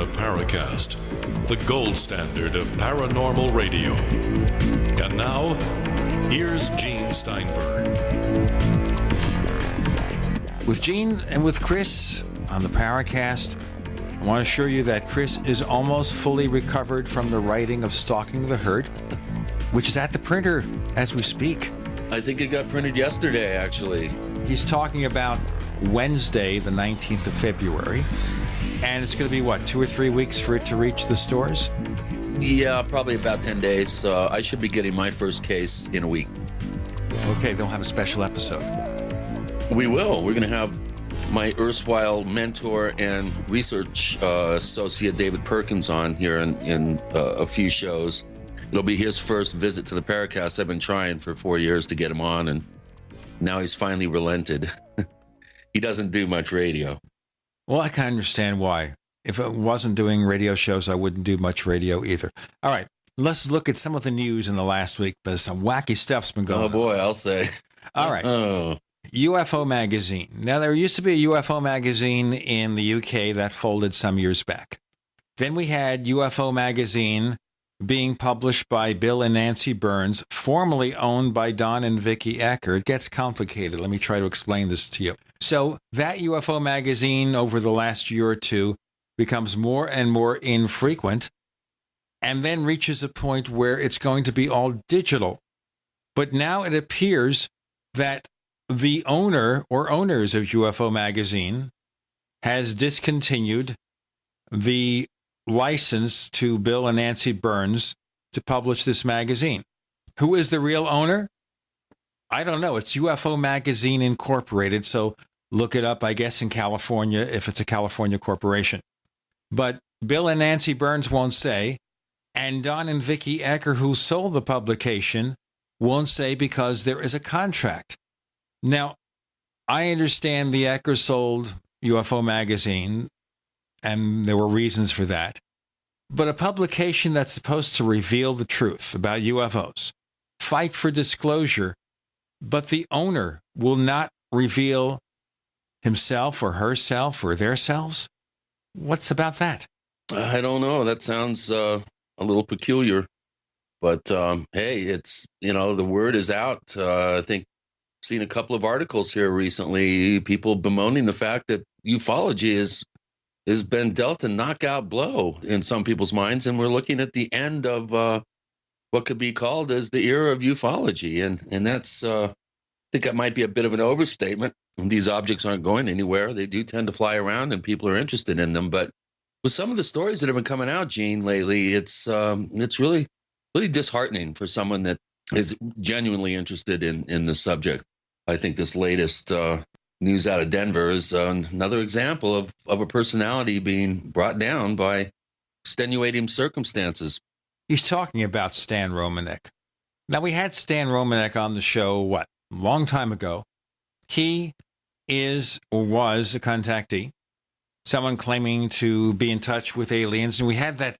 the Paracast, the gold standard of paranormal radio. And now, here's Gene Steinberg. With Gene and with Chris on the Paracast, I want to assure you that Chris is almost fully recovered from the writing of Stalking the Herd, which is at the printer as we speak. I think it got printed yesterday, actually. He's talking about Wednesday, the 19th of February, and it's going to be, 2 or 3 weeks for it to reach the stores? Yeah, probably about 10 days. I should be getting my first case in a week. Okay, they'll have a special episode. We will. We're going to have my erstwhile mentor and research associate, David Perkins, on here in a few shows. It'll be his first visit to the Paracast. I've been trying for 4 years to get him on, and now he's finally relented. He doesn't do much radio. Well, I can understand why. If it wasn't doing radio shows, I wouldn't do much radio either. All right, let's look at some of the news in the last week, because some wacky stuff's been going on. Oh, boy, I'll say. All right. UFO magazine. Now, there used to be a UFO magazine in the UK that folded some years back. Then we had UFO magazine being published by Bill and Nancy Burns, formerly owned by Don and Vicky Ecker. It gets complicated. Let me try to explain this to you. So that UFO magazine over the last year or two becomes more and more infrequent, and then reaches a point where it's going to be all digital. But now it appears that the owner or owners of UFO magazine has discontinued the license to Bill and Nancy Burns to publish this magazine. Who is the real owner? I don't know. It's UFO Magazine Incorporated, so look it up, I guess, in California if it's a California corporation. But Bill and Nancy Burns won't say, and Don and Vicky Ecker, who sold the publication, won't say because there is a contract. Now, I understand the Eckers sold UFO Magazine, and there were reasons for that. But a publication that's supposed to reveal the truth about UFOs, fight for disclosure, but the owner will not reveal himself or herself or theirselves? What's about that? I don't know. That sounds a little peculiar. But, hey, it's, the word is out. I think I've seen a couple of articles here recently, people bemoaning the fact that ufology has been dealt a knockout blow in some people's minds, and we're looking at the end of what could be called as the era of ufology, and that's I think that might be a bit of an overstatement. These objects aren't going anywhere. They do tend to fly around, and people are interested in them. But with some of the stories that have been coming out, Gene, lately, it's really disheartening for someone that is genuinely interested in the subject. I think this latest news out of Denver is another example of a personality being brought down by extenuating circumstances. He's talking about Stan Romanek. Now, we had Stan Romanek on the show, a long time ago. He is or was a contactee, someone claiming to be in touch with aliens. And we had that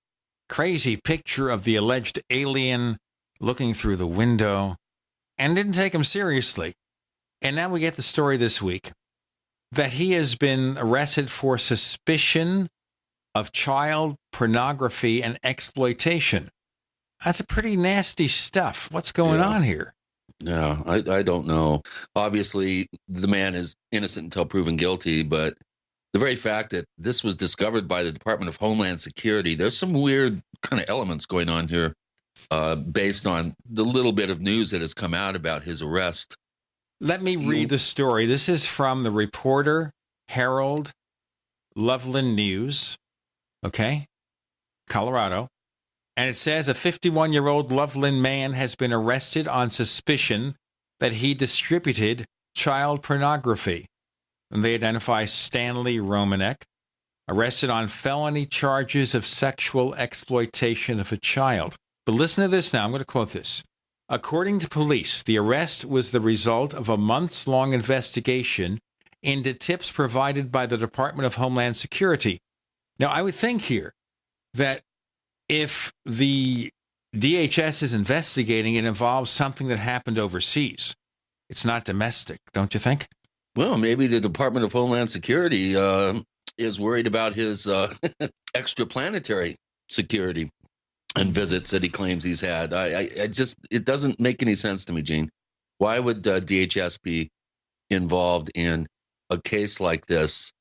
crazy picture of the alleged alien looking through the window and didn't take him seriously. And now we get the story this week that he has been arrested for suspicion of child pornography and exploitation. That's a pretty nasty stuff. What's going on here? Yeah, I don't know. Obviously, the man is innocent until proven guilty, but the very fact that this was discovered by the Department of Homeland Security, there's some weird kind of elements going on here based on the little bit of news that has come out about his arrest. Let me read the story. This is from the Reporter, Herald, Loveland News, Colorado. And it says a 51-year-old Loveland man has been arrested on suspicion that he distributed child pornography. And they identify Stanley Romanek, arrested on felony charges of sexual exploitation of a child. But listen to this now. I'm going to quote this. According to police, the arrest was the result of a months-long investigation into tips provided by the Department of Homeland Security. Now, I would think here that if the DHS is investigating, it involves something that happened overseas. It's not domestic, don't you think? Well, maybe the Department of Homeland Security is worried about his extraplanetary security and visits that he claims he's had. I just, it doesn't make any sense to me, Gene. Why would DHS be involved in a case like this?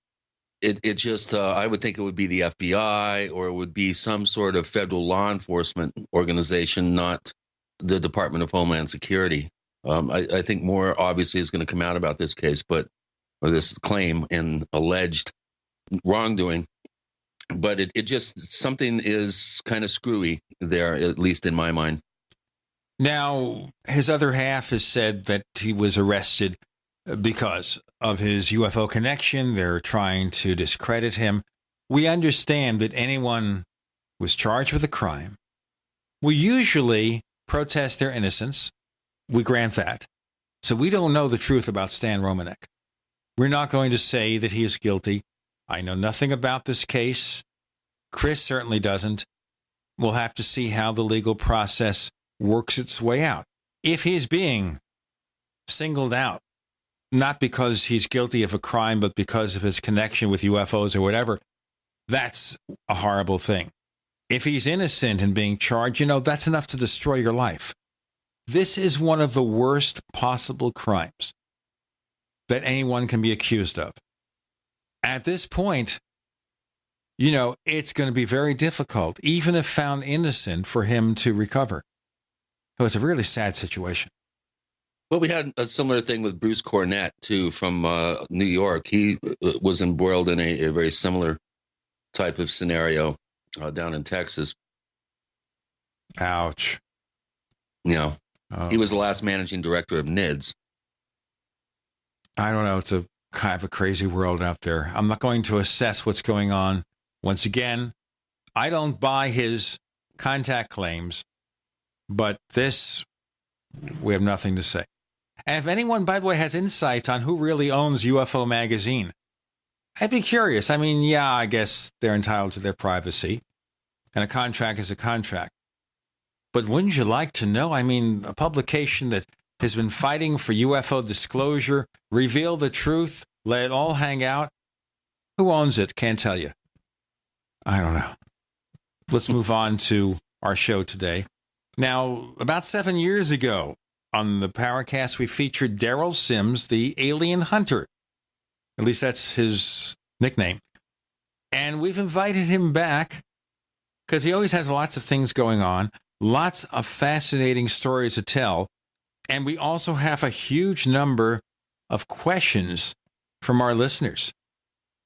It just, I would think it would be the FBI, or it would be some sort of federal law enforcement organization, not the Department of Homeland Security. I think more obviously is going to come out about this case, or this claim and alleged wrongdoing. But it just, something is kind of screwy there, at least in my mind. Now, his other half has said that he was arrested because of his UFO connection. They're trying to discredit him. We understand that anyone who was charged with a crime will usually protest their innocence. We grant that. So we don't know the truth about Stan Romanek. We're not going to say that he is guilty. I know nothing about this case. Chris certainly doesn't. We'll have to see how the legal process works its way out. If he's being singled out, not because he's guilty of a crime, but because of his connection with UFOs or whatever, that's a horrible thing. If he's innocent and being charged, that's enough to destroy your life. This is one of the worst possible crimes that anyone can be accused of. At this point, it's going to be very difficult, even if found innocent, for him to recover. So it's a really sad situation. Well, we had a similar thing with Bruce Cornett, too, from New York. He was embroiled in a very similar type of scenario down in Texas. Ouch. He was the last managing director of NIDS. I don't know. It's a kind of a crazy world out there. I'm not going to assess what's going on. Once again, I don't buy his contact claims, but this, we have nothing to say. And if anyone, by the way, has insights on who really owns UFO Magazine, I'd be curious. I mean, yeah, I guess they're entitled to their privacy, and a contract is a contract. But wouldn't you like to know? I mean, a publication that has been fighting for UFO disclosure, reveal the truth, let it all hang out. Who owns it? Can't tell you. I don't know. Let's move on to our show today. Now, about 7 years ago, on the Paracast, we featured Derrel Sims, the alien hunter. At least that's his nickname. And we've invited him back because he always has lots of things going on, lots of fascinating stories to tell. And we also have a huge number of questions from our listeners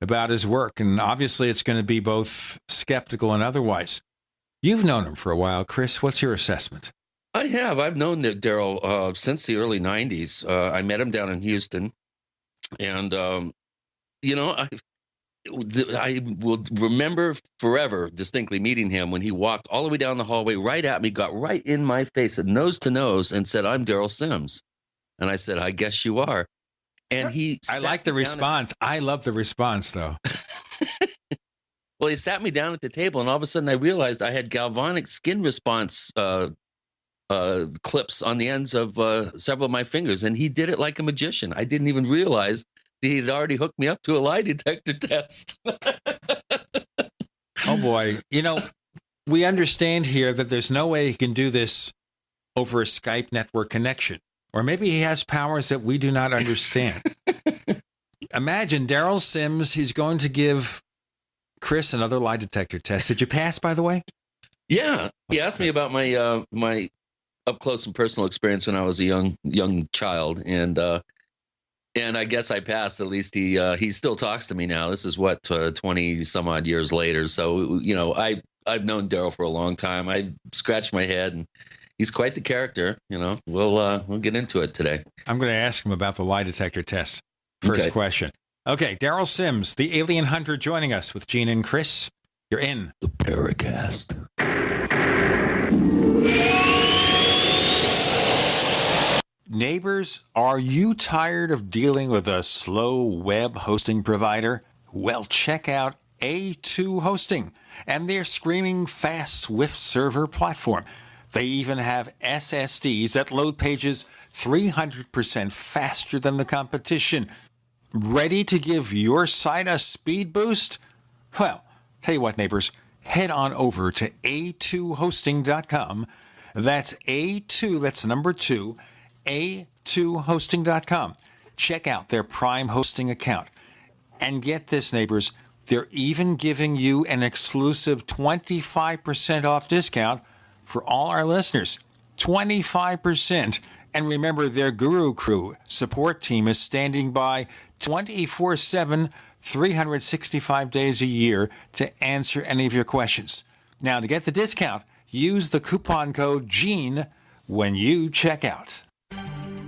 about his work. And obviously, it's going to be both skeptical and otherwise. You've known him for a while, Chris. What's your assessment? I have. I've known Derrel since the early 90s. I met him down in Houston. And, I will remember forever distinctly meeting him when he walked all the way down the hallway right at me, got right in my face, nose to nose, and said, "I'm Derrel Sims." And I said, "I guess you are." And I like the response. I love the response, though. Well, he sat me down at the table, and all of a sudden I realized I had galvanic skin response clips on the ends of several of my fingers, and he did it like a magician. I didn't even realize that he had already hooked me up to a lie detector test. Oh, boy. We understand here that there's no way he can do this over a Skype network connection. Or maybe he has powers that we do not understand. Imagine Derrel Sims, he's going to give Chris another lie detector test. Did you pass, by the way? Yeah. He asked me about my my up close and personal experience when I was a young child, and I guess I passed. At least he still talks to me now. This is 20 some odd years later. So I've known Derrel for a long time. I scratched my head, and he's quite the character. We'll get into it today. I'm going to ask him about the lie detector test. First question. Okay, Derrel Sims, the alien hunter, joining us with Gene and Chris. You're in the Paracast. Neighbors, are you tired of dealing with a slow web hosting provider? Well, check out A2 Hosting and their screaming fast Swift server platform. They even have SSDs that load pages 300% faster than the competition. Ready to give your site a speed boost? Well, tell you what, neighbors, head on over to a2hosting.com. That's A2, that's the number 2, a2hosting.com. Check out their Prime hosting account. And get this, neighbors, they're even giving you an exclusive 25% off discount for all our listeners. 25%. And remember, their Guru Crew support team is standing by 24/7, 365 days a year to answer any of your questions. Now, to get the discount, use the coupon code GENE when you check out.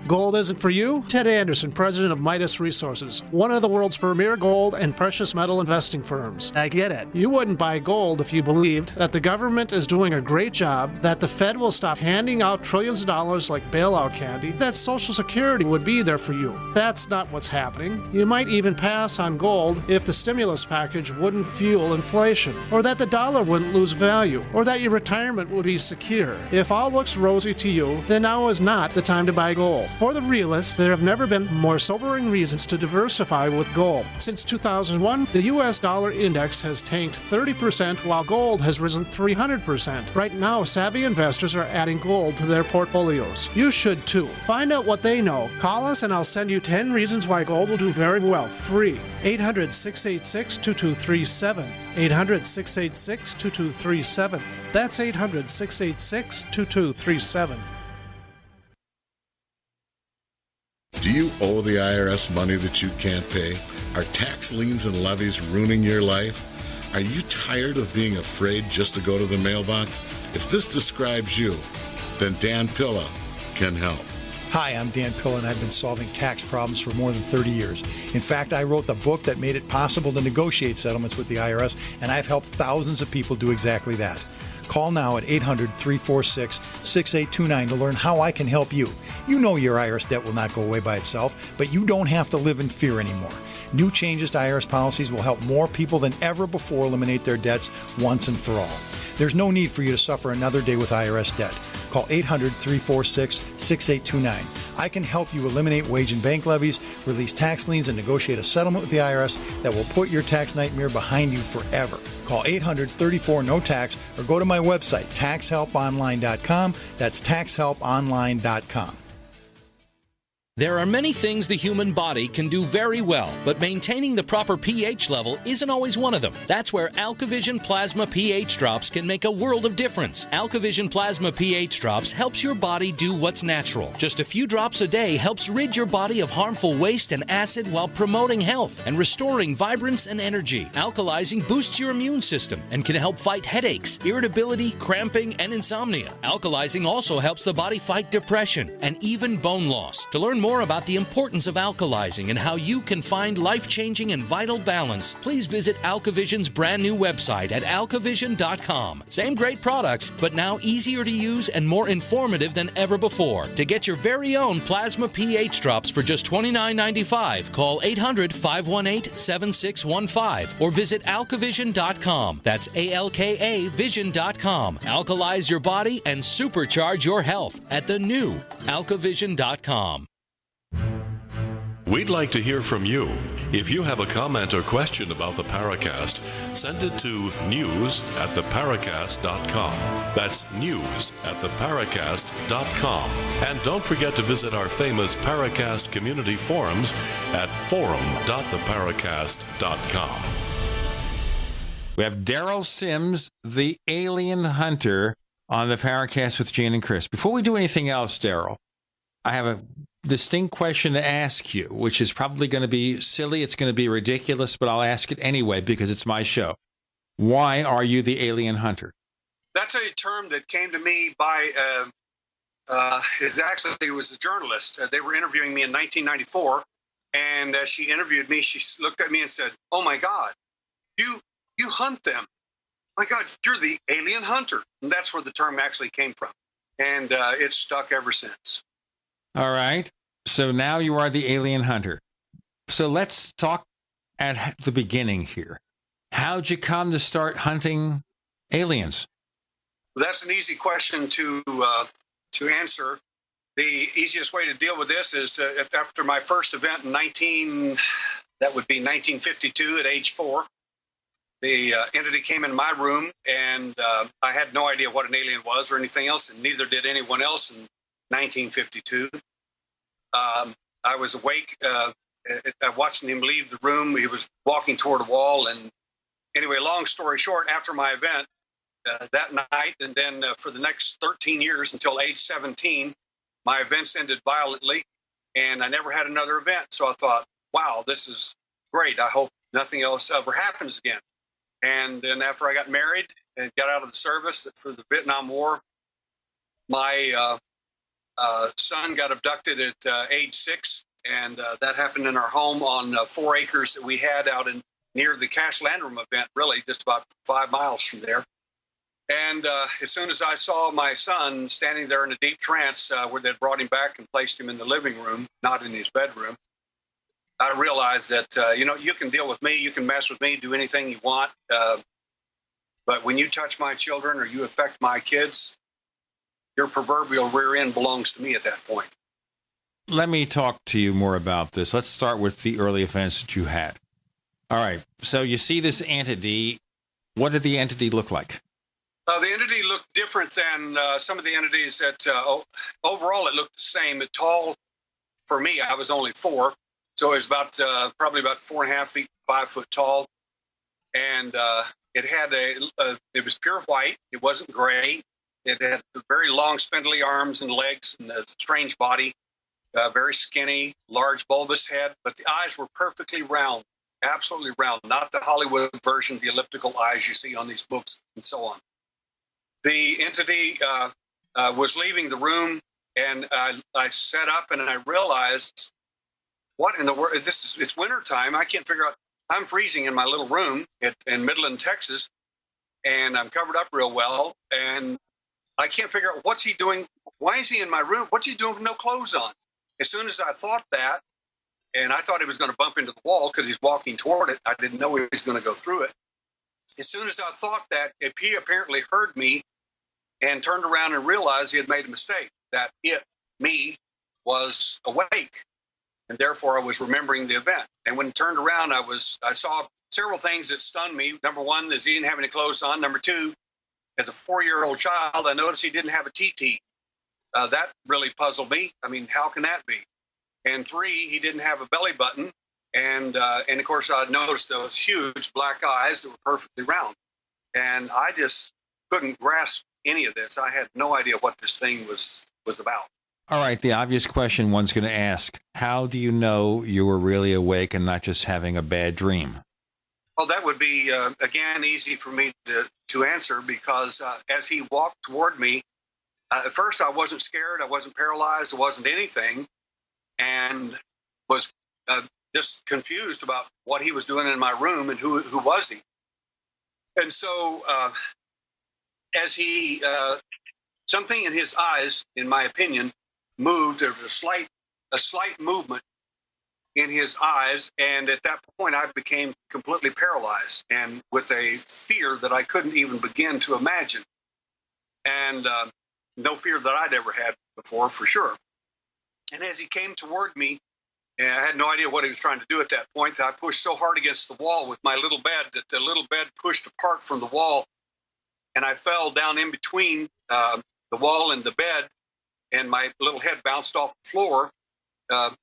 Gold isn't for you? Ted Anderson, president of Midas Resources, one of the world's premier gold and precious metal investing firms. I get it. You wouldn't buy gold if you believed that the government is doing a great job, that the Fed will stop handing out trillions of dollars like bailout candy, that Social Security would be there for you. That's not what's happening. You might even pass on gold if the stimulus package wouldn't fuel inflation, or that the dollar wouldn't lose value, or that your retirement would be secure. If all looks rosy to you, then now is not the time to buy gold. For the realist, there have never been more sobering reasons to diversify with gold. Since 2001, the U.S. dollar index has tanked 30% while gold has risen 300%. Right now, savvy investors are adding gold to their portfolios. You should too. Find out what they know. Call us and I'll send you 10 reasons why gold will do very well, free. 800-686-2237. 800-686-2237. That's 800-686-2237. Do you owe the IRS money that you can't pay? Are tax liens and levies ruining your life? Are you tired of being afraid just to go to the mailbox? If this describes you, then Dan Pilla can help. Hi, I'm Dan Pilla, and I've been solving tax problems for more than 30 years. In fact, I wrote the book that made it possible to negotiate settlements with the IRS, and I've helped thousands of people do exactly that. Call now at 800-346-6829 to learn how I can help you. You know your IRS debt will not go away by itself, but you don't have to live in fear anymore. New changes to IRS policies will help more people than ever before eliminate their debts once and for all. There's no need for you to suffer another day with IRS debt. Call 800-346-6829. I can help you eliminate wage and bank levies, release tax liens, and negotiate a settlement with the IRS that will put your tax nightmare behind you forever. Call 800-34-NO-TAX or go to my website, taxhelponline.com. That's taxhelponline.com. There are many things the human body can do very well, but maintaining the proper pH level isn't always one of them. That's where AlkaVision Plasma pH Drops can make a world of difference. AlkaVision Plasma pH Drops helps your body do what's natural. Just a few drops a day helps rid your body of harmful waste and acid while promoting health and restoring vibrance and energy. Alkalizing boosts your immune system and can help fight headaches, irritability, cramping, and insomnia. Alkalizing also helps the body fight depression and even bone loss. To learn more about the importance of alkalizing and how you can find life-changing and vital balance, please visit AlkaVision's brand new website at alkavision.com. Same great products, but now easier to use and more informative than ever before. To get your very own Plasma pH Drops for just $29.95, call 800-518-7615 or visit alkavision.com. That's ALKA vision.com. Alkalize your body and supercharge your health at the new alkavision.com. We'd like to hear from you. If you have a comment or question about the Paracast, send it to news@theparacast.com. That's news@theparacast.com. And don't forget to visit our famous Paracast community forums at forum.theparacast.com. We have Derrel Sims, the alien hunter, on the Paracast with Gene and Chris. Before we do anything else, Derrel, I have a distinct question to ask you, which is probably going to be silly. It's going to be ridiculous, but I'll ask it anyway because it's my show. Why are you the alien hunter? That's a term that came to me by, it was a journalist. They were interviewing me in 1994, and as she interviewed me, she looked at me and said, "Oh my God, you hunt them. My God, you're the alien hunter." And that's where the term actually came from. And it's stuck ever since. All right. So now you are the alien hunter. So let's talk at the beginning here. How'd you come to start hunting aliens? That's an easy question to answer. The easiest way to deal with this is after my first event in That would be 1952 at age 4. The entity came in my room, and I had no idea what an alien was or anything else, and neither did anyone else in 1952. I was awake, watching him leave the room. He was walking toward a wall, and anyway, long story short, after my event that night, and then for the next 13 years until age 17, my events ended violently, and I never had another event. So I thought, wow, this is great. I hope nothing else ever happens again. And then after I got married and got out of the service for the Vietnam War, my son got abducted at age 6, and that happened in our home on 4 acres that we had out in near the Cash Landrum event, really just about 5 miles from there. And as soon as I saw my son standing there in a deep trance where they'd brought him back and placed him in the living room, not in his bedroom, I realized that, you can deal with me, you can mess with me, do anything you want. But when you touch my children or you affect my kids, your proverbial rear end belongs to me at that point. Let me talk to you more about this. Let's start with the early events that you had. All right. So you see this entity. What did the entity look like? The entity looked different than some of the entities that overall it looked the same. Tall, for me, I was only 4. So it was probably about 4.5 feet, 5 foot tall. And it had it was pure white. It wasn't gray. It had very long, spindly arms and legs and a strange body, very skinny, large, bulbous head. But the eyes were perfectly round, absolutely round, not the Hollywood version, the elliptical eyes you see on these books and so on. The entity was leaving the room, and I sat up and I realized, what in the world? It's wintertime. I can't figure out. I'm freezing in my little room in Midland, Texas, and I'm covered up real well. And I can't figure out what's he doing. Why is he in my room? What's he doing with no clothes on? As soon as I thought that, and I thought he was going to bump into the wall because he's walking toward it. I didn't know he was going to go through it. As soon as I thought that, he apparently heard me and turned around and realized he had made a mistake, that me, was awake. And therefore, I was remembering the event. And when he turned around, I saw several things that stunned me. Number one is he didn't have any clothes on. Number two, as a 4-year-old child, I noticed he didn't have a TT. That really puzzled me. I mean, how can that be? And 3, he didn't have a belly button. And of course, I noticed those huge black eyes that were perfectly round. And I just couldn't grasp any of this. I had no idea what this thing was about. All right, the obvious question one's going to ask, how do you know you were really awake and not just having a bad dream? Well, that would be, again, easy for me to answer because as he walked toward me, at first I wasn't scared, I wasn't paralyzed, I wasn't anything, and was just confused about what he was doing in my room and who was he. And so as he, something in his eyes, in my opinion, moved. There was a slight movement in his eyes, and at that point I became completely paralyzed and with a fear that I couldn't even begin to imagine, and no fear that I'd ever had before, for sure. And as he came toward me, and I had no idea what he was trying to do at that point, I pushed so hard against the wall with my little bed that the little bed pushed apart from the wall, and I fell down in between the wall and the bed, and my little head bounced off the floor.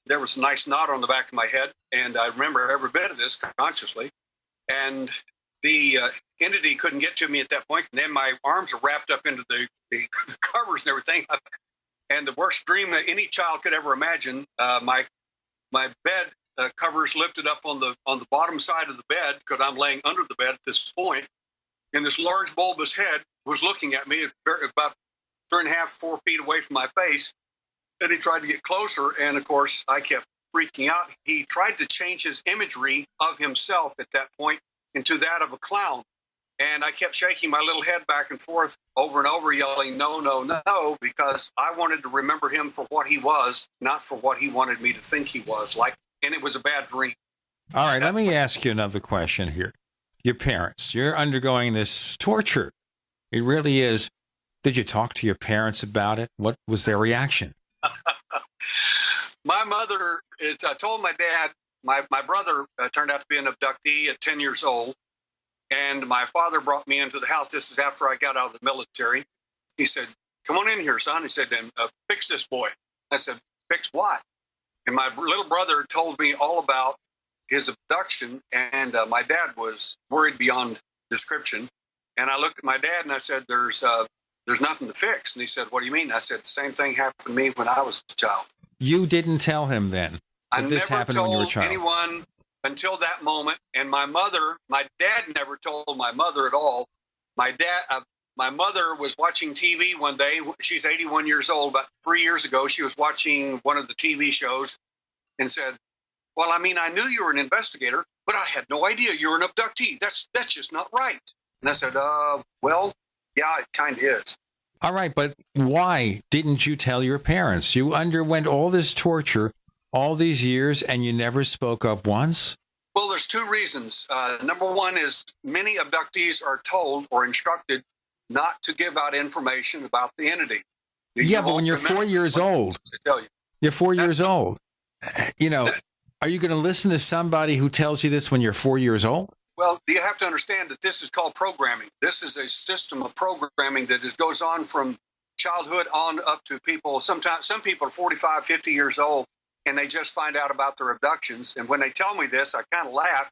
There was a nice knot on the back of my head, and I remember every bit of this consciously. And the entity couldn't get to me at that point, and then my arms were wrapped up into the covers and everything. And the worst dream that any child could ever imagine, my bed covers lifted up on the bottom side of the bed because I'm laying under the bed at this point, and this large bulbous head was looking at me about 3.5, 4 feet away from my face. And he tried to get closer, and of course I kept freaking out. He tried to change his imagery of himself at that point into that of a clown, and I kept shaking my little head back and forth over and over, yelling no, no, no, because I wanted to remember him for what he was, not for what he wanted me to think he was, and it was a bad dream. All right, let me ask you another question here. Your parents, you're undergoing this torture. It really is. Did you talk to your parents about it? What was their reaction? My mother I told my dad my brother turned out to be an abductee at 10 years old. And my father brought me into the house. This is after I got out of the military. He said, come on in here, son. He said, and fix this boy. I said, fix what? And my little brother told me all about his abduction. And my dad was worried beyond description. And I looked at my dad and I said, there's nothing to fix. And he said, what do you mean? I said, the same thing happened to me when I was a child. You didn't tell him then that this never happened when you were a told child? anyone until that moment. And my dad never told my mother at all. My mother was watching TV one day. She's 81 years old. About 3 years ago, she was watching one of the TV shows and said, well, I mean, I knew you were an investigator, but I had no idea you were an abductee. That's just not right. And I said, well, yeah, it kind of is. All right, but why didn't you tell your parents? You underwent all this torture all these years and you never spoke up once? Well, there's two reasons. Number one is many abductees are told or instructed not to give out information about the entity. Yeah, but when you're 4 years old, you're 4 years old. You know, are you going to listen to somebody who tells you this when you're 4 years old? Well, you have to understand that this is called programming. This is a system of programming that goes on from childhood on up to people. Sometimes some people are 45, 50 years old, and they just find out about their abductions. And when they tell me this, I kind of laugh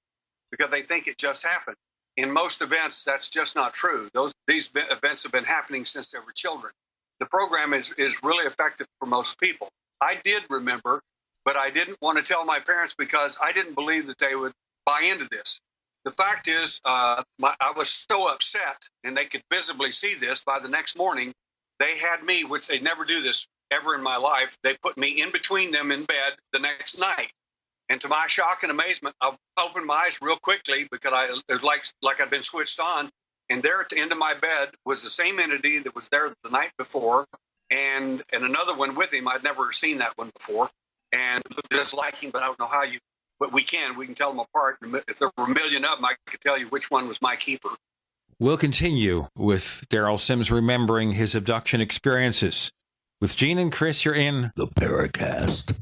because they think it just happened. In most events, that's just not true. These events have been happening since they were children. The program is really effective for most people. I did remember, but I didn't want to tell my parents because I didn't believe that they would buy into this. The fact is, I was so upset, and they could visibly see this. By the next morning, they had me, which they never do this ever in my life. They put me in between them in bed the next night. And to my shock and amazement, I opened my eyes real quickly because it was like I'd been switched on. And there at the end of my bed was the same entity that was there the night before, and another one with him. I'd never seen that one before, and looked just like him, but I don't know how you. But we can tell them apart. If there were a million of them, I could tell you which one was my keeper. We'll continue with Derrel Sims remembering his abduction experiences. With Gene and Chris, you're in The Paracast.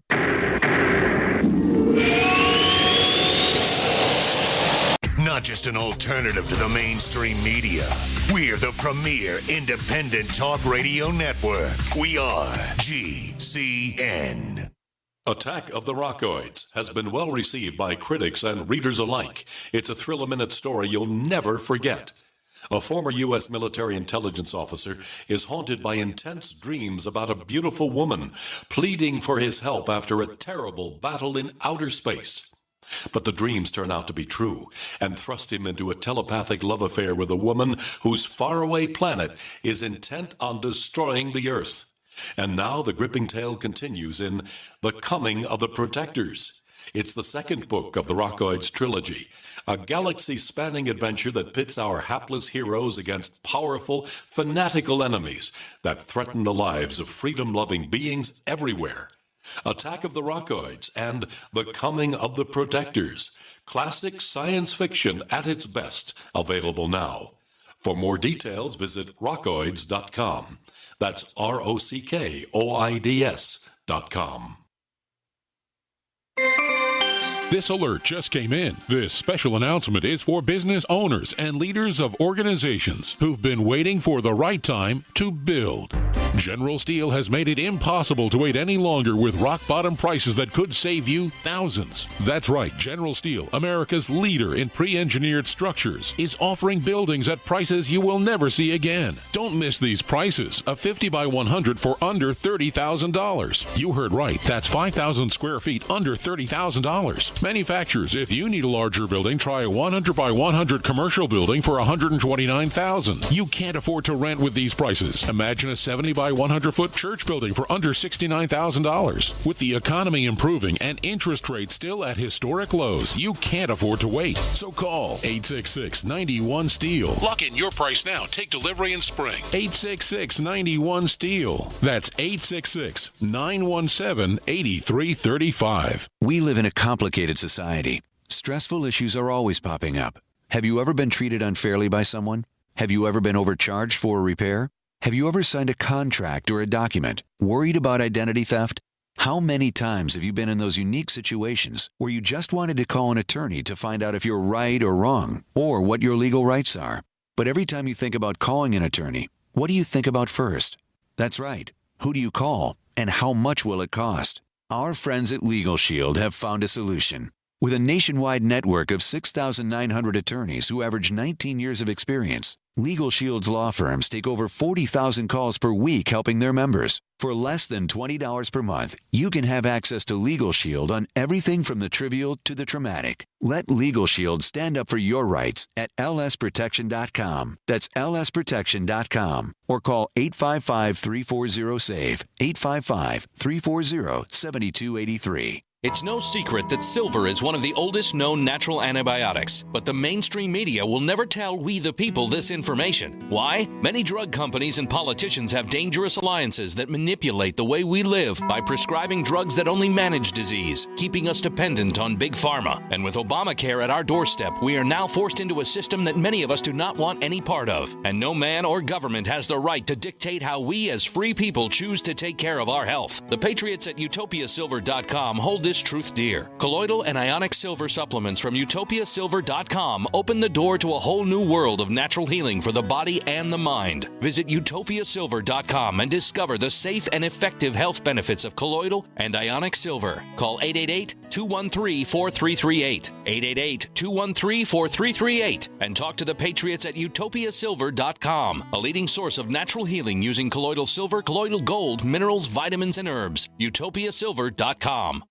Not just an alternative to the mainstream media. We're the premier independent talk radio network. We are GCN. Attack of the Rockoids has been well received by critics and readers alike. It's a thrill-a-minute story you'll never forget. A former U.S. military intelligence officer is haunted by intense dreams about a beautiful woman pleading for his help after a terrible battle in outer space. But the dreams turn out to be true and thrust him into a telepathic love affair with a woman whose faraway planet is intent on destroying the Earth. And now the gripping tale continues in The Coming of the Protectors. It's the second book of the Rockoids trilogy, a galaxy-spanning adventure that pits our hapless heroes against powerful, fanatical enemies that threaten the lives of freedom-loving beings everywhere. Attack of the Rockoids and The Coming of the Protectors. Classic science fiction at its best, available now. For more details, visit rockoids.com. That's ROCKOIDS.com. This alert just came in. This special announcement is for business owners and leaders of organizations who've been waiting for the right time to build. General Steel has made it impossible to wait any longer with rock-bottom prices that could save you thousands. That's right, General Steel, America's leader in pre-engineered structures, is offering buildings at prices you will never see again. Don't miss these prices. A 50 by 100 for under $30,000. You heard right. That's 5,000 square feet under $30,000. Manufacturers, if you need a larger building, try a 100 by 100 commercial building for $129,000. You can't afford to rent with these prices. Imagine a 70 by 100 foot church building for under $69,000. With the economy improving and interest rates still at historic lows, you can't afford to wait. So call 866-91-STEEL. Lock in your price now. Take delivery in spring. 866-91-STEEL. That's 866-917-8335. We live in a complicated society. Stressful issues are always popping up. Have you ever been treated unfairly by someone? Have you ever been overcharged for a repair? Have you ever signed a contract or a document worried about identity theft? How many times have you been in those unique situations where you just wanted to call an attorney to find out if you're right or wrong, or what your legal rights are? But every time you think about calling an attorney, what do you think about first? That's right. Who do you call, and how much will it cost? Our friends at Legal Shield have found a solution. With a nationwide network of 6,900 attorneys who average 19 years of experience, Legal Shield's law firms take over 40,000 calls per week helping their members. For less than $20 per month, you can have access to Legal Shield on everything from the trivial to the traumatic. Let Legal Shield stand up for your rights at lsprotection.com. That's lsprotection.com. Or call 855-340-SAVE, 855-340-7283. It's no secret that silver is one of the oldest known natural antibiotics, but the mainstream media will never tell we the people this information. Why? Many drug companies and politicians have dangerous alliances that manipulate the way we live by prescribing drugs that only manage disease, keeping us dependent on big pharma. And with Obamacare at our doorstep, we are now forced into a system that many of us do not want any part of. And no man or government has the right to dictate how we as free people choose to take care of our health. The patriots at utopiasilver.com hold this truth dear. Colloidal and ionic silver supplements from utopiasilver.com open the door to a whole new world of natural healing for the body and the mind. Visit utopiasilver.com and discover the safe and effective health benefits of colloidal and ionic silver. Call 888-213-4338, 888-213-4338, and talk to the patriots at utopiasilver.com, a leading source of natural healing using colloidal silver, colloidal gold, minerals, vitamins, and herbs. utopiasilver.com.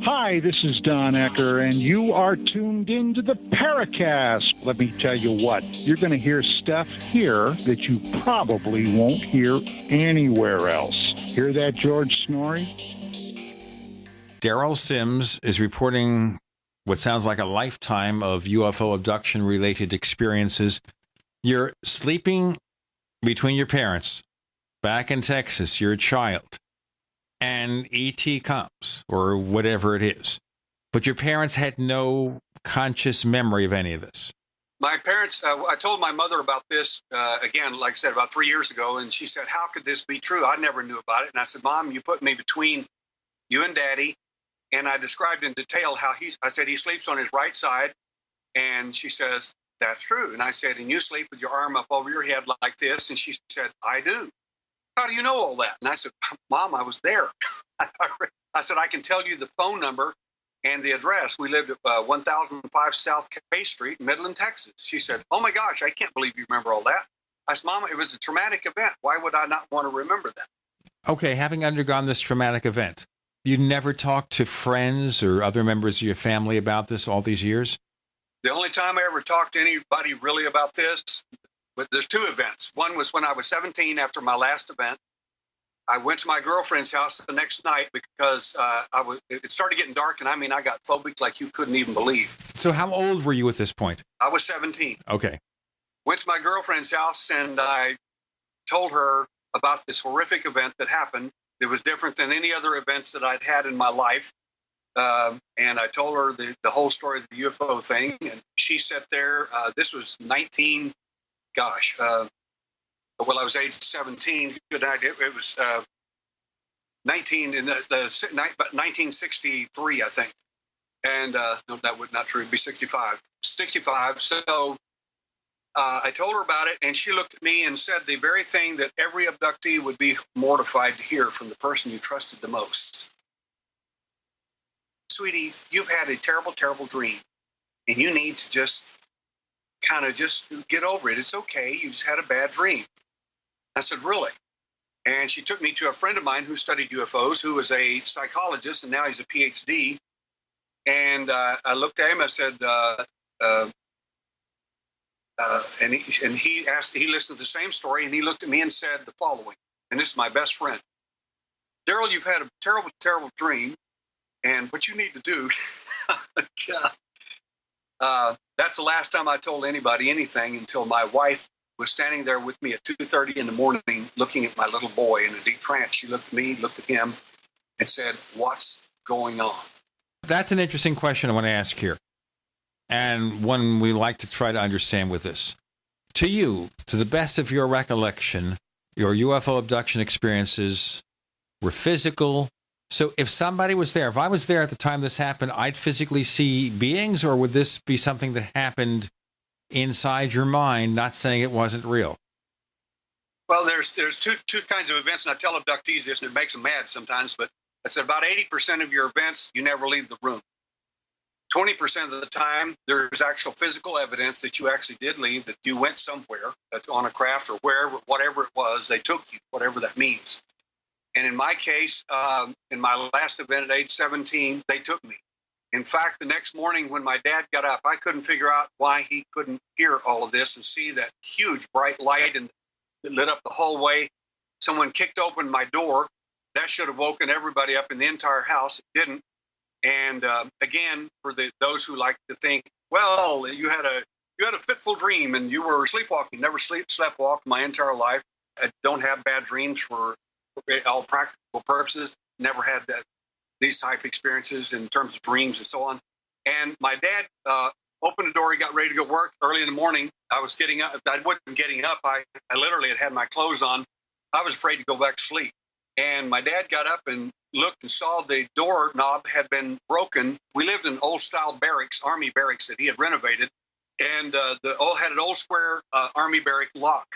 Hi, this is Don Ecker, and you are tuned into the Paracast. Let me tell you what, you're going to hear stuff here that you probably won't hear anywhere else. Hear that, George Snorri? Derrel Sims is reporting what sounds like a lifetime of UFO abduction-related experiences. You're sleeping between your parents back in Texas. You're a child. And ET comes, or whatever it is. But your parents had no conscious memory of any of this. My parents, I told my mother about this, again, like I said, about 3 years ago, and she said, how could this be true? I never knew about it. And I said, Mom, you put me between you and Daddy. And I described in detail how I said he sleeps on his right side. And she says, that's true. And I said, and you sleep with your arm up over your head like this? And she said, I do. How do you know all that? And I said, Mom, I was there. I said, I can tell you the phone number and the address. We lived at 1005 South K Street, Midland, Texas. She said, oh my gosh, I can't believe you remember all that. I said, Mama, it was a traumatic event. Why would I not want to remember that? Okay, having undergone this traumatic event, you never talked to friends or other members of your family about this all these years? The only time I ever talked to anybody really about this, there's two events. One was when I was 17 after my last event. I went to my girlfriend's house the next night because it started getting dark, and I got phobic like you couldn't even believe. So how old were you at this point? I was 17. Okay. Went to my girlfriend's house, and I told her about this horrific event that happened. It was different than any other events that I'd had in my life. And I told her the whole story of the UFO thing, and she sat there. This was I was age 17. Good night. It was 1963, I think. And no, that would not true. It'd be 65. 65. So I told her about it, and she looked at me and said the very thing that every abductee would be mortified to hear from the person you trusted the most. Sweetie, you've had a terrible, terrible dream, and you need to just get over it. It's okay. You just had a bad dream. I said, really? And she took me to a friend of mine who studied UFOs, who was a psychologist, and now he's a PhD. And I looked at him. I said, and he listened to the same story, and he looked at me and said the following. And this is my best friend. Derrel, you've had a terrible, terrible dream, and what you need to do. That's the last time I told anybody anything until my wife was standing there with me at 2:30 in the morning looking at my little boy in a deep trance. She looked at me, looked at him, and said, what's going on? That's an interesting question I want to ask here, and one we like to try to understand with this. To you, to the best of your recollection, your UFO abduction experiences were physical. So if somebody was there, if I was there at the time this happened, I'd physically see beings, or would this be something that happened inside your mind, not saying it wasn't real? Well, there's two kinds of events, and I tell abductees this, and it makes them mad sometimes, but I said about 80% of your events, you never leave the room. 20% of the time, there's actual physical evidence that you actually did leave, that you went somewhere, on a craft or wherever, whatever it was, they took you, whatever that means. And in my case, in my last event at age 17, they took me. In fact, the next morning when my dad got up, I couldn't figure out why he couldn't hear all of this and see that huge bright light and it lit up the hallway. Someone kicked open my door. That should have woken everybody up in the entire house. It didn't. And again, for those who like to think, well, you had a fitful dream and you were sleepwalking. Never sleepwalked my entire life. I don't have bad dreams for all practical purposes. Never had these type experiences in terms of dreams and so on. And my dad opened the door. He got ready to go work early in the morning. I was getting up. I wasn't getting up. I literally had my clothes on. I was afraid to go back to sleep. And my dad got up and looked and saw the door knob had been broken. We lived in old-style barracks, army barracks that he had renovated. And had an old square army barrack lock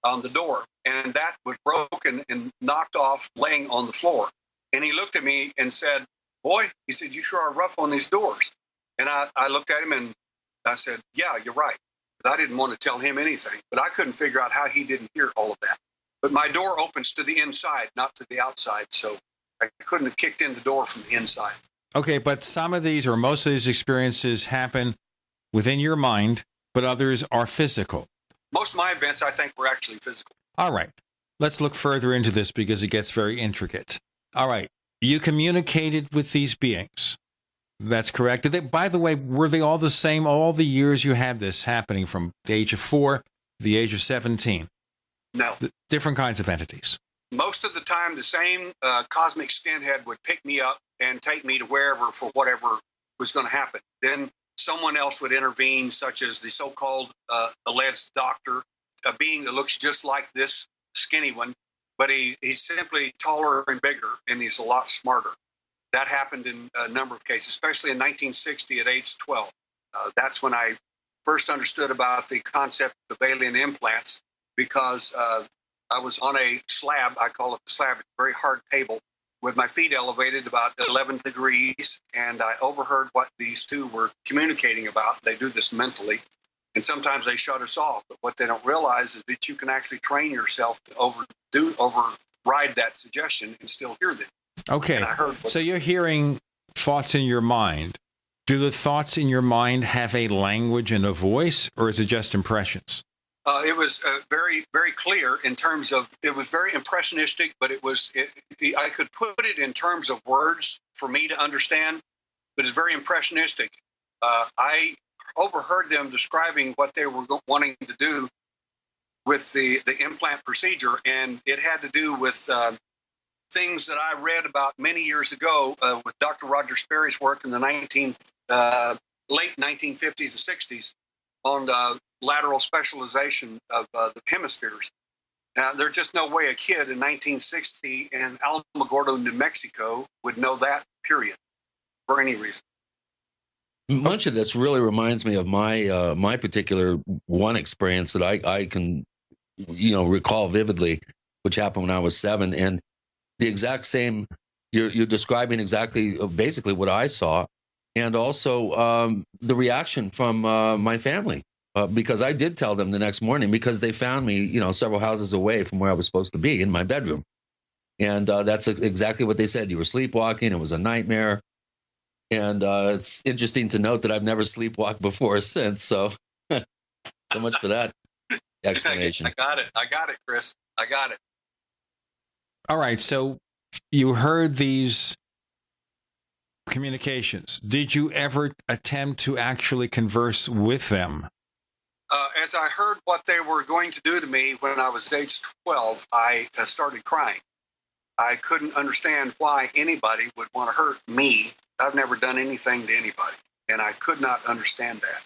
on the door. And that was broken and knocked off, laying on the floor. And he looked at me and said, "Boy," he said, "you sure are rough on these doors." And I looked at him and I said, "Yeah, you're right." But I didn't want to tell him anything. But I couldn't figure out how he didn't hear all of that. But my door opens to the inside, not to the outside. So I couldn't have kicked in the door from the inside. Okay, but some of these or most of these experiences happen within your mind, but others are physical. Most of my events, I think, were actually physical. All right. Let's look further into this because it gets very intricate. All right. You communicated with these beings. That's correct. Did they, by the way, were they all the same all the years you had this happening from the age of 4 to the age of 17? No. Different kinds of entities. Most of the time, the same cosmic skinhead would pick me up and take me to wherever for whatever was going to happen. Then someone else would intervene, such as the so-called alleged doctor, a being that looks just like this skinny one, but he's simply taller and bigger, and he's a lot smarter. That happened in a number of cases, especially in 1960 at age 12. That's when I first understood about the concept of alien implants, because I was on a slab, I call it the slab, it's a very hard table, with my feet elevated about 11 degrees, and I overheard what these two were communicating about. They do this mentally, and sometimes they shut us off. But what they don't realize is that you can actually train yourself to override that suggestion and still hear them. Okay, so you're hearing thoughts in your mind. Do the thoughts in your mind have a language and a voice, or is it just impressions? It was very, very clear in terms of, it was very impressionistic, but I could put it in terms of words for me to understand, but it's very impressionistic. I overheard them describing what they were wanting to do with the implant procedure, and it had to do with things that I read about many years ago with Dr. Roger Sperry's work in the late 1950s and 60s on lateral specialization of the hemispheres. Now, there's just no way a kid in 1960 in Alamogordo, New Mexico would know that, period, for any reason. Much of this really reminds me of my particular one experience that I can, recall vividly, which happened when I was 7. And the exact same, you're describing exactly, basically what I saw. And also the reaction from my family, because I did tell them the next morning, because they found me, several houses away from where I was supposed to be in my bedroom. And that's exactly what they said. You were sleepwalking. It was a nightmare. And it's interesting to note that I've never sleepwalked before or since. So, so much for that explanation. I got it, Chris. I got it. All right. So you heard these communications. Did you ever attempt to actually converse with them? As I heard what they were going to do to me when I was age 12, I started crying. I couldn't understand why anybody would want to hurt me. I've never done anything to anybody, and I could not understand that.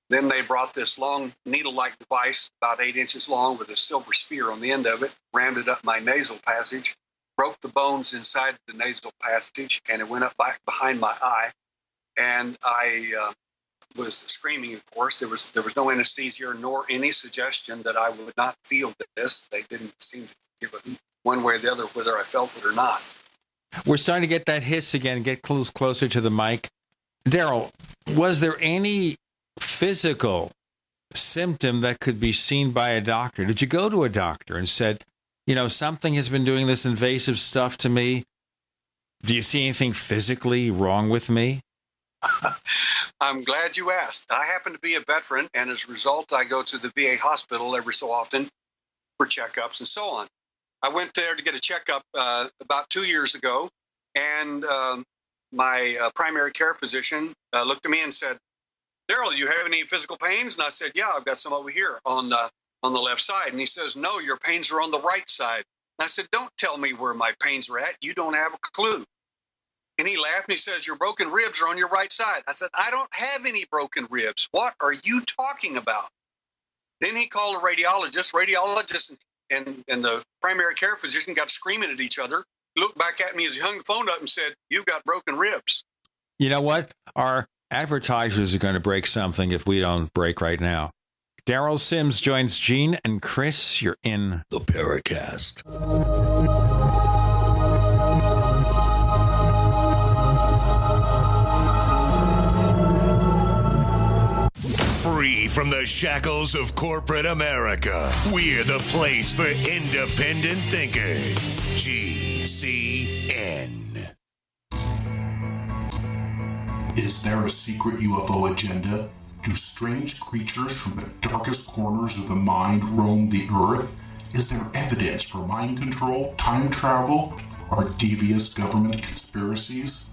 Then they brought this long needle-like device, about 8 inches long, with a silver sphere on the end of it, rammed it up my nasal passage, broke the bones inside the nasal passage, and it went up back behind my eye. And I was screaming, of course. There was no anesthesia nor any suggestion that I would not feel this. They didn't seem to give it one way or the other whether I felt it or not. We're starting to get that hiss again, get closer to the mic. Derrel, was there any physical symptom that could be seen by a doctor? Did you go to a doctor and said, something has been doing this invasive stuff to me? Do you see anything physically wrong with me? I'm glad you asked. I happen to be a veteran, and as a result, I go to the VA hospital every so often for checkups and so on. I went there to get a checkup about 2 years ago, and my primary care physician looked at me and said, "Derrel, you have any physical pains?" And I said, "Yeah, I've got some over here on the left side." And he says, "No, your pains are on the right side." And I said, "Don't tell me where my pains are at. You don't have a clue." And he laughed and he says, "Your broken ribs are on your right side." I said, "I don't have any broken ribs. What are you talking about?" Then he called a radiologist and the primary care physician got screaming at each other, looked back at me as he hung the phone up and said, "You've got broken ribs." You know what? Our advertisers are going to break something if we don't break right now. Derrel Sims joins Gene and Chris. You're in the Paracast. Free from the shackles of corporate America, we're the place for independent thinkers. GCN. Is there a secret UFO agenda? Do strange creatures from the darkest corners of the mind roam the earth? Is there evidence for mind control, time travel, or devious government conspiracies?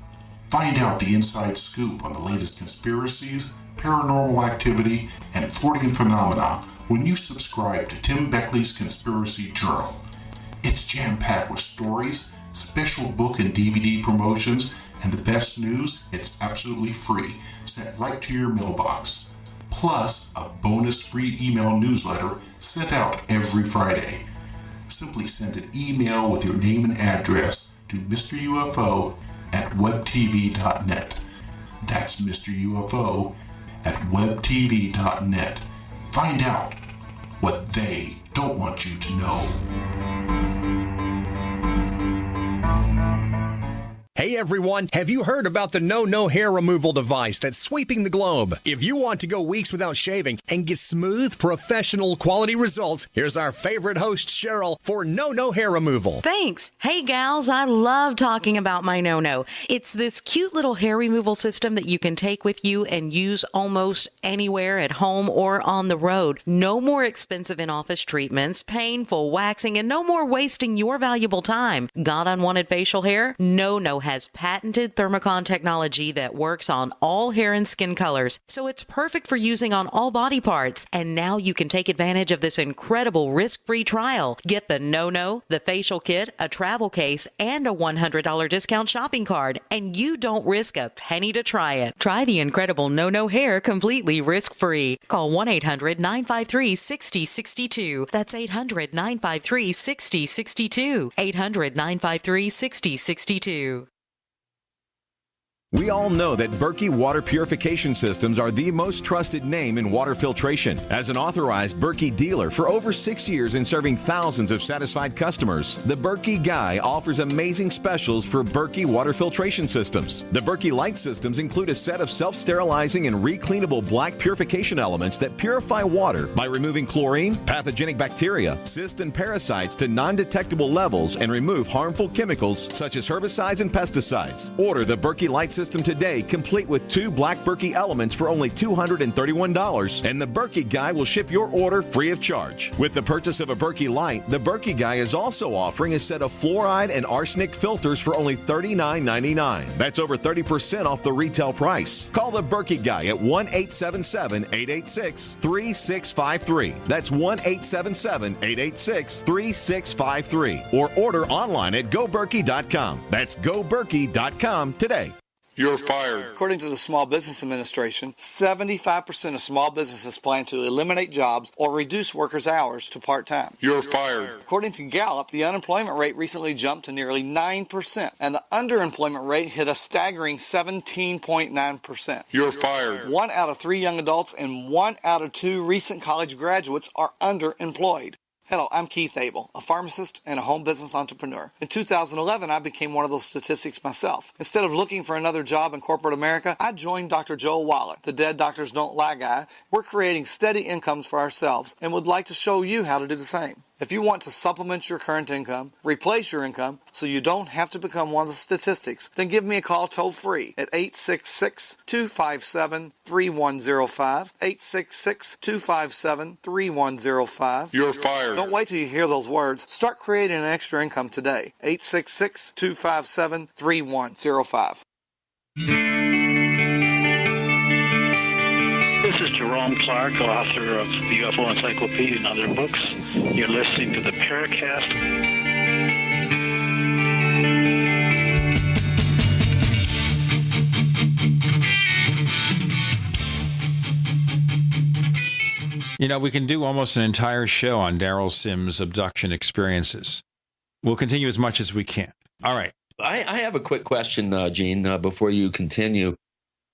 Find out the inside scoop on the latest conspiracies, paranormal activity, and Freudian phenomena when you subscribe to Tim Beckley's Conspiracy Journal. It's jam-packed with stories, special book and DVD promotions, and the best news, it's absolutely free, sent right to your mailbox. Plus, a bonus free email newsletter sent out every Friday. Simply send an email with your name and address to Mr. UFO at webtv.net. That's Mr. UFO at webtv.net. Find out what they don't want you to know. Hey everyone, have you heard about the No hair removal device that's sweeping the globe? If you want to go weeks without shaving and get smooth, professional quality results, here's our favorite host, Cheryl, for No hair removal. Thanks. Hey gals, I love talking about my No. It's this cute little hair removal system that you can take with you and use almost anywhere at home or on the road. No more expensive in-office treatments, painful waxing, and no more wasting your valuable time. Got unwanted facial hair? No has patented thermocon technology that works on all hair and skin colors, so it's perfect for using on all body parts. And now you can take advantage of this incredible risk-free trial. Get the No, the facial kit, a travel case, and a $100 discount shopping card, and you don't risk a penny to try it. Try the incredible No hair completely risk-free. Call 1-800-953-6062. That's 800-953-6062. 800-953-6062. We all know that Berkey Water Purification Systems are the most trusted name in water filtration. As an authorized Berkey dealer for over 6 years and serving thousands of satisfied customers, the Berkey Guy offers amazing specials for Berkey Water Filtration Systems. The Berkey Light Systems include a set of self-sterilizing and recleanable black purification elements that purify water by removing chlorine, pathogenic bacteria, cysts, and parasites to non-detectable levels and remove harmful chemicals such as herbicides and pesticides. Order the Berkey Light System today, complete with 2 black Berkey elements for only $231, and the Berkey Guy will ship your order free of charge. With the purchase of a Berkey Light, the Berkey Guy is also offering a set of fluoride and arsenic filters for only $39.99. That's over 30% off the retail price. Call the Berkey Guy at 1-877-886-3653. That's 1-877-886-3653. Or order online at goberkey.com. That's goberkey.com today. You're fired. According to the Small Business Administration, 75% of small businesses plan to eliminate jobs or reduce workers' hours to part-time. You're fired. According to Gallup, the unemployment rate recently jumped to nearly 9%, and the underemployment rate hit a staggering 17.9%. You're fired. 1 out of 3 young adults and 1 out of 2 recent college graduates are underemployed. Hello, I'm Keith Abel, a pharmacist and a home business entrepreneur. In 2011, I became one of those statistics myself. Instead of looking for another job in corporate America, I joined Dr. Joel Wallach, the Dead Doctors Don't Lie guy. We're creating steady incomes for ourselves and would like to show you how to do the same. If you want to supplement your current income, replace your income, so you don't have to become one of the statistics, then give me a call toll-free at 866-257-3105, 866-257-3105. You're fired. Don't wait till you hear those words. Start creating an extra income today. 866-257-3105. This is Jerome Clark, author of the UFO Encyclopedia and other books. You're listening to the Paracast. You know, we can do almost an entire show on Derrel Sims' abduction experiences. We'll continue as much as we can. All right. I have a quick question, Gene, before you continue.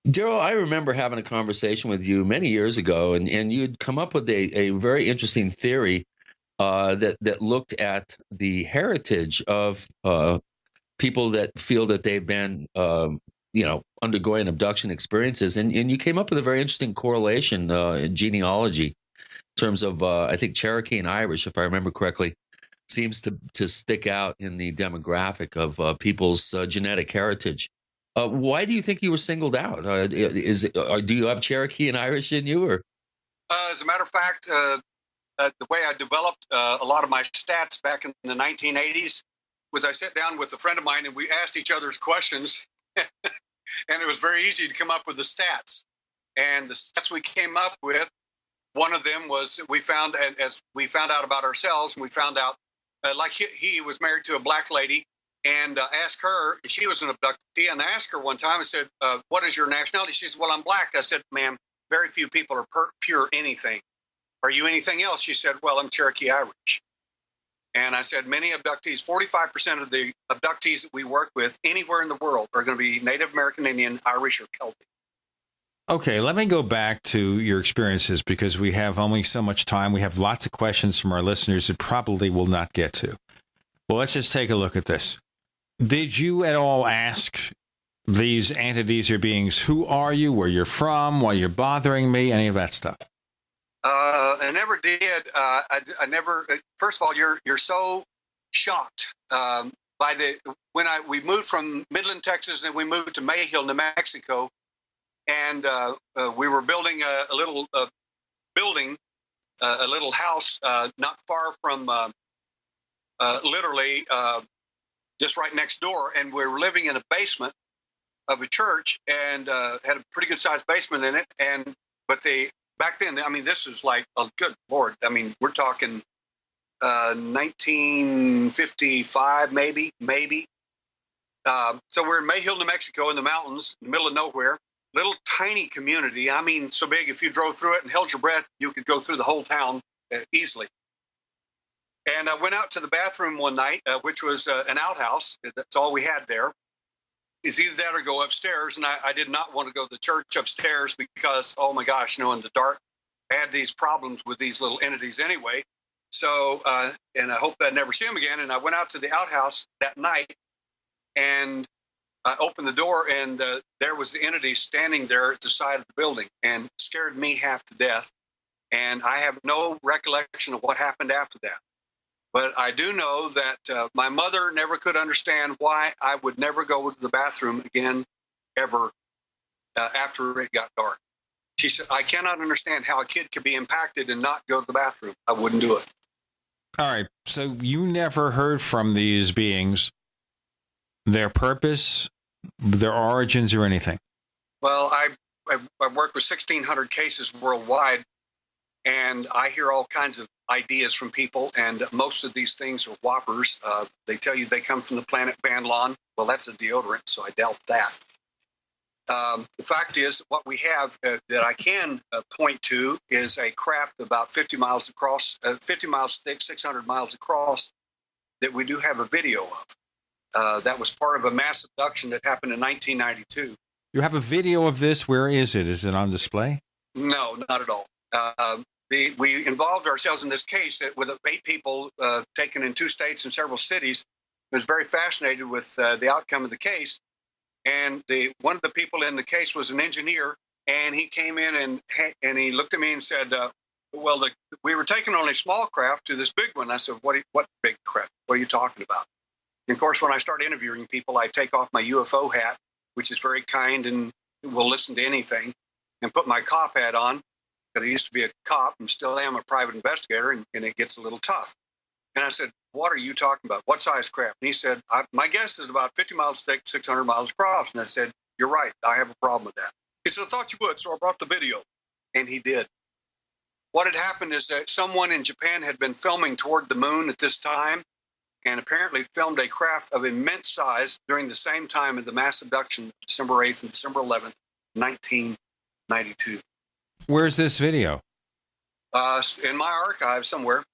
Derrel, I remember having a conversation with you many years ago, and you'd come up with a very interesting theory that looked at the heritage of people that feel that they've been, undergoing abduction experiences. And you came up with a very interesting correlation in genealogy in terms of, I think, Cherokee and Irish, if I remember correctly, seems to stick out in the demographic of people's genetic heritage. Why do you think you were singled out? Do you have Cherokee and Irish in you, or? As a matter of fact, the way I developed a lot of my stats back in the 1980s was I sat down with a friend of mine and we asked each other's questions, and it was very easy to come up with the stats. And the stats we came up with, one of them was we found, as we found out about ourselves, and we found out like he was married to a black lady. And asked her, she was an abductee, and I asked her one time, I said, what is your nationality? She said, well, I'm black. I said, ma'am, very few people are pure anything. Are you anything else? She said, well, I'm Cherokee Irish. And I said, many abductees, 45% of the abductees that we work with anywhere in the world are going to be Native American Indian, Irish, or Celtic. Okay, let me go back to your experiences because we have only so much time. We have lots of questions from our listeners that probably will not get to. Well, let's just take a look at this. Did you at all ask these entities or beings, who are you, where you're from, why you're bothering me, any of that stuff? I never did. I never. First of all, you're so shocked by we moved from Midland, Texas, and we moved to Mayhill, New Mexico, and we were building a little house not far from literally. Just right next door, and we were living in a basement of a church, and had a pretty good sized basement in it. But back then, I mean, this was like, oh, good Lord, I mean, we're talking 1955, maybe. So we're in Mayhill, New Mexico, in the mountains, in the middle of nowhere. Little tiny community. I mean, so big if you drove through it and held your breath, you could go through the whole town easily. And I went out to the bathroom one night, which was an outhouse. That's all we had there. It's either that or go upstairs. And I did not want to go to the church upstairs because, oh my gosh, in the dark, I had these problems with these little entities anyway. So, and I hope I never see them again. And I went out to the outhouse that night, and I opened the door, and there was the entity standing there at the side of the building, and scared me half to death. And I have no recollection of what happened after that. But I do know that my mother never could understand why I would never go to the bathroom again, ever, after it got dark. She said, I cannot understand how a kid could be impacted and not go to the bathroom. I wouldn't do it. All right. So you never heard from these beings, their purpose, their origins, or anything? Well, I worked with 1,600 cases worldwide, and I hear all kinds of ideas from people, and most of these things are whoppers. They tell you they come from the planet Banlon. Well, that's a deodorant, so I doubt that. The fact is, what we have that I can point to is a craft about 50 miles across, 50 miles thick, 600 miles across, that we do have a video of. That was part of a mass abduction that happened in 1992. You have a video of this. Where is it? Is it on display? No, not at all. We involved ourselves in this case with 8 people taken in 2 states and several cities. I was very fascinated with the outcome of the case. And one of the people in the case was an engineer, and he came in and he looked at me and said, well, we were taking only small craft to this big one. I said, what big craft? What are you talking about? And of course, when I start interviewing people, I take off my UFO hat, which is very kind and will listen to anything, and put my cop hat on. But I used to be a cop and still am a private investigator, and it gets a little tough. And I said, what are you talking about? What size craft? And he said, my guess is about 50 miles thick, 600 miles across. And I said, you're right. I have a problem with that. He said, I thought you would, so I brought the video. And he did. What had happened is that someone in Japan had been filming toward the moon at this time, and apparently filmed a craft of immense size during the same time of the mass abduction, December 8th and December 11th, 1992. Where's this video? In my archive somewhere.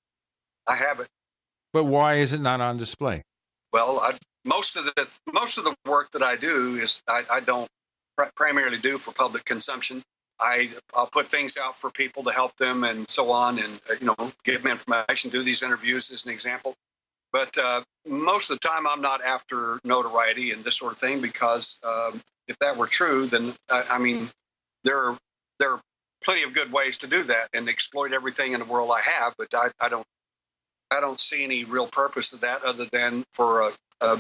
I have it. But why is it not on display? Well, most of the work that I do is I don't primarily do for public consumption. I'll put things out for people to help them and so on, and give them information, do these interviews as an example. But most of the time, I'm not after notoriety and this sort of thing, because if that were true, then there are plenty of good ways to do that and exploit everything in the world I have. But I don't see any real purpose of that, other than for a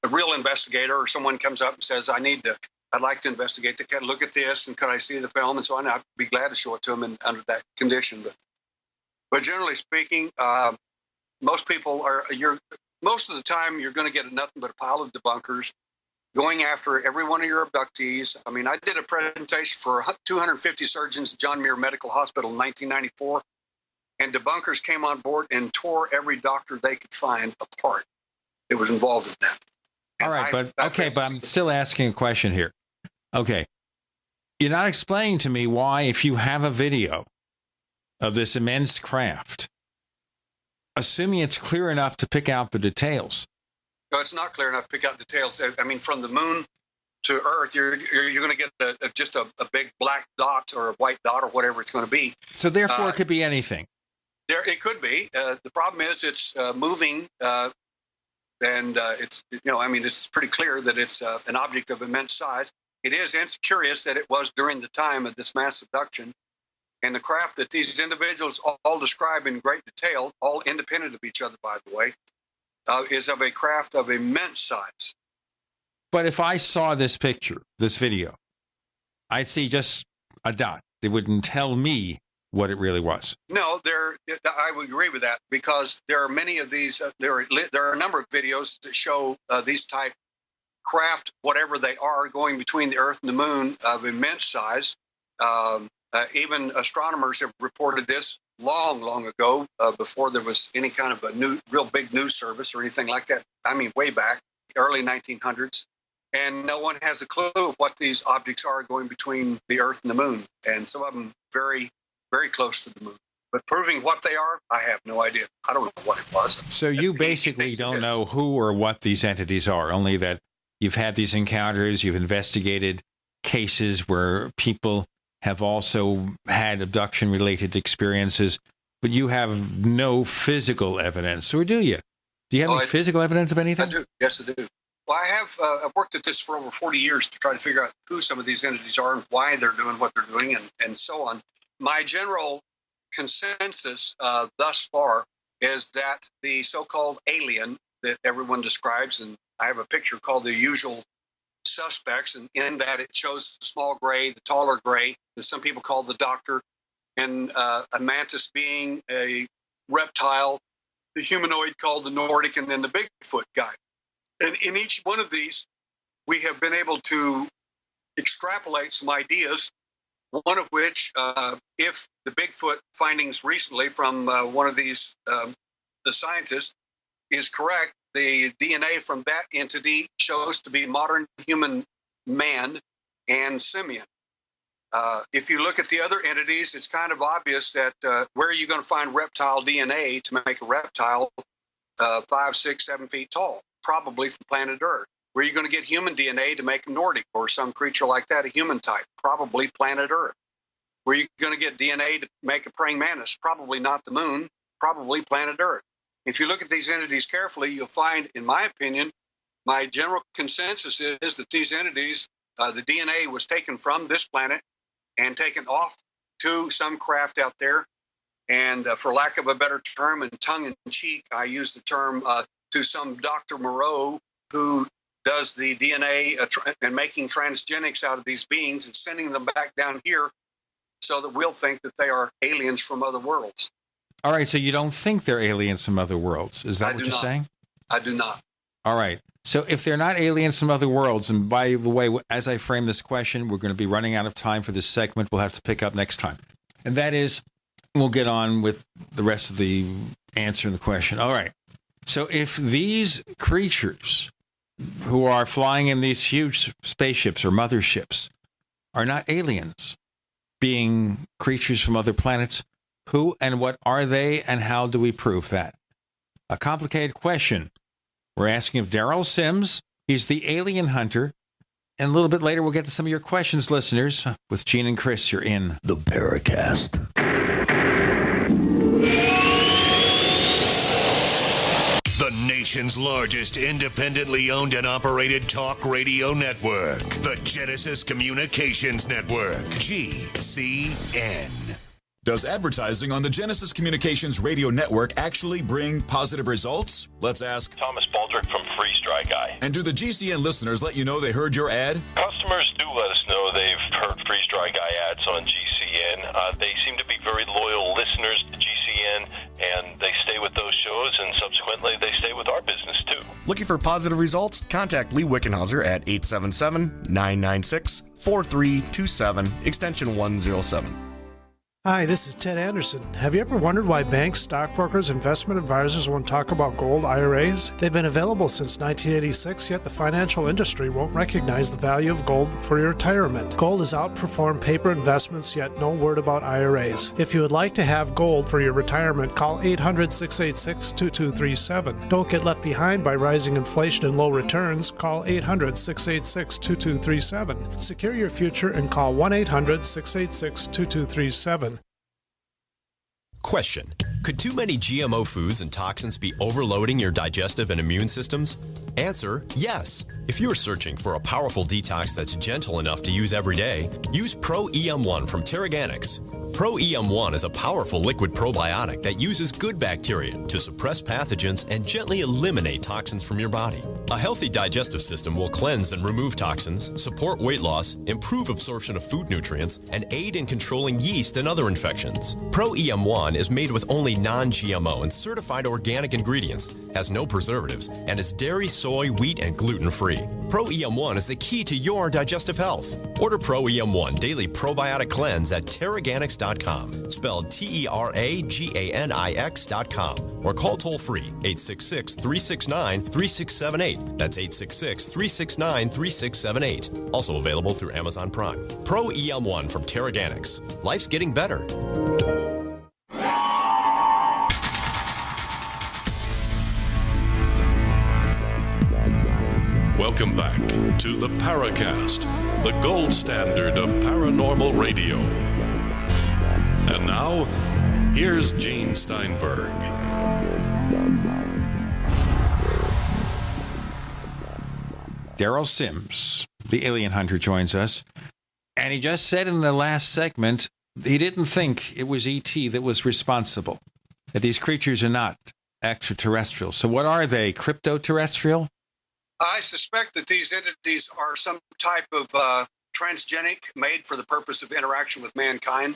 real investigator or someone comes up and says, I'd like to investigate. Can I look at this, and could I see the film and so on? I'd be glad to show it to them under that condition. But generally speaking, most of the time you're going to get nothing but a pile of debunkers going after every one of your abductees. I mean, I did a presentation for 250 surgeons at John Muir Medical Hospital in 1994. And debunkers came on board and tore every doctor they could find apart. It was involved in that. All right, but I'm still asking a question here. Okay. You're not explaining to me why, if you have a video of this immense craft, assuming it's clear enough to pick out the details. No, it's not clear enough to pick out details. I mean, from the moon to Earth, you're going to get just a big black dot or a white dot or whatever it's going to be. So therefore, it could be anything. It could be. The problem is it's moving, and it's pretty clear that it's an object of immense size. It is curious that it was during the time of this mass abduction, and the craft that these individuals all describe in great detail, all independent of each other, by the way, is of a craft of immense size. But if I saw this picture, this video, I'd see just a dot. It wouldn't tell me what it really was. No, I would agree with that, because there are many of these. There are a number of videos that show these type craft, whatever they are, going between the Earth and the Moon of immense size. Even astronomers have reported this long ago, before there was any kind of a real big news service or anything like that. I mean, way back, early 1900s. And no one has a clue of what these objects are going between the Earth and the Moon. And some of them very, very close to the Moon. But proving what they are, I have no idea. I don't know what it was. So you basically don't know who or what these entities are, only that you've had these encounters, you've investigated cases where people have also had abduction-related experiences, but you have no physical evidence, or do you? Do you have any physical evidence of anything? I do. Yes, I do. Well, I've worked at this for over 40 years to try to figure out who some of these entities are and why they're doing what they're doing, and so on. My general consensus thus far is that the so-called alien that everyone describes, and I have a picture called The Usual Suspects, and in that it shows the small gray, the taller gray, that some people call the doctor, and a mantis being a reptile, the humanoid called the Nordic, and then the Bigfoot guy. And in each one of these, we have been able to extrapolate some ideas, one of which, if the Bigfoot findings recently from one of these, the scientists, is correct, the DNA from that entity shows to be modern human man and simian. If you look at the other entities, it's kind of obvious that where are you going to find reptile DNA to make a reptile 5, 6, 7 feet tall? Probably from planet Earth. Where are you going to get human DNA to make a Nordic or some creature like that, a human type? Probably planet Earth. Where are you going to get DNA to make a praying mantis? Probably not the moon, probably planet Earth. If you look at these entities carefully, you'll find, in my opinion, my general consensus is that these entities, the DNA was taken from this planet and taken off to some craft out there. And for lack of a better term, and tongue-in-cheek, I use the term to some Dr. Moreau, who does the DNA and making transgenics out of these beings and sending them back down here so that we'll think that they are aliens from other worlds. All right, so you don't think they're aliens from other worlds. Is that what you're saying? I do not. All right. So if they're not aliens from other worlds, and by the way, as I frame this question, we're going to be running out of time for this segment. We'll have to pick up next time. And that is, we'll get on with the rest of the answer in the question. All right. So if these creatures who are flying in these huge spaceships or motherships are not aliens, being creatures from other planets, who and what are they, and how do we prove that? A complicated question. We're asking of Derrel Sims. He's the alien hunter. And a little bit later, we'll get to some of your questions, listeners. With Gene and Chris, you're in the Paracast. The nation's largest independently owned and operated talk radio network. The Genesis Communications Network. GCN. Does advertising on the Genesis Communications Radio Network actually bring positive results? Let's ask Thomas Baldrick from Freeze Dry Guy. And do the GCN listeners let you know they heard your ad? Customers do let us know they've heard Freeze Dry Guy ads on GCN. They seem to be very loyal listeners to GCN, and they stay with those shows, and subsequently they stay with our business too. Looking for positive results? Contact Lee Wickenhauser at 877-996-4327, extension 107. Hi, this is Ted Anderson. Have you ever wondered why banks, stockbrokers, investment advisors won't talk about gold IRAs? They've been available since 1986, yet the financial industry won't recognize the value of gold for your retirement. Gold has outperformed paper investments, yet no word about IRAs. If you would like to have gold for your retirement, call 800-686-2237. Don't get left behind by rising inflation and low returns. Call 800-686-2237. Secure your future and call 1-800-686-2237. Question: could too many GMO foods and toxins be overloading your digestive and immune systems? Answer: yes. If you're searching for a powerful detox that's gentle enough to use every day, use Pro EM1 from Terraganics. Pro EM1 is a powerful liquid probiotic that uses good bacteria to suppress pathogens and gently eliminate toxins from your body. A healthy digestive system will cleanse and remove toxins, support weight loss, improve absorption of food nutrients, and aid in controlling yeast and other infections. Pro EM1 is made with only non-GMO and certified organic ingredients, has no preservatives, and is dairy, soy, wheat, and gluten-free. Pro EM1 is the key to your digestive health. Order Pro EM1 Daily Probiotic Cleanse at Terraganics.com, spelled Terraganix.com, or call toll-free 866-369-3678. That's 866-369-3678. Also available through Amazon Prime. Pro EM1 from Terraganics. Life's getting better. Welcome back to the Paracast, the gold standard of paranormal radio. And now, here's Gene Steinberg. Derrel Sims, the alien hunter, joins us. And he just said in the last segment, he didn't think it was E.T. that was responsible, that these creatures are not extraterrestrial. So what are they, crypto-terrestrial? I suspect that these entities are some type of transgenic made for the purpose of interaction with mankind.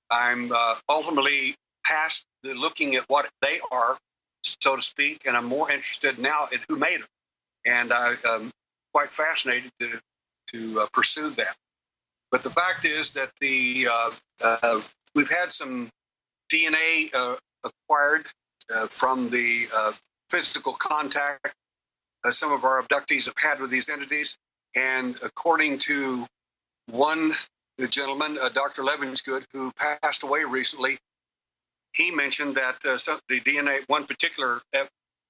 I'm ultimately past looking at what they are, so to speak, and I'm more interested now in who made them. And I'm quite fascinated to pursue that. But the fact is that we've had some DNA acquired from the physical contact some of our abductees have had with these entities. And according to the gentleman, Dr. Levensgood, who passed away recently, he mentioned that the DNA, one particular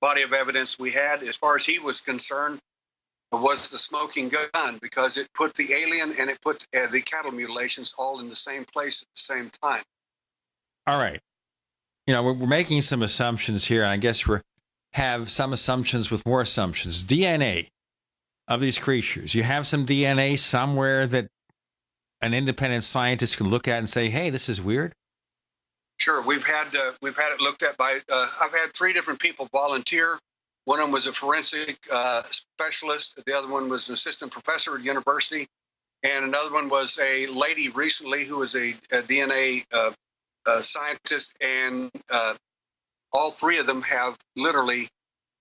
body of evidence we had, as far as he was concerned, was the smoking gun, because it put the alien and it put the cattle mutilations all in the same place at the same time. All right. We're making some assumptions here, and I guess we have some assumptions with more assumptions. DNA of these creatures. You have some DNA somewhere that an independent scientist can look at and say, hey, this is weird? Sure. We've had it looked at by, I've had 3 different people volunteer. One of them was a forensic specialist. The other one was an assistant professor at university. And another one was a lady recently who was a DNA scientist. And all 3 of them have literally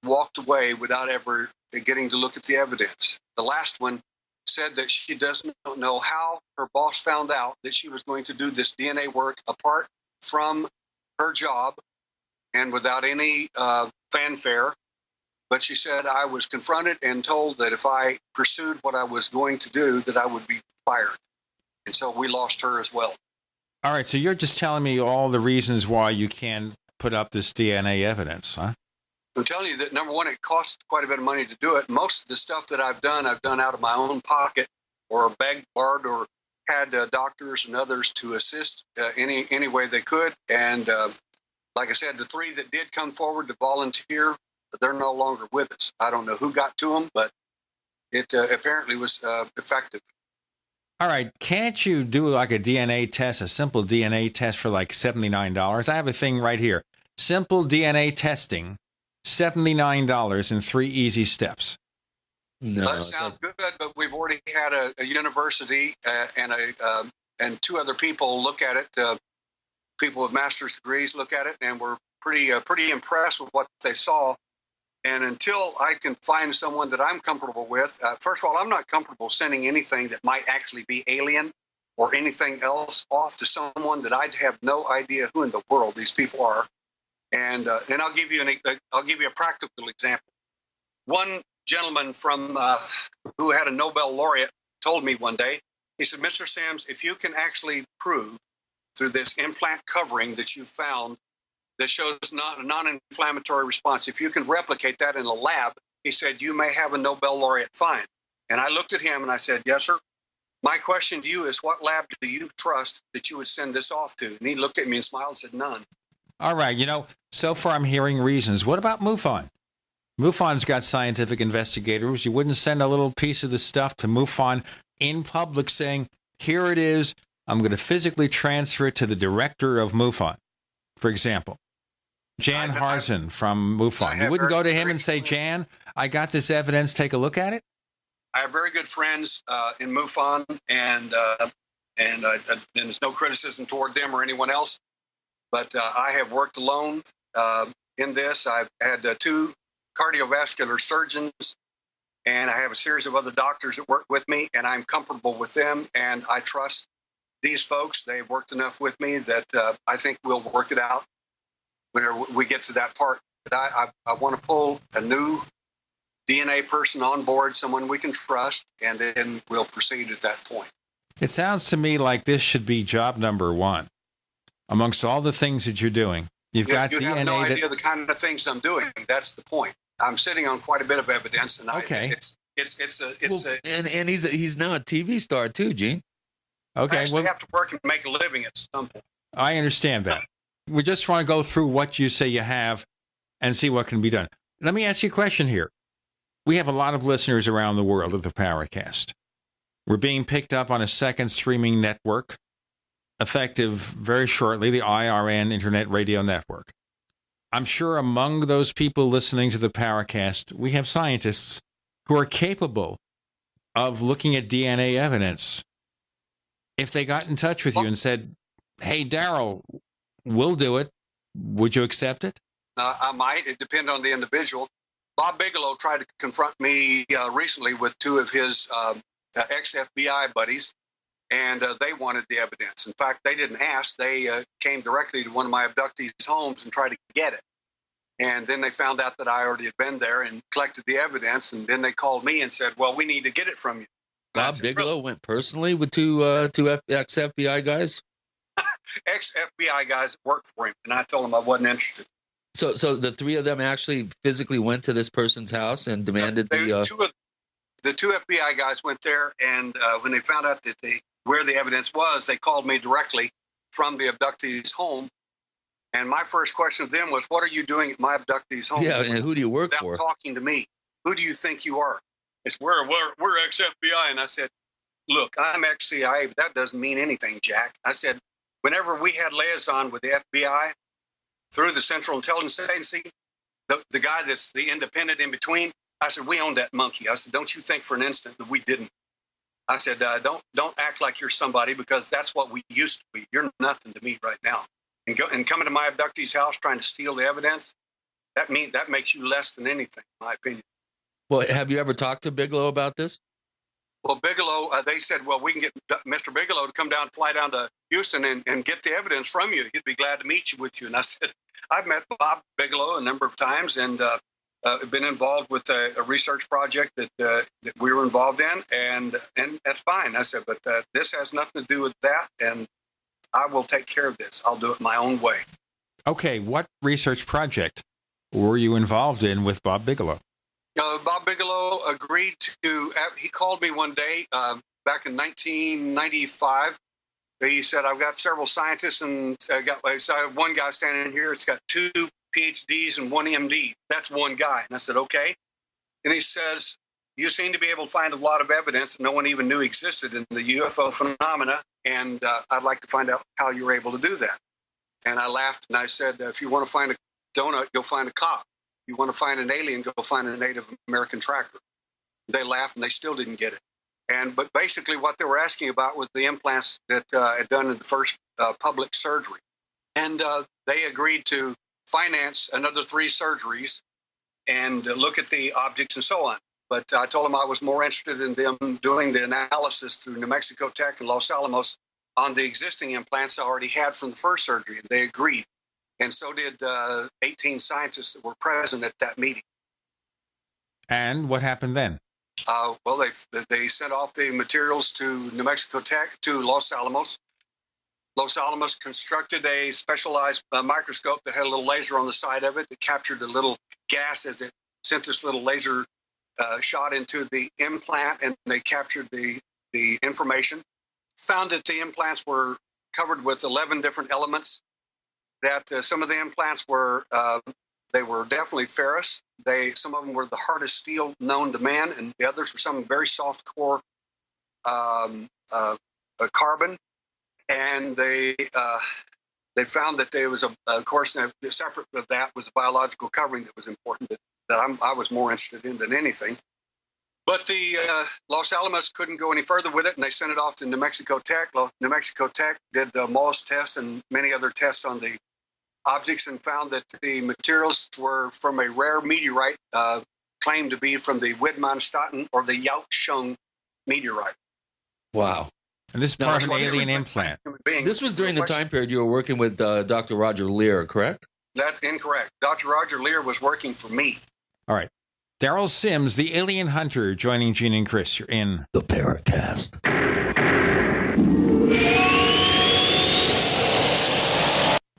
walked away without ever getting to look at the evidence. The last one said that she doesn't know how her boss found out that she was going to do this DNA work apart from her job and without any fanfare. But she said, I was confronted and told that if I pursued what I was going to do, that I would be fired. And so we lost her as well. All right, so you're just telling me all the reasons why you can't put up this DNA evidence, huh? I'm telling you that, number one, it costs quite a bit of money to do it. Most of the stuff that I've done out of my own pocket, or begged, borrowed, or had doctors and others to assist any way they could. And like I said, the 3 that did come forward to volunteer, they're no longer with us. I don't know who got to them, but it apparently was effective. All right, can't you do like a DNA test, a simple DNA test for like $79? I have a thing right here. Simple DNA testing, $79 in 3 easy steps. No, that sounds good, but we've already had a university and 2 other people look at it. People with master's degrees look at it, and we're pretty impressed with what they saw. And until I can find someone that I'm comfortable with, first of all, I'm not comfortable sending anything that might actually be alien or anything else off to someone that I'd have no idea who in the world these people are. And I'll give you a practical example. One gentleman from who had a Nobel laureate told me one day, he said, Mr. Sims, if you can actually prove through this implant covering that you found that shows not a non-inflammatory response, if you can replicate that in a lab, he said, you may have a Nobel laureate find. And I looked at him and I said, yes, sir. My question to you is, what lab do you trust that you would send this off to? And he looked at me and smiled and said, none. All right, so far I'm hearing reasons. What about MUFON? MUFON's got scientific investigators. You wouldn't send a little piece of the stuff to MUFON in public saying, here it is, I'm going to physically transfer it to the director of MUFON, for example. Jan Harzen from MUFON. You wouldn't go to him and say, Jan, I got this evidence, take a look at it? I have very good friends in MUFON, and there's no criticism toward them or anyone else. But I have worked alone in this. I've had 2 cardiovascular surgeons, and I have a series of other doctors that work with me, and I'm comfortable with them, and I trust these folks. They've worked enough with me that I think we'll work it out whenever we get to that part. But I want to pull a new DNA person on board, someone we can trust, and then we'll proceed at that point. It sounds to me like this should be job number 1. Amongst all the things that you're doing, you got DNA. You have no idea the kind of things I'm doing. That's the point. I'm sitting on quite a bit of evidence, and and he's now a TV star too, Gene. Okay, I actually have to work and make a living at some point. I understand that. We just want to go through what you say you have and see what can be done. Let me ask you a question here. We have a lot of listeners around the world of the Paracast. We're being picked up on a second streaming network, effective very shortly, the IRN Internet Radio Network. I'm sure among those people listening to the Paracast, we have scientists who are capable of looking at DNA evidence. If they got in touch with you and said, hey, Derrel, we'll do it, would you accept it? I might. It depends on the individual. Bob Bigelow tried to confront me recently with 2 of his ex-FBI buddies, and they wanted the evidence. In fact, they didn't ask. They came directly to one of my abductees' homes and tried to get it. And then they found out that I already had been there and collected the evidence, and then they called me and said, well, we need to get it from you. Bob Bigelow went personally with two ex-FBI guys? Ex-FBI guys that worked for him, and I told him I wasn't interested. So the three of them actually physically went to this person's house and demanded The two FBI guys went there, and when they found out that where the evidence was, they called me directly from the abductee's home. And my first question to them was, "What are you doing at my abductee's home? Yeah, and who do you work without for?" Talking to me. Who do you think you are? It's we're ex-FBI, and I said, "Look, I'm ex-CIA, but that doesn't mean anything, Jack." I said, "Whenever we had liaison with the FBI through the Central Intelligence Agency, the guy that's the independent in between, I said, we owned that monkey. I said, don't you think for an instant that we didn't? I said, don't act like you're somebody, because that's what we used to be. You're nothing to me right now. And coming to my abductee's house trying to steal the evidence, that makes you less than anything, in my opinion." Well, have you ever talked to Bigelow about this? Well, Bigelow, they said, well, we can get Mr. Bigelow to fly down to Houston and get the evidence from you. He'd be glad to meet you with you. And I said, I've met Bob Bigelow a number of times, and been involved with a research project that we were involved in, and that's fine. I said, but this has nothing to do with that, and I will take care of this. I'll do it my own way. Okay, what research project were you involved in with Bob Bigelow? Bob Bigelow agreed to, he called me one day back in 1995. He said, I've got several scientists, and I have one guy standing here. It's got 2 PhDs and 1 MD. That's one guy. And I said, okay. And he says, you seem to be able to find a lot of evidence no one even knew existed in the UFO phenomena, and I'd like to find out how you were able to do that. And I laughed, and I said, if you want to find a donut, go find a cop. If you want to find an alien, go find a Native American tracker. They laughed, and they still didn't get it. But basically what they were asking about was the implants that had done in the first public surgery. And they agreed to finance another 3 surgeries and look at the objects and so on. But I told them I was more interested in them doing the analysis through New Mexico Tech and Los Alamos on the existing implants I already had from the first surgery. And they agreed. And so did 18 scientists that were present at that meeting. And what happened then? Well, they sent off the materials to New Mexico Tech, to Los Alamos. Los Alamos constructed a specialized microscope that had a little laser on the side of it that captured the little gas as it sent this little laser shot into the implant, and they captured the information. Found that the implants were covered with 11 different elements, that some of the implants were they were definitely ferrous. Some of them were the hardest steel known to man, and the others were some very soft core carbon. And they found that there was of course, separate of that was a biological covering that was important that I was more interested in than anything. But the Los Alamos couldn't go any further with it, and they sent it off to New Mexico Tech. New Mexico Tech did Mohs tests and many other tests on the objects and found that the materials were from a rare meteorite claimed to be from the Widmanstatten or the Yautshung meteorite. Wow. And this is part of an alien implant. This was during the time period you were working with Dr. Roger Lear, correct? That's incorrect. Dr. Roger Lear was working for me. All right. Derrel Sims, the alien hunter, joining Gene and Chris. You're in the Paracast.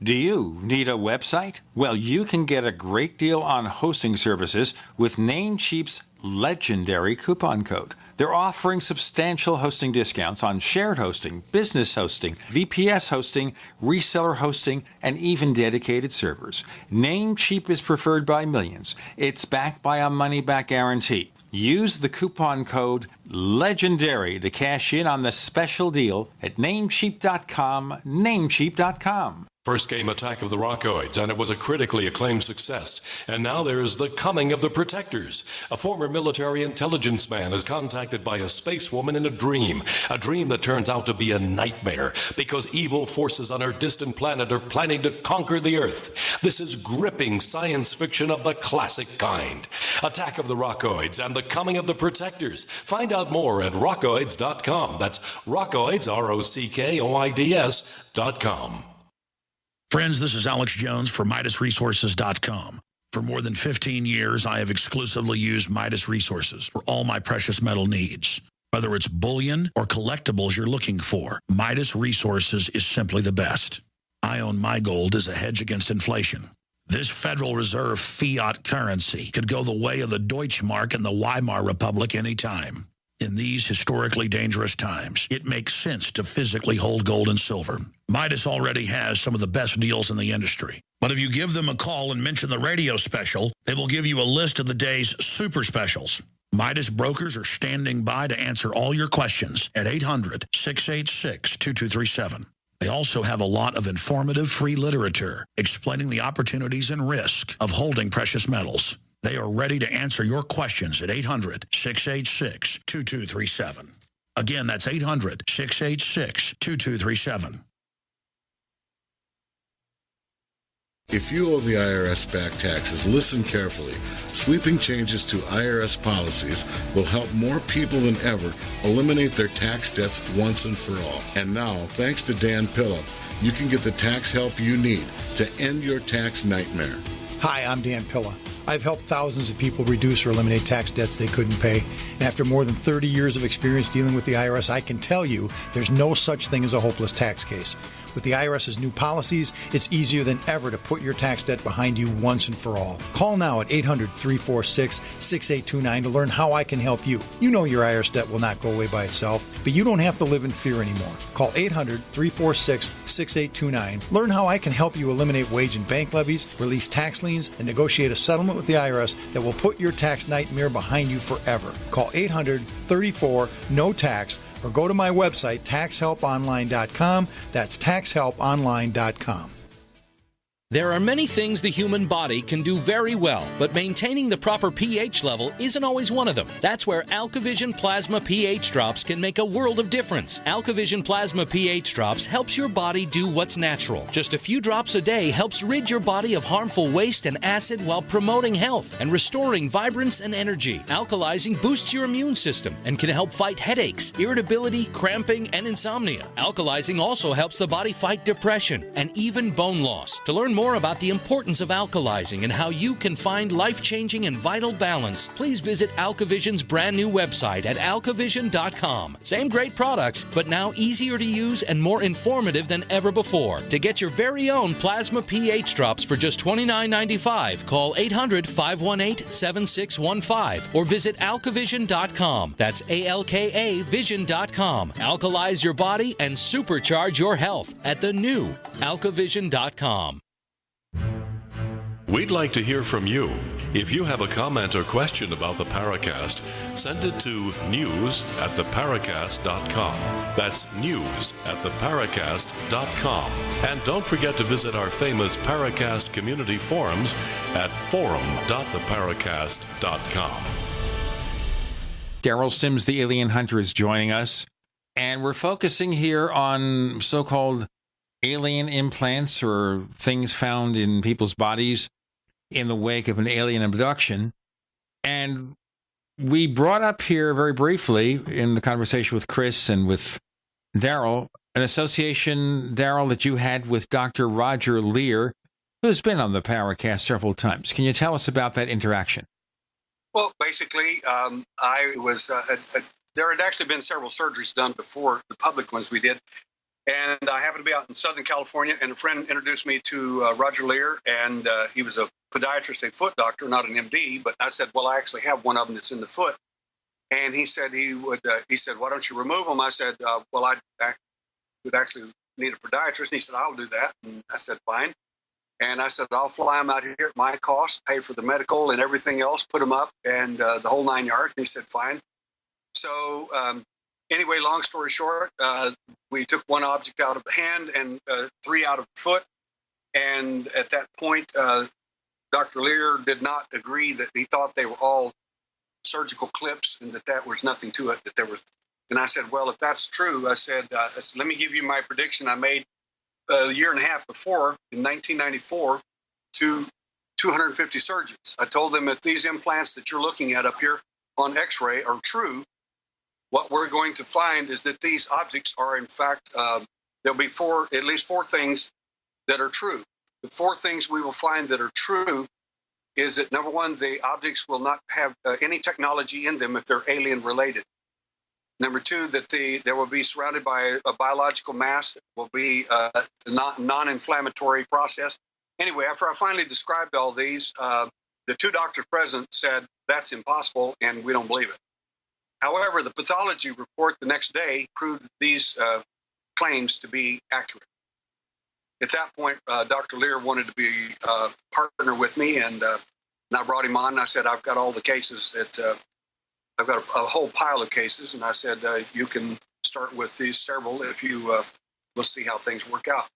Do you need a website? Well, you can get a great deal on hosting services with Namecheap's legendary coupon code. They're offering substantial hosting discounts on shared hosting, business hosting, VPS hosting, reseller hosting, and even dedicated servers. Namecheap is preferred by millions. It's backed by a money-back guarantee. Use the coupon code LEGENDARY to cash in on the special deal at Namecheap.com, Namecheap.com. First came Attack of the Rockoids, and it was a critically acclaimed success. And now there's The Coming of the Protectors. A former military intelligence man is contacted by a space woman in a dream that turns out to be a nightmare because evil forces on her distant planet are planning to conquer the Earth. This is gripping science fiction of the classic kind. Attack of the Rockoids and The Coming of the Protectors. Find out more at rockoids.com. That's Rockoids, ROCKOIDS.com. Friends, this is Alex Jones for MidasResources.com. For more than 15 years, I have exclusively used Midas Resources for all my precious metal needs. Whether it's bullion or collectibles you're looking for, Midas Resources is simply the best. I own my gold as a hedge against inflation. This Federal Reserve fiat currency could go the way of the Deutschmark and the Weimar Republic anytime. In these historically dangerous times, it makes sense to physically hold gold and silver. Midas already has some of the best deals in the industry. But if you give them a call and mention the radio special, they will give you a list of the day's super specials. Midas brokers are standing by to answer all your questions at 800-686-2237. They also have a lot of informative free literature explaining the opportunities and risk of holding precious metals. They are ready to answer your questions at 800-686-2237. Again, that's 800-686-2237. If you owe the IRS back taxes, listen carefully. Sweeping changes to IRS policies will help more people than ever eliminate their tax debts once and for all. And now, thanks to Dan Pilla, you can get the tax help you need to end your tax nightmare. Hi, I'm Dan Pilla. I've helped thousands of people reduce or eliminate tax debts they couldn't pay. And after more than 30 years of experience dealing with the IRS, I can tell you there's no such thing as a hopeless tax case. With the IRS's new policies, it's easier than ever to put your tax debt behind you once and for all. Call now at 800-346-6829 to learn how I can help you. You know your IRS debt will not go away by itself, but you don't have to live in fear anymore. Call 800-346-6829. Learn how I can help you eliminate wage and bank levies, release tax liens, and negotiate a settlement with the IRS that will put your tax nightmare behind you forever. Call 800-34-NO-TAX or go to my website, taxhelponline.com. That's taxhelponline.com. There are many things the human body can do very well, but maintaining the proper pH level isn't always one of them. That's where AlkaVision Plasma pH Drops can make a world of difference. AlkaVision Plasma pH Drops helps your body do what's natural. Just a few drops a day helps rid your body of harmful waste and acid while promoting health and restoring vibrance and energy. Alkalizing boosts your immune system and can help fight headaches, irritability, cramping, and insomnia. Alkalizing also helps the body fight depression and even bone loss. To learn more about the importance of alkalizing and how you can find life-changing and vital balance, please visit AlkaVision's brand new website at alkavision.com. Same great products, but now easier to use and more informative than ever before. To get your very own plasma pH drops for just $29.95, call 800-518-7615 or visit alkavision.com. That's ALKAvision.com. Alkalize your body and supercharge your health at the new alkavision.com. We'd like to hear from you. If you have a comment or question about the Paracast, send it to news@theparacast.com. That's news@theparacast.com. And don't forget to visit our famous Paracast community forums at forum.theparacast.com. Derrel Sims, the alien hunter, is joining us. And we're focusing here on so-called alien implants or things found in people's bodies in the wake of an alien abduction. And we brought up here very briefly in the conversation with Chris and with Derrel, an association, Derrel, that you had with Dr. Roger Lear, who's been on the Paracast several times. Can you tell us about that interaction? Well, basically, I was, there had actually been several surgeries done before the public ones we did. And I happened to be out in Southern California, and a friend introduced me to Roger Lear, and he was a podiatrist, a foot doctor, not an MD. But I said, well, I actually have one of them that's in the foot. And he said he would. He said, why don't you remove them? I said, well, I would actually need a podiatrist. And he said, I'll do that. And I said, fine. And I said, I'll fly them out here at my cost, pay for the medical and everything else, put them up, and the whole 9 yards. And he said, fine. So anyway, long story short, we took one object out of the hand and 3 out of the foot. And at that point, Dr. Lear did not agree that he thought they were all surgical clips and that was nothing to it, that there was. And I said, well, if that's true, I said, let me give you my prediction I made a year and a half before, in 1994, to 250 surgeons. I told them if these implants that you're looking at up here on X-ray are true, what we're going to find is that these objects are, in fact, there'll be at least four things that are true. The four things we will find that are true is that, number one, the objects will not have any technology in them if they're alien related. Number two, that there will be surrounded by a biological mass that will be a non-inflammatory process. Anyway, after I finally described all these, the two doctors present said, that's impossible, and we don't believe it. However, the pathology report the next day proved these claims to be accurate. At that point, Dr. Lear wanted to be a partner with me, and I brought him on, and I said, I've got all the cases that, I've got a whole pile of cases, and I said, you can start with these several if you, we'll see how things work out.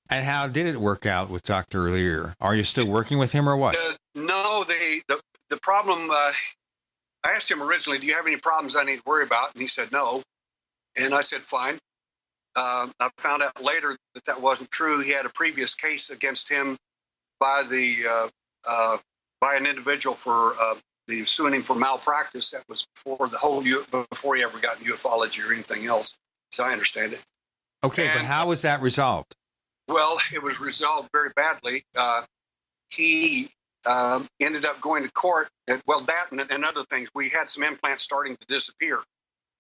And how did it work out with Dr. Lear? Are you still working with him or what? No, the problem, I asked him originally, do you have any problems I need to worry about? And he said, no. And I said, fine. I found out later that that wasn't true. He had a previous case against him by by an individual for suing him for malpractice. That was before he ever got in ufology or anything else, as I understand it. Okay, but how was that resolved? Well, it was resolved very badly. He ended up going to court. That and other things. We had some implants starting to disappear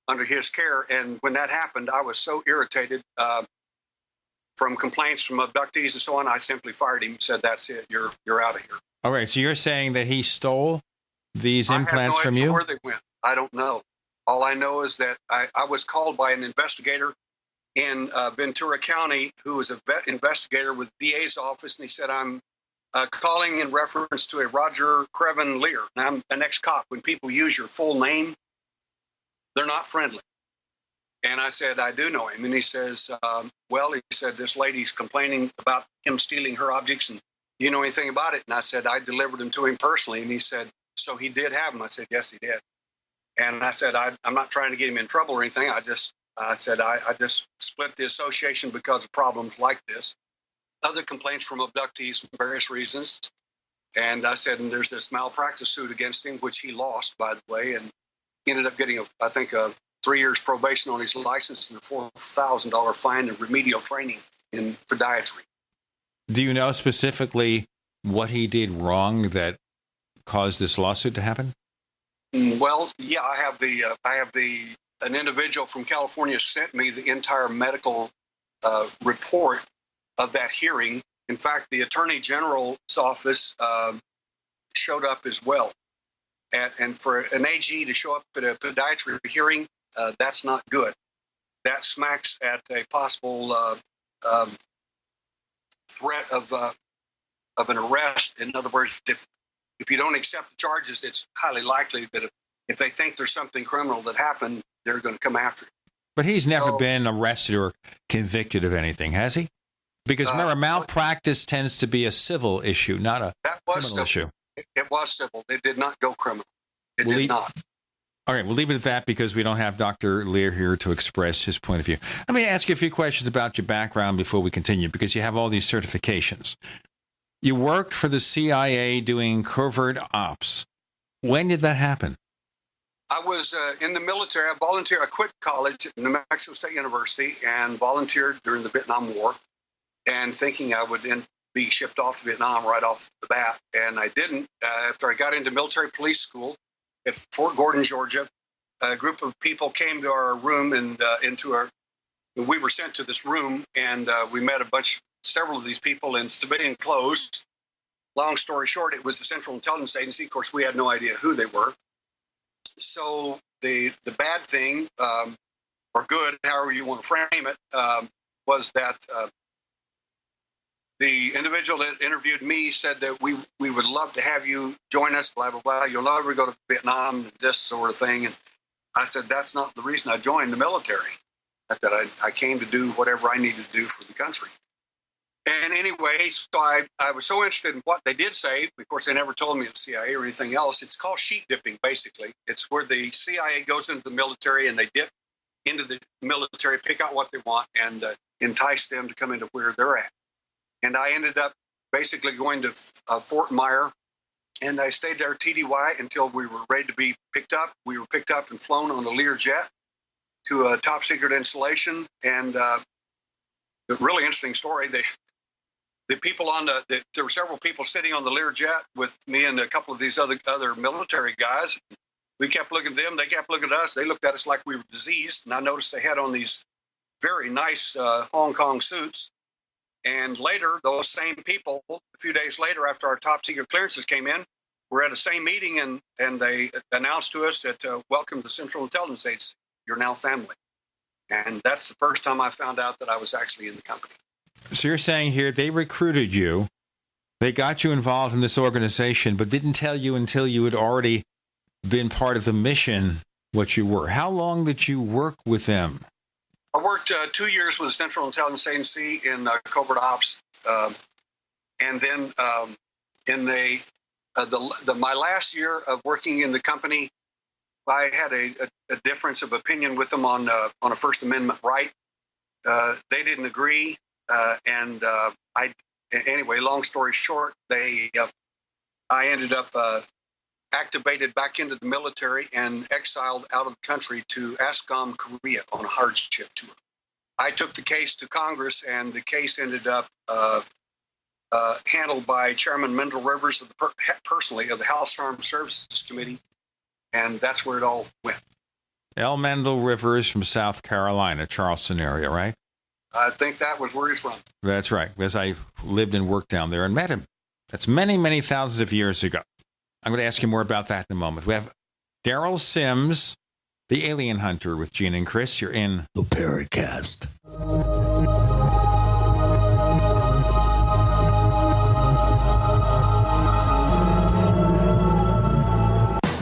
under his care. And when that happened, I was so irritated from complaints from abductees and so on, I simply fired him and said, that's it, you're out of here. All right, so you're saying that he stole these implants from you? I have no idea where they went. I don't know. All I know is that I was called by an investigator in Ventura County who was a vet investigator with DA's office, and he said, I'm calling in reference to a Roger Creven Lear. Now, I'm an ex-cop. When people use your full name, they're not friendly. And I said, I do know him. And he says, he said, this lady's complaining about him stealing her objects, and do you know anything about it? And I said, I delivered them to him personally. And he said, so he did have them? I said, yes, he did. And I said, I'm not trying to get him in trouble or anything. I said, I just split the association because of problems like this. Other complaints from abductees for various reasons. And I said, and there's this malpractice suit against him, which he lost, by the way, and ended up getting, a 3 years probation on his license and a $4,000 fine and remedial training in podiatry. Do you know specifically what he did wrong that caused this lawsuit to happen? Well, yeah, I have an individual from California sent me the entire medical report of that hearing. In fact, the Attorney General's office showed up as well. And for an AG to show up at a podiatry hearing, that's not good. That smacks at a possible threat of an arrest. In other words, if you don't accept the charges, it's highly likely that if they think there's something criminal that happened, they're going to come after you. But he's never been arrested or convicted of anything, has he? Because remember, malpractice tends to be a civil issue, not a criminal issue. It was civil. It did not go criminal. It did not. All right, we'll leave it at that because we don't have Dr. Lear here to express his point of view. Let me ask you a few questions about your background before we continue, because you have all these certifications. You worked for the CIA doing covert ops. When did that happen? I was in the military. I volunteered. I quit college at New Mexico State University and volunteered during the Vietnam War, and thinking I would then be shipped off to Vietnam right off the bat. And I didn't. After I got into military police school at Fort Gordon, Georgia, a group of people came to our room and we were sent to this room, and we met several of these people in civilian clothes. Long story short, it was the Central Intelligence Agency. Of course, we had no idea who they were. So the bad thing, or good, however you want to frame it, was that the individual that interviewed me said that we would love to have you join us, blah, blah, blah. You'll never go to Vietnam, this sort of thing. And I said, that's not the reason I joined the military. I said, I came to do whatever I needed to do for the country. And anyway, so I was so interested in what they did say. Of course, they never told me the CIA or anything else. It's called sheet dipping, basically. It's where the CIA goes into the military and they dip into the military, pick out what they want, and entice them to come into where they're at. And I ended up basically going to Fort Myer, and I stayed there TDY until we were ready to be picked up. We were picked up and flown on a Lear jet to a top secret installation. And a really interesting story. The people there were several people sitting on the Lear jet with me and a couple of these other military guys. we kept looking at them. They kept looking at us. They looked at us like we were diseased. And I noticed they had on these very nice Hong Kong suits. And later, those same people, a few days later, after our top secret clearances came in, we're at the same meeting, and they announced to us that, welcome to Central Intelligence Agency. You're now family. And that's the first time I found out that I was actually in the company. So you're saying here they recruited you, they got you involved in this organization, but didn't tell you until you had already been part of the mission what you were. How long did you work with them? I worked 2 years with the Central Intelligence Agency in covert ops, and then in my last year of working in the company, I had a difference of opinion with them on a First Amendment right. They didn't agree, and anyway, long story short, I ended up activated back into the military and exiled out of the country to Ascom, Korea on a hardship tour. I took the case to Congress, and the case ended up handled by Chairman Mendel Rivers personally of the House Armed Services Committee, and that's where it all went. L. Mendel Rivers from South Carolina, Charleston area, right? I think that was where he's from. That's right, because I lived and worked down there and met him. That's many, many thousands of years ago. I'm going to ask you more about that in a moment. We have Derrel Sims, the alien hunter, with Gene and Chris. You're in the Paracast.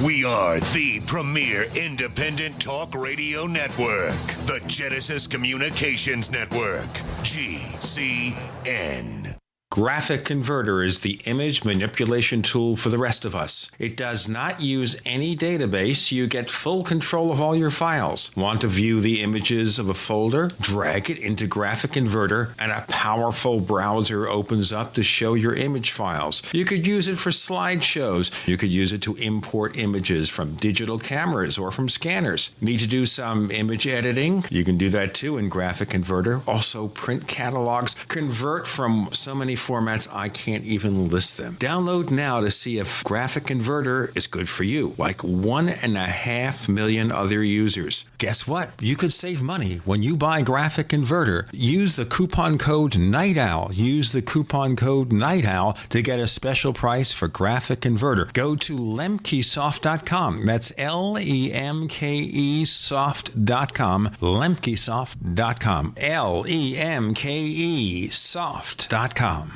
We are the premier independent talk radio network, the Genesis Communications Network, GCN. Graphic Converter is the image manipulation tool for the rest of us. It does not use any database. You get full control of all your files. Want to view the images of a folder? Drag it into Graphic Converter, and a powerful browser opens up to show your image files. You could use it for slideshows. You could use it to import images from digital cameras or from scanners. Need to do some image editing? You can do that too in Graphic Converter. Also print catalogs. Convert from so many formats I can't even list them. Download now to see if Graphic Converter is good for you, like 1.5 million other users. Guess what? You could save money when you buy Graphic Converter. Use the coupon code Night Owl. Use the coupon code Night Owl to get a special price for Graphic Converter. Go to lemkesoft.com. That's Lemke soft.com. Lemkesoft.com. Lemke soft.com.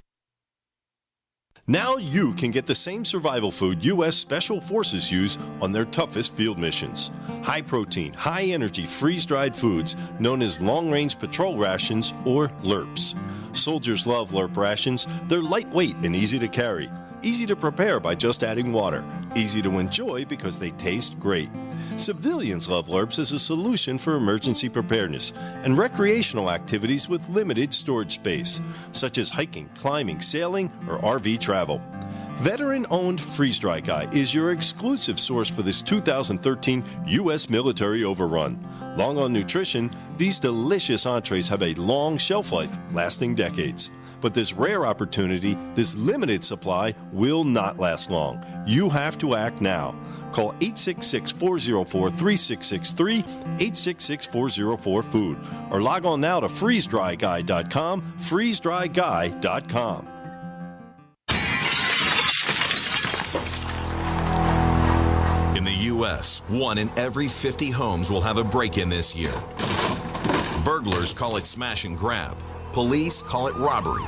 Now you can get the same survival food U.S. Special Forces use on their toughest field missions. High-protein, high-energy, freeze-dried foods known as long-range patrol rations, or LRPs. Soldiers love LRP rations. They're lightweight and easy to carry. Easy to prepare by just adding water. Easy to enjoy because they taste great. Civilians love LRPs as a solution for emergency preparedness and recreational activities with limited storage space, such as hiking, climbing, sailing, or RV travel. Veteran-owned Freeze Dry Guy is your exclusive source for this 2013 U.S. military overrun. Long on nutrition, these delicious entrees have a long shelf life, lasting decades. But this rare opportunity, this limited supply, will not last long. You have to act now. Call 866-404-3663, 866-404-FOOD, or log on now to freezedryguy.com, freezedryguy.com. In the U.S., 1 in every 50 homes will have a break-in this year. Burglars call it smash and grab. Police call it robbery.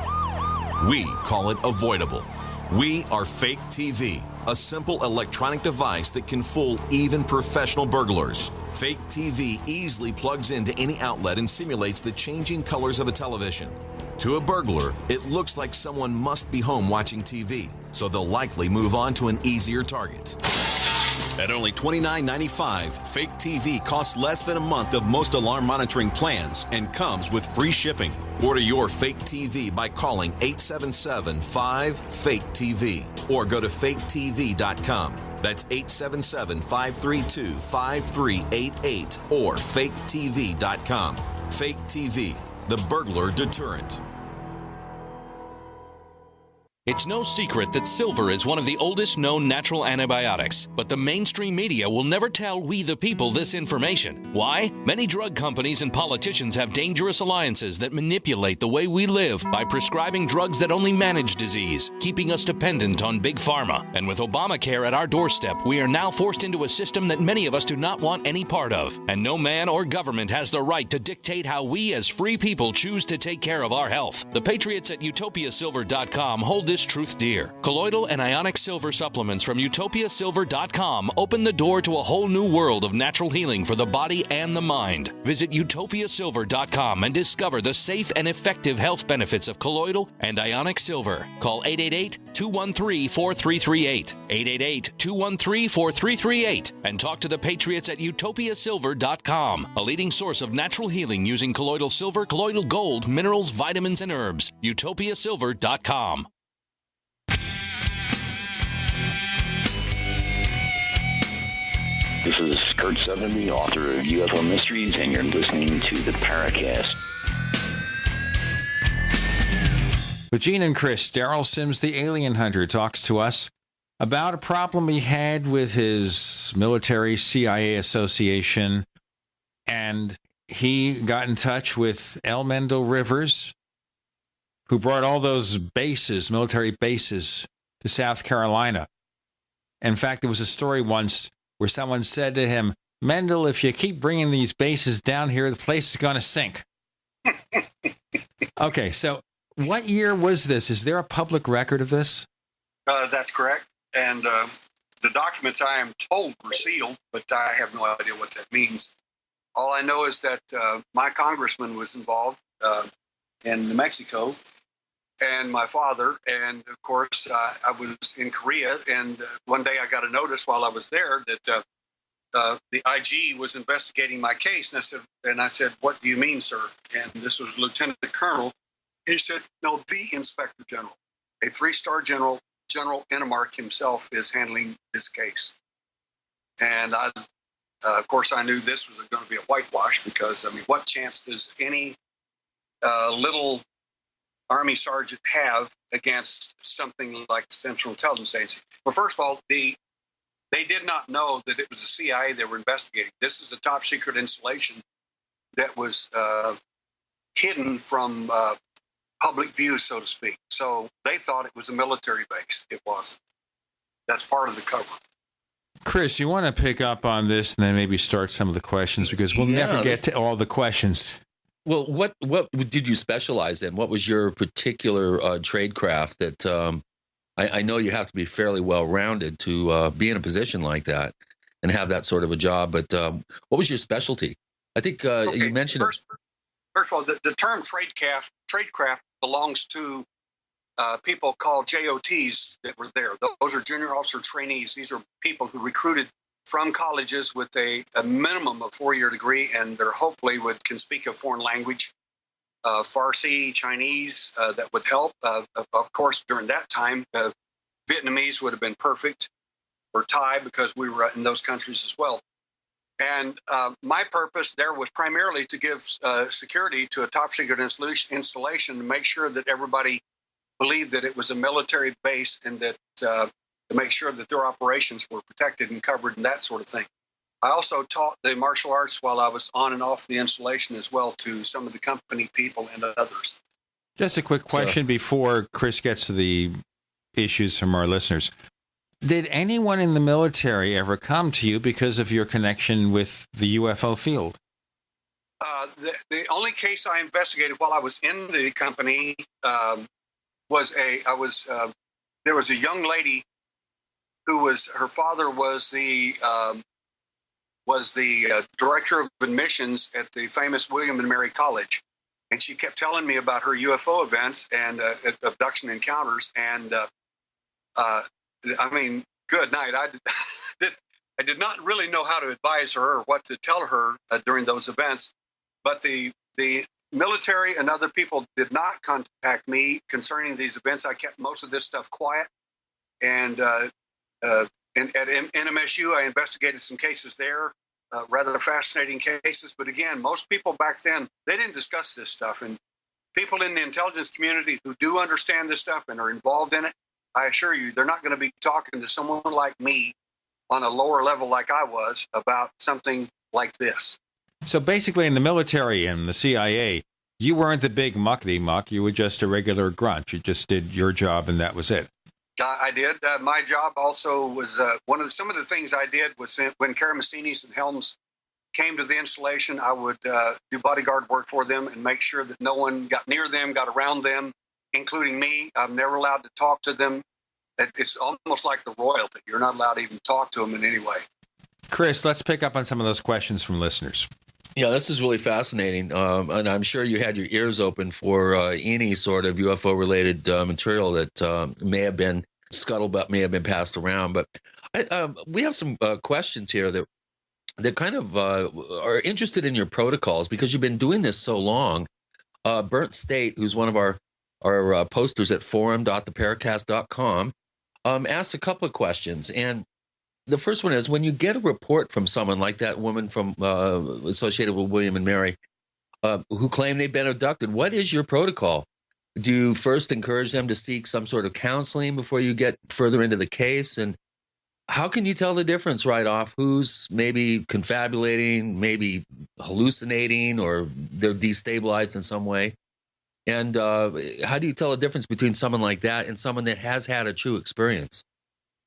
We call it avoidable. We are Fake TV, a simple electronic device that can fool even professional burglars. Fake TV easily plugs into any outlet and simulates the changing colors of a television. To a burglar, it looks like someone must be home watching TV, so they'll likely move on to an easier target. At only $29.95, Fake TV costs less than a month of most alarm monitoring plans and comes with free shipping. Order your Fake TV by calling 877-5-FAKE-TV or go to faketv.com. That's 877-532-5388 or faketv.com. Fake TV, the burglar deterrent. It's no secret that silver is one of the oldest known natural antibiotics, but the mainstream media will never tell we the people this information. Why? Many drug companies and politicians have dangerous alliances that manipulate the way we live by prescribing drugs that only manage disease, keeping us dependent on big pharma. And with Obamacare at our doorstep, we are now forced into a system that many of us do not want any part of. And no man or government has the right to dictate how we as free people choose to take care of our health. The patriots at utopiasilver.com hold this truth dear. Colloidal and ionic silver supplements from utopiasilver.com open the door to a whole new world of natural healing for the body and the mind. Visit utopiasilver.com and discover the safe and effective health benefits of colloidal and ionic silver. Call 888-213-4338, 888-213-4338, and talk to the patriots at utopiasilver.com, a leading source of natural healing using colloidal silver, colloidal gold, minerals, vitamins, and herbs. utopiasilver.com. This is Kurt Sotheby, author of UFO Mysteries, and you're listening to the Paracast. With Gene and Chris, Derrel Sims, the alien hunter, talks to us about a problem he had with his military CIA association, and he got in touch with L. Mendel Rivers, who brought all those bases, military bases, to South Carolina. In fact, there was a story once where someone said to him, Mendel, if you keep bringing these bases down here, the place is going to sink. Okay, so what year was this? Is there a public record of this? That's correct. And the documents, I am told, were sealed, but I have no idea what that means. All I know is that my congressman was involved in New Mexico, and my father, and of course, I was in Korea, and one day I got a notice while I was there that the IG was investigating my case, and I said, what do you mean, sir? And this was Lieutenant Colonel. He said, no, the Inspector General, a 3-star general, General Ennemark himself is handling this case. And I, of course, I knew this was going to be a whitewash because, I mean, what chance does any little Army sergeant have against something like the Central Intelligence Agency? Well, first of all, they did not know that it was the CIA they were investigating. This is a top secret installation that was hidden from public view, so to speak. So they thought it was a military base. It wasn't. That's part of the cover. Chris, you want to pick up on this and then maybe start some of the questions because we'll never get to all the questions. Well, what did you specialize in? What was your particular tradecraft that I know you have to be fairly well-rounded to be in a position like that and have that sort of a job, but what was your specialty? I think you mentioned first of all, the term tradecraft belongs to people called JOTs that were there. Those are junior officer trainees. These are people who recruited from colleges with a minimum of 4-year degree, and they're hopefully can speak a foreign language, Farsi, Chinese, that would help. Of course, during that time, Vietnamese would have been perfect, or Thai, because we were in those countries as well. And my purpose there was primarily to give security to a top secret installation to make sure that everybody believed that it was a military base and that to make sure that their operations were protected and covered and that sort of thing. I also taught the martial arts while I was on and off the installation as well to some of the company people and others. Just a quick question before Chris gets to the issues from our listeners. Did anyone in the military ever come to you because of your connection with the UFO field? The only case I investigated while I was in the company there was a young lady who her father was the director of admissions at the famous William and Mary College, and she kept telling me about her UFO events and abduction encounters. And I mean, good night. I did not really know how to advise her or what to tell her during those events, but the military and other people did not contact me concerning these events. I kept most of this stuff quiet, and at NMSU, I investigated some cases there, rather fascinating cases. But again, most people back then, they didn't discuss this stuff. And people in the intelligence community who do understand this stuff and are involved in it, I assure you, they're not going to be talking to someone like me on a lower level like I was about something like this. So basically, in the military and the CIA, you weren't the big muckety-muck. You were just a regular grunt. You just did your job, and that was it. I did. My job also was some of the things I did was when Karamacinis and Helms came to the installation, I would do bodyguard work for them and make sure that no one got near them, got around them, including me. I'm never allowed to talk to them. It's almost like the royalty. You're not allowed to even talk to them in any way. Chris, let's pick up on some of those questions from listeners. Yeah, this is really fascinating. And I'm sure you had your ears open for any sort of UFO-related material that may have been scuttlebutt, may have been passed around. But we have some questions here that kind of are interested in your protocols because you've been doing this so long. Burnt State, who's one of our posters at forum.theparacast.com, asked a couple of questions. And the first one is, when you get a report from someone like that woman from associated with William and Mary who claim they've been abducted, what is your protocol? Do you first encourage them to seek some sort of counseling before you get further into the case? And how can you tell the difference right off who's maybe confabulating, maybe hallucinating, or they're destabilized in some way? And how do you tell the difference between someone like that and someone that has had a true experience?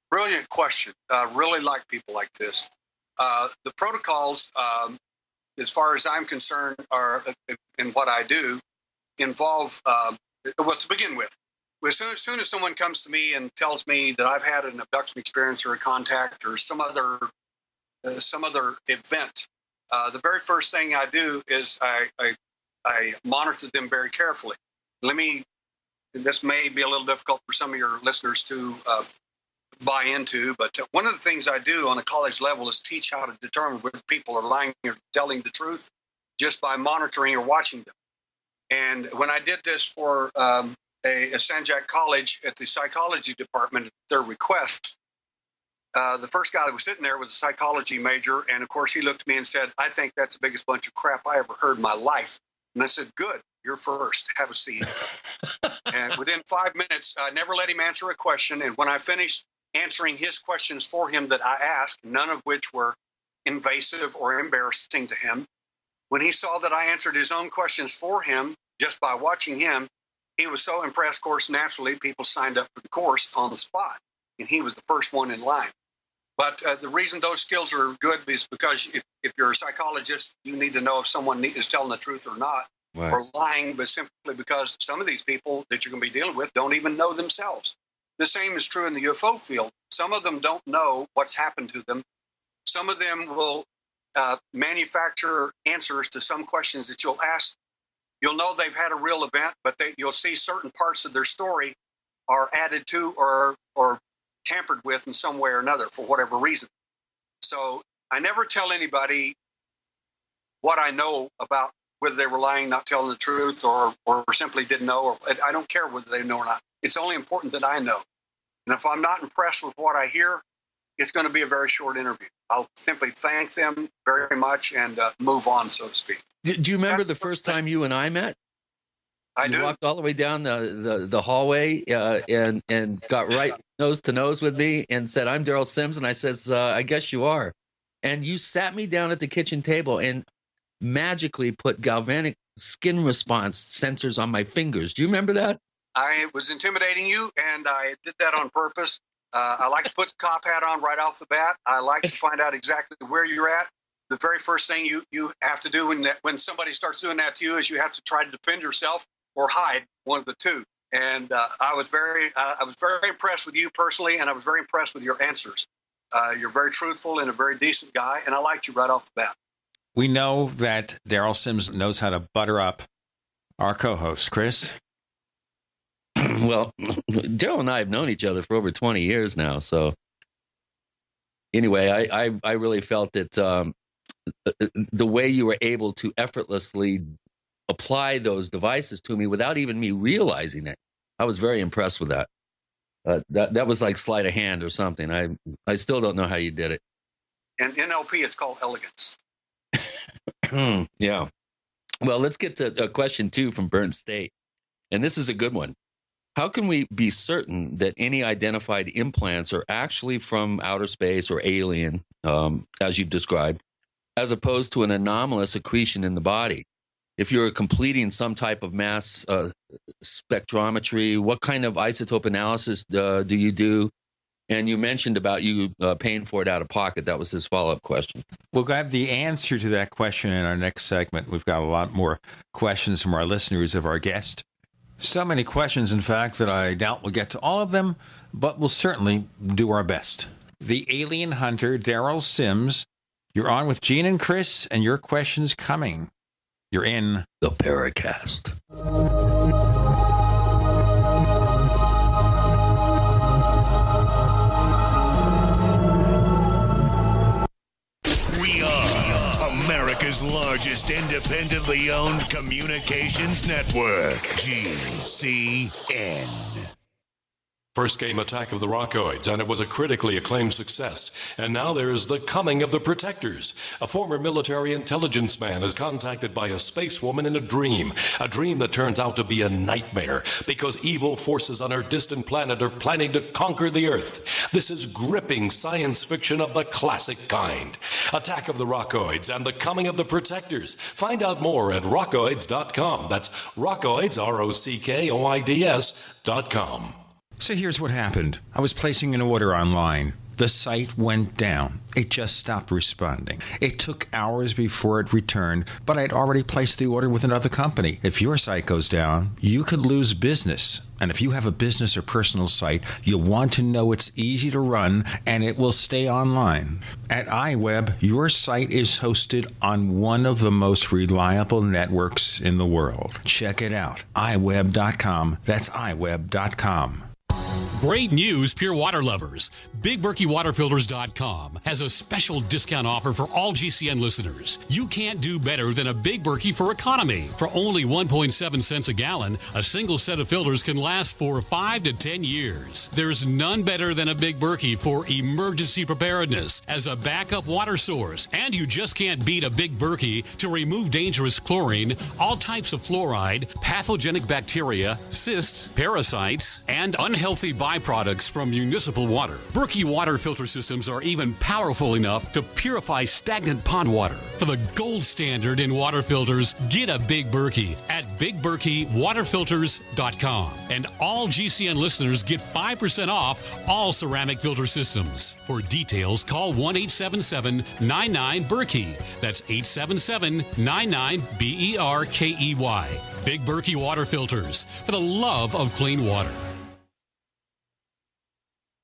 Brilliant question. Really like people like this. The protocols, as far as I'm concerned, are in what I do, involve, well, to begin with, as soon as someone comes to me and tells me that I've had an abduction experience or a contact or some other event, the very first thing I do is I monitor them very carefully. This may be a little difficult for some of your listeners to buy into, but one of the things I do on a college level is teach how to determine whether people are lying or telling the truth just by monitoring or watching them. And when I did this for a Sanjak College at the psychology department at their request, the first guy that was sitting there was a psychology major, and of course he looked at me and said, "I think that's the biggest bunch of crap I ever heard in my life." And I said, "Good, you're first. Have a seat." And within 5 minutes, I never let him answer a question. And when I finished answering his questions for him that I asked, none of which were invasive or embarrassing to him, when he saw that I answered his own questions for him just by watching him, he was so impressed. Of course, naturally, people signed up for the course on the spot, and he was the first one in line. But the reason those skills are good is because if you're a psychologist, you need to know if someone is telling the truth or not, right, or lying, but simply because some of these people that you're going to be dealing with don't even know themselves. The same is true in the UFO field. Some of them don't know what's happened to them. Some of them will manufacture answers to some questions that you'll ask. You'll know they've had a real event, but you'll see certain parts of their story are added to or tampered with in some way or another for whatever reason. So I never tell anybody what I know about whether they were lying, not telling the truth, or simply didn't know. Or I don't care whether they know or not. It's only important that I know. And if I'm not impressed with what I hear, it's going to be a very short interview. I'll simply thank them very much and move on, so to speak. Do you remember the first time you and I met? I do. You walked all the way down the hallway and got right nose to nose with me and said, "I'm Derrel Sims." And I says, "I guess you are." And you sat me down at the kitchen table and magically put galvanic skin response sensors on my fingers. Do you remember that? I was intimidating you, and I did that on purpose. I like to put the cop hat on right off the bat. I like to find out exactly where you're at. The very first thing you have to do when somebody starts doing that to you is you have to try to defend yourself or hide, one of the two. And I was very impressed with you personally, and I was very impressed with your answers. You're very truthful and a very decent guy, and I liked you right off the bat. We know that Derrel Sims knows how to butter up our co-host, Chris. Well, Derrel and I have known each other for over 20 years now. So anyway, I really felt that the way you were able to effortlessly apply those devices to me without even me realizing it, I was very impressed with that. That was like sleight of hand or something. I still don't know how you did it. And NLP, it's called elegance. Yeah. Well, let's get to question 2 from Burnt State. And this is a good one. How can we be certain that any identified implants are actually from outer space or alien, as you've described, as opposed to an anomalous accretion in the body? If you're completing some type of mass spectrometry, what kind of isotope analysis do you do? And you mentioned about you paying for it out of pocket. That was his follow-up question. We'll have the answer to that question in our next segment. We've got a lot more questions from our listeners of our guest. So many questions, in fact, that I doubt we'll get to all of them, but we'll certainly do our best. The alien hunter, Derrel Sims, you're on with Gene and Chris, and your question's coming. You're in the Paracast. We are America's largest independently owned communications network, GCN. First came Attack of the Rockoids, and it was a critically acclaimed success. And now there's The Coming of the Protectors. A former military intelligence man is contacted by a space woman in a dream that turns out to be a nightmare because evil forces on her distant planet are planning to conquer the Earth. This is gripping science fiction of the classic kind. Attack of the Rockoids and The Coming of the Protectors. Find out more at rockoids.com. That's Rockoids, ROCKOIDS.com. So here's what happened. I was placing an order online. The site went down. It just stopped responding. It took hours before it returned, but I'd already placed the order with another company. If your site goes down, you could lose business. And if you have a business or personal site, you'll want to know it's easy to run and it will stay online. At iWeb, your site is hosted on one of the most reliable networks in the world. Check it out. iWeb.com. That's iWeb.com. Great news, pure water lovers. BigBerkeyWaterFilters.com has a special discount offer for all GCN listeners. You can't do better than a Big Berkey for economy. For only 1.7 cents a gallon, a single set of filters can last for 5 to 10 years. There's none better than a Big Berkey for emergency preparedness as a backup water source. And you just can't beat a Big Berkey to remove dangerous chlorine, all types of fluoride, pathogenic bacteria, cysts, parasites, and unhealthy byproducts from municipal water. Berkey water filter systems are even powerful enough to purify stagnant pond water. For the gold standard in water filters, get a Big Berkey at BigBerkeyWaterFilters.com. And all GCN listeners get 5% off all ceramic filter systems. For details, call 1-877-99-BERKEY. That's 877-99-BERKEY. Big Berkey Water Filters, for the love of clean water.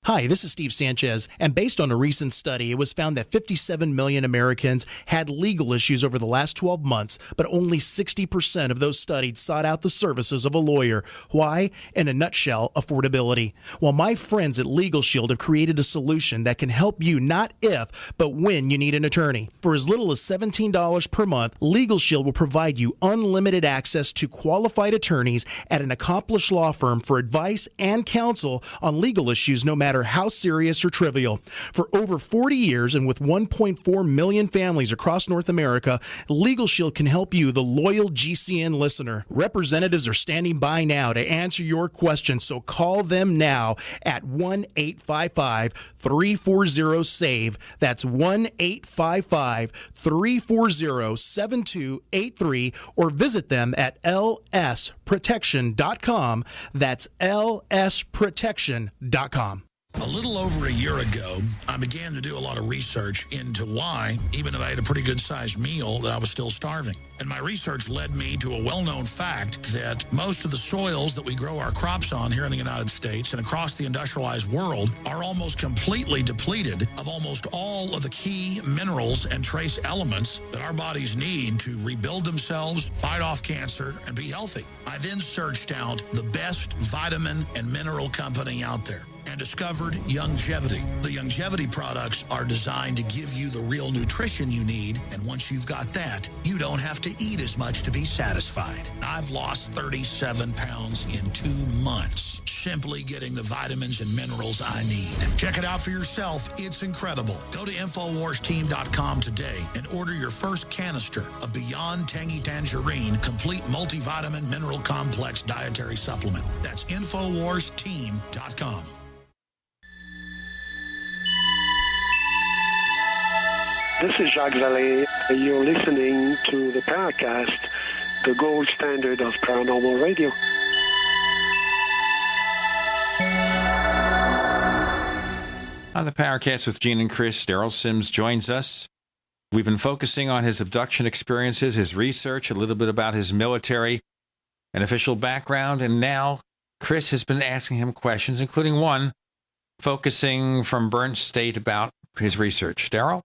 Hi, this is Steve Sanchez, and based on a recent study, it was found that 57 million Americans had legal issues over the last 12 months, but only 60% of those studied sought out the services of a lawyer. Why? In a nutshell, affordability. Well, my friends at Legal Shield have created a solution that can help you not if, but when you need an attorney. For as little as $17 per month, Legal Shield will provide you unlimited access to qualified attorneys at an accomplished law firm for advice and counsel on legal issues, no matter how serious or trivial. For over 40 years and with 1.4 million families across North America, Legal Shield can help you, the loyal GCN listener. Representatives are standing by now to answer your questions, so call them now at 1-855-340-SAVE. That's 1-855-340-7283, or visit them at lsprotection.com. That's lsprotection.com. A little over a year ago, I began to do a lot of research into why, even if I had a pretty good-sized meal, that I was still starving. And my research led me to a well-known fact that most of the soils that we grow our crops on here in the United States and across the industrialized world are almost completely depleted of almost all of the key minerals and trace elements that our bodies need to rebuild themselves, fight off cancer, and be healthy. I then searched out the best vitamin and mineral company out there and discovered Youngevity. The Youngevity products are designed to give you the real nutrition you need, and once you've got that, you don't have to eat as much to be satisfied. I've lost 37 pounds in 2 months. simply getting the vitamins and minerals I need. Check it out for yourself. It's incredible. Go to InfoWarsTeam.com today and order your first canister of Beyond Tangy Tangerine Complete Multivitamin Mineral Complex Dietary Supplement. That's InfoWarsTeam.com. This is Jacques Vallée. You're listening to the Paracast, the gold standard of paranormal radio. On the Paracast with Gene and Chris, Derrel Sims joins us. We've been focusing on his abduction experiences, his research, a little bit about his military and official background, and now Chris has been asking him questions, including one focusing from burnt state about his research. Derrel?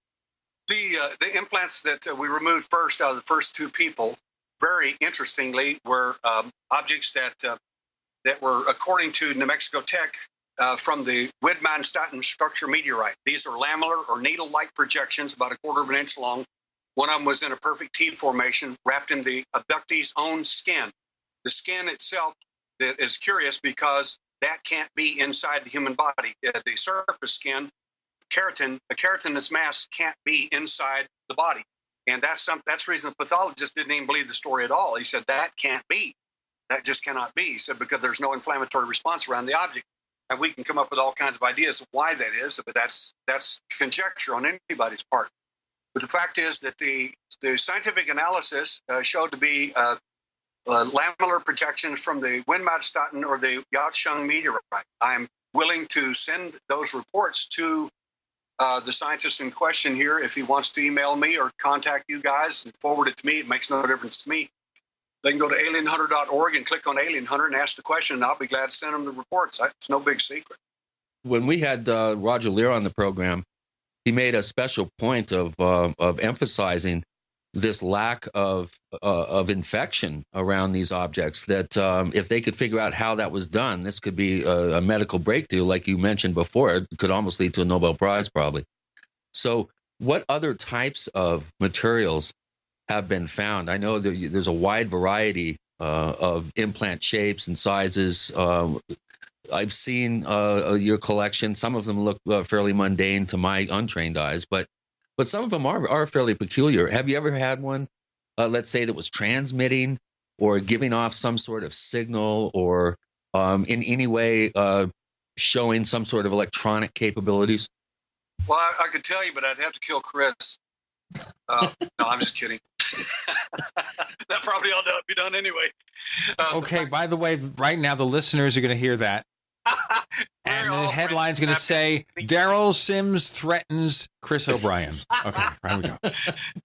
The implants that we removed first out of the first two people, very interestingly, were objects that were, according to New Mexico Tech, from the Widmanstatten structure meteorite. These are lamellar or needle-like projections, about a quarter of an inch long. One of them was in a perfect T formation, wrapped in the abductee's own skin. The skin itself is curious because that can't be inside the human body. The surface skin, a keratinous mass can't be inside the body. And that's the reason the pathologist didn't even believe the story at all. He said, that can't be. That just cannot be. He said, because there's no inflammatory response around the object. And we can come up with all kinds of ideas of why that is, but that's conjecture on anybody's part. But the fact is that the scientific analysis showed to be lamellar projections from the Widmanstatten or the Yaocheng meteorite. I'm willing to send those reports to the scientist in question here if he wants to email me or contact you guys and forward it to me. It makes no difference to me. They can go to alienhunter.org and click on Alien Hunter and ask the question, and I'll be glad to send them the reports. It's no big secret. When we had Roger Lear on the program, he made a special point of emphasizing this lack of infection around these objects, that if they could figure out how that was done, this could be a medical breakthrough, like you mentioned before. It could almost lead to a Nobel Prize, probably. So what other types of materials have been found? I know there's a wide variety of implant shapes and sizes. I've seen your collection. Some of them look fairly mundane to my untrained eyes, but some of them are fairly peculiar. Have you ever had one, let's say, that was transmitting or giving off some sort of signal, or in any way showing some sort of electronic capabilities? Well, I could tell you, but I'd have to kill Chris. No, I'm just kidding. That probably ought to be done anyway. Okay, by the way, right now the listeners are going to hear that. And the headline's going to say, Derrel Sims threatens Chris O'Brien. Okay, right we go.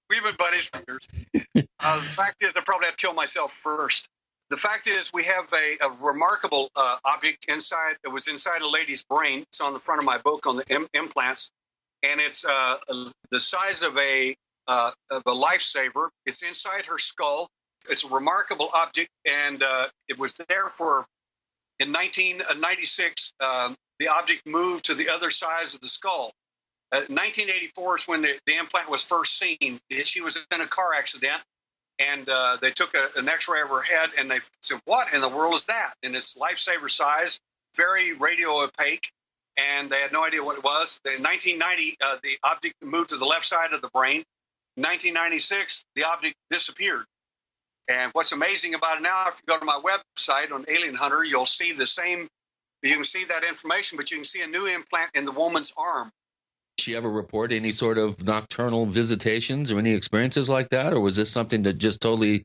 We've been buddies for years. The fact is, I probably have to kill myself first. The fact is, we have a remarkable object inside. It was inside a lady's brain. It's on the front of my book on the implants. And it's the size of a lifesaver. It's inside her skull. It's a remarkable object, and it was there in 1996. The object moved to the other side of the skull. 1984 is when the implant was first seen. She was in a car accident, and they took an X-ray of her head, and they said, "What in the world is that?" And it's lifesaver size, very radio opaque, and they had no idea what it was. In 1990, the object moved to the left side of the brain. In 1996, the object disappeared. And what's amazing about it now, if you go to my website on Alien Hunter, you'll see the same. You can see that information, but you can see a new implant in the woman's arm. Did she ever report any sort of nocturnal visitations or any experiences like that? Or was this something that just totally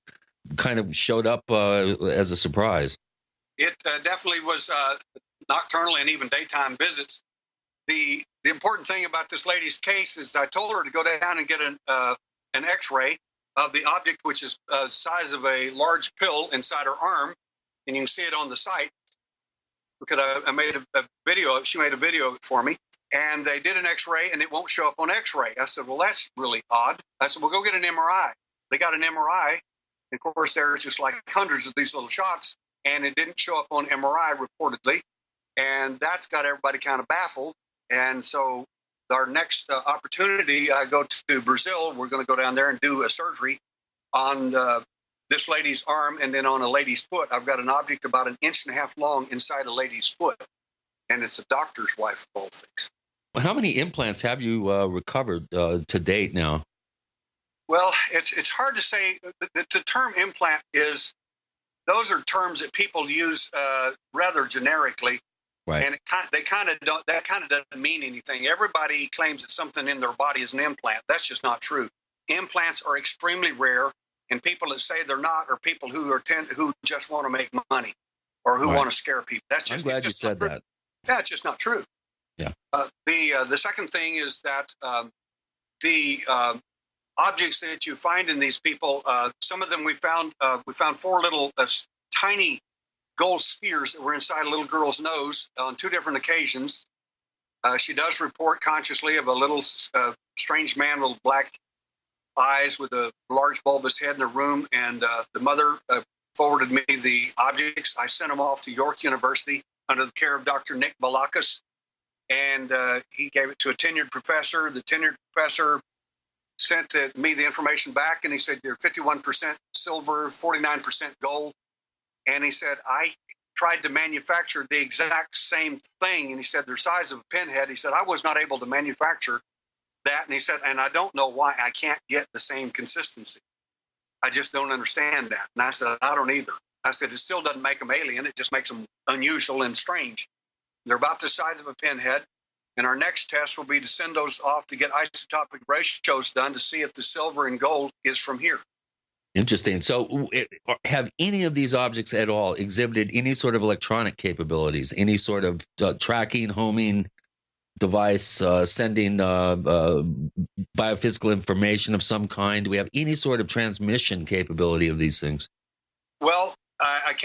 kind of showed up as a surprise? It definitely was nocturnal and even daytime visits. The important thing about this lady's case is I told her to go down and get an X-ray of the object, which is the size of a large pill inside her arm, and you can see it on the site. Because I made a video, she made a video for me, and they did an X-ray, and it won't show up on X-ray. I said, well, that's really odd. I said, well, go get an MRI. They got an MRI. And of course, there's just like hundreds of these little shots, and it didn't show up on MRI reportedly. And that's got everybody kind of baffled. And so our next opportunity, I go to Brazil. We're going to go down there and do a surgery on this lady's arm, and then on a lady's foot, I've got an object about 1.5 inches long inside a lady's foot, and it's a doctor's wife of all things. How many implants have you recovered to date now? Well, it's hard to say. The term implant those are terms that people use rather generically, right? And they kind of don't. That kind of doesn't mean anything. Everybody claims that something in their body is an implant. That's just not true. Implants are extremely rare, and people that say they're not are people who just want to make money or who want to scare people. That's just. I'm glad you said that. Yeah, it's just not true. Yeah. The second thing is that the objects that you find in these people, some of them we found 4 little tiny gold spheres that were inside a little girl's nose on 2 different occasions. She does report consciously of a little strange man with black eyes with a large bulbous head in a room, and the mother forwarded me the objects. I sent them off to York University under the care of Dr. Nick Balakis, and he gave it to a tenured professor. The tenured professor sent me the information back, and he said, you're 51% silver, 49% gold. And he said, I tried to manufacture the exact same thing. And he said, they're size of a pinhead. He said, I was not able to manufacture that. And he said, and I don't know why I can't get the same consistency. I just don't understand that. And I said, I don't either. I said, it still doesn't make them alien. It just makes them unusual and strange. They're about the size of a pinhead. And our next test will be to send those off to get isotopic ratios done to see if the silver and gold is from here. Interesting. So have any of these objects at all exhibited any sort of electronic capabilities, any sort of tracking, homing device, sending biophysical information of some kind? Do we have any sort of transmission capability of these things? Well, I'm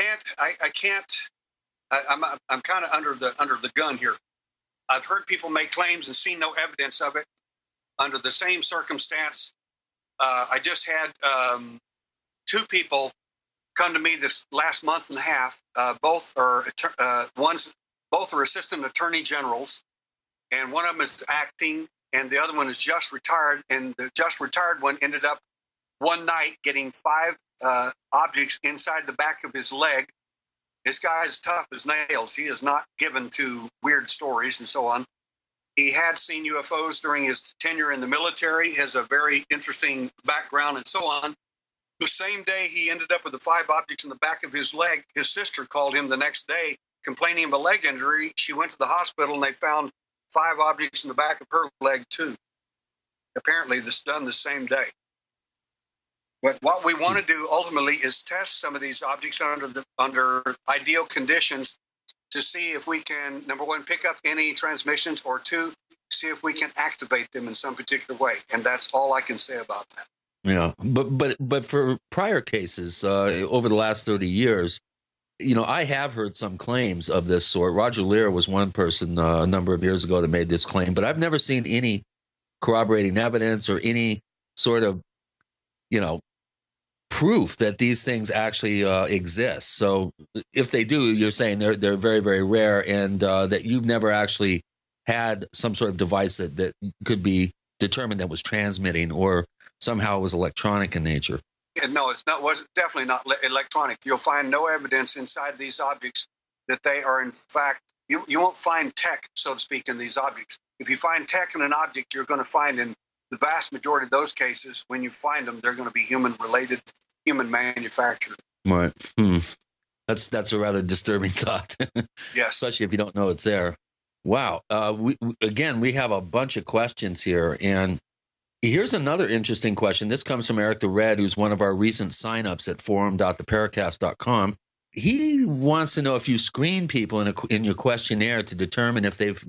kind of under the gun here. I've heard people make claims and seen no evidence of it. Under the same circumstance, I just had 2 people come to me this last month and a half. Both are assistant attorney generals, and one of them is acting, and the other one is just retired. And the just retired one ended up one night getting 5 objects inside the back of his leg. This guy is tough as nails. He is not given to weird stories and so on. He had seen UFOs during his tenure in the military, has a very interesting background and so on. The same day he ended up with the 5 objects in the back of his leg, his sister called him the next day complaining of a leg injury. She went to the hospital and they found 5 objects in the back of her leg too. Apparently this done the same day. But what we want to do ultimately is test some of these objects under ideal conditions to see if we can, number 1, pick up any transmissions, or 2, see if we can activate them in some particular way. And that's all I can say about that. Yeah, but for prior cases over the last 30 years, I have heard some claims of this sort. Roger Lear was one person a number of years ago that made this claim, but I've never seen any corroborating evidence or any sort of, proof that these things actually exist. So if they do, you're saying they're very, very rare, and that you've never actually had some sort of device that could be determined that was transmitting or somehow was electronic in nature. No, was definitely not electronic. You'll find no evidence inside these objects that they are in fact, you won't find tech, so to speak, in these objects. If you find tech in an object, you're going to find in the vast majority of those cases, when you find them, they're going to be human-related, human manufactured. Right. That's a rather disturbing thought. Yes. Especially if you don't know it's there. Wow. We have a bunch of questions here, and here's another interesting question. This comes from Eric the Red, who's one of our recent signups at forum.theparacast.com. He wants to know if you screen people in your questionnaire to determine if they've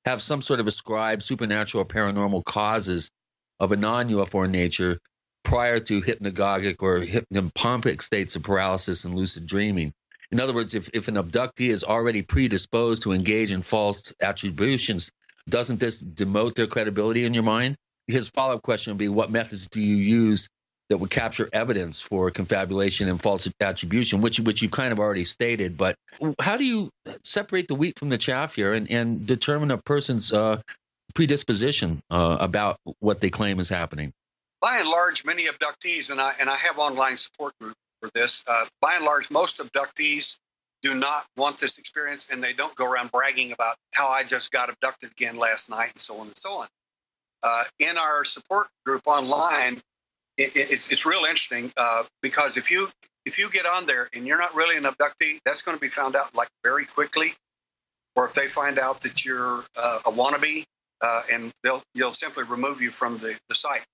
have some sort of ascribed supernatural or paranormal causes of a non-UFO nature prior to hypnagogic or hypnopompic states of paralysis and lucid dreaming. In other words, if an abductee is already predisposed to engage in false attributions, doesn't this demote their credibility in your mind? His follow-up question would be, what methods do you use that would capture evidence for confabulation and false attribution, which you kind of already stated, but how do you separate the wheat from the chaff here and determine a person's predisposition about what they claim is happening? By and large, many abductees, and I have online support group, for this. By and large, most abductees do not want this experience, and they don't go around bragging about how I just got abducted again last night and so on and so on. In our support group online, it's real interesting because if you get on there and you're not really an abductee, that's going to be found out like very quickly. Or if they find out that you're a wannabe, and they'll simply remove you from the site.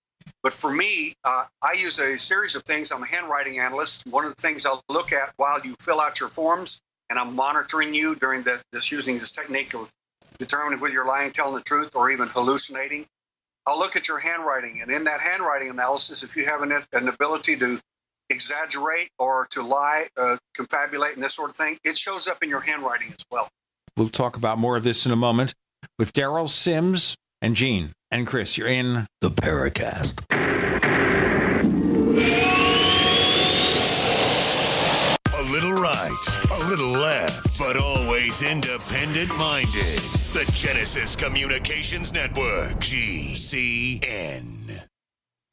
But for me, I use a series of things. I'm a handwriting analyst. One of the things I'll look at while you fill out your forms, and I'm monitoring you during using this technique of determining whether you're lying, telling the truth, or even hallucinating. I'll look at your handwriting, and in that handwriting analysis, if you have an ability to exaggerate or to lie, confabulate, and this sort of thing, it shows up in your handwriting as well. We'll talk about more of this in a moment with Derrel Sims and Gene and Chris. You're in the Paracast. A little right, a little left, but always independent-minded. The Genesis Communications Network, GCN.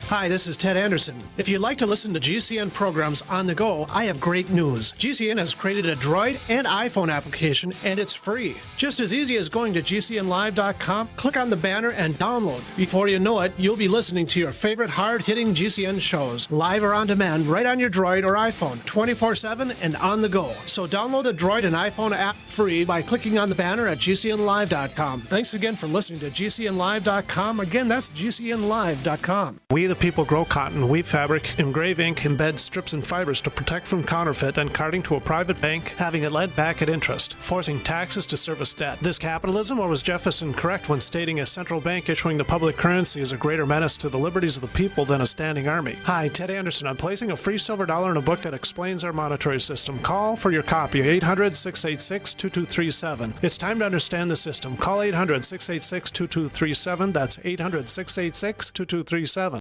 Hi, this is Ted Anderson. If you'd like to listen to GCN programs on the go, I have great news. GCN has created a Droid and iPhone application, and it's free. Just as easy as going to GCNlive.com, click on the banner, and download. Before you know it, you'll be listening to your favorite hard-hitting GCN shows, live or on demand, right on your Droid or iPhone, 24/7 and on the go. So download the Droid and iPhone app free by clicking on the banner at GCNlive.com. Thanks again for listening to GCNlive.com. Again, that's GCNlive.com. We the people grow cotton, weave fabric, engrave ink, embed strips and fibers to protect from counterfeit and carting to a private bank, having it lent back at interest, forcing taxes to service debt. This capitalism, or was Jefferson correct when stating a central bank issuing the public currency is a greater menace to the liberties of the people than a standing army? Hi, Ted Anderson. I'm placing a free silver dollar in a book that explains our monetary system. Call for your copy, 800-686-2237. It's time to understand the system. Call 800-686-2237. That's 800-686-2237.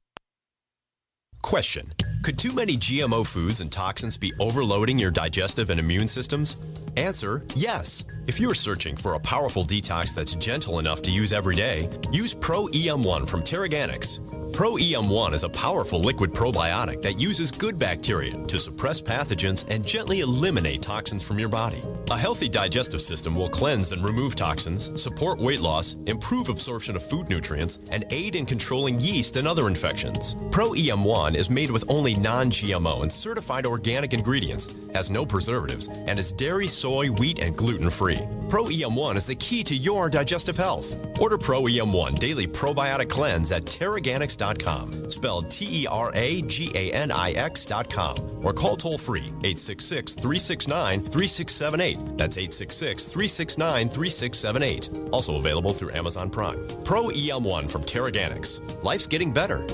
Question: could too many GMO foods and toxins be overloading your digestive and immune systems? Answer: yes. If you're searching for a powerful detox that's gentle enough to use every day, use Pro EM1 from Terraganics. Pro EM1 is a powerful liquid probiotic that uses good bacteria to suppress pathogens and gently eliminate toxins from your body. A healthy digestive system will cleanse and remove toxins, support weight loss, improve absorption of food nutrients, and aid in controlling yeast and other infections. Pro EM1 is made with only non-GMO and certified organic ingredients, has no preservatives, and is dairy, soy, wheat, and gluten-free. Pro EM1 is the key to your digestive health. Order Pro EM1 Daily Probiotic Cleanse at Terraganics.com, spelled Terraganix.com, or call toll-free 866-369-3678. That's 866-369-3678. Also available through Amazon Prime. Pro EM1 from Terraganics. Life's getting better.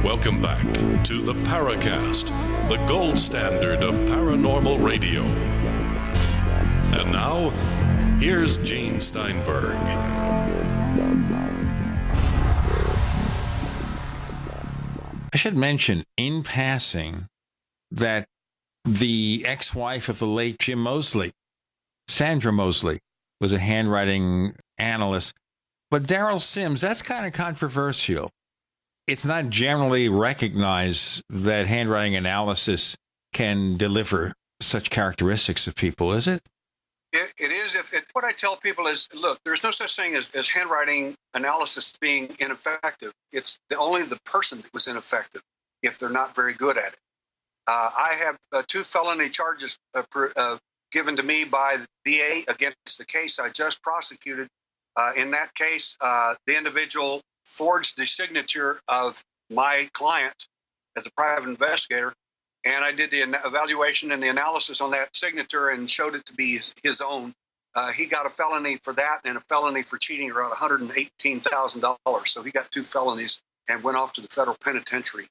Welcome back to the Paracast, the gold standard of paranormal radio. And now, here's Gene Steinberg. I should mention in passing that the ex-wife of the late Jim Moseley, Sandra Moseley, was a handwriting analyst. But Derrel Sims, that's kind of controversial. It's not generally recognized that handwriting analysis can deliver such characteristics of people, is it? It is. What I tell people is, look, there's no such thing as handwriting analysis being ineffective. It's only the person that was ineffective if they're not very good at it. I have 2 felony charges given to me by the DA against the case I just prosecuted. In that case, the individual forged the signature of my client as a private investigator, and I did the evaluation and the analysis on that signature and showed it to be his own. He got a felony for that and a felony for cheating around $118,000. So he got 2 felonies and went off to the federal penitentiary.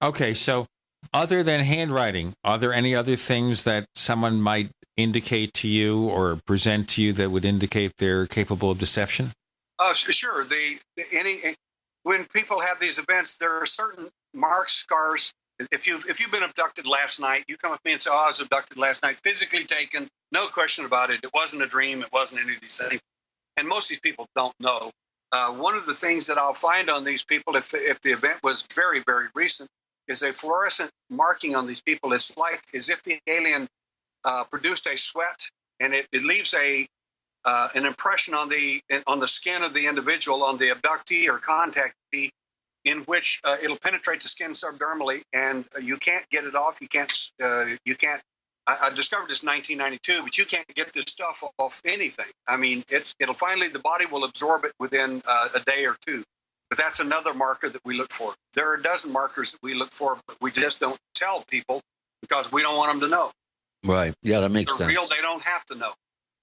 Okay, so other than handwriting, are there any other things that someone might indicate to you or present to you that would indicate they're capable of deception? Sure. When people have these events, there are certain marks, scars. If you've been abducted last night, you come up to me and say, "Oh, I was abducted last night, physically taken, no question about it. It wasn't a dream. It wasn't any of these things." and most of these people don't know. One of the things that I'll find on these people, if the event was very, very recent, is a fluorescent marking on these people. It's like as if the alien produced a sweat, and it leaves an impression on the skin of the individual, on the abductee or contactee, in which it'll penetrate the skin subdermally, and you can't get it off. You can't. I discovered this in 1992, but you can't get this stuff off anything. I mean, it'll finally, the body will absorb it within a day or two. But that's another marker that we look for. There are a dozen markers that we look for, but we just don't tell people because we don't want them to know. Right. Yeah, that makes They're sense. real, they don't have to know.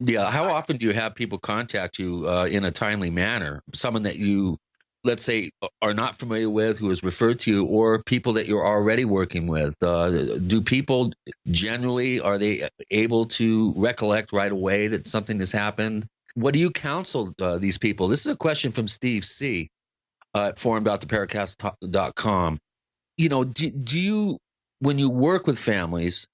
Yeah. How often do you have people contact you in a timely manner? Someone that you, let's say, are not familiar with, who is referred to you, or people that you're already working with? Do people generally, are they able to recollect right away that something has happened? What do you counsel these people? This is a question from Steve C. At forum.theparacast.com. You know, do you, when you work with families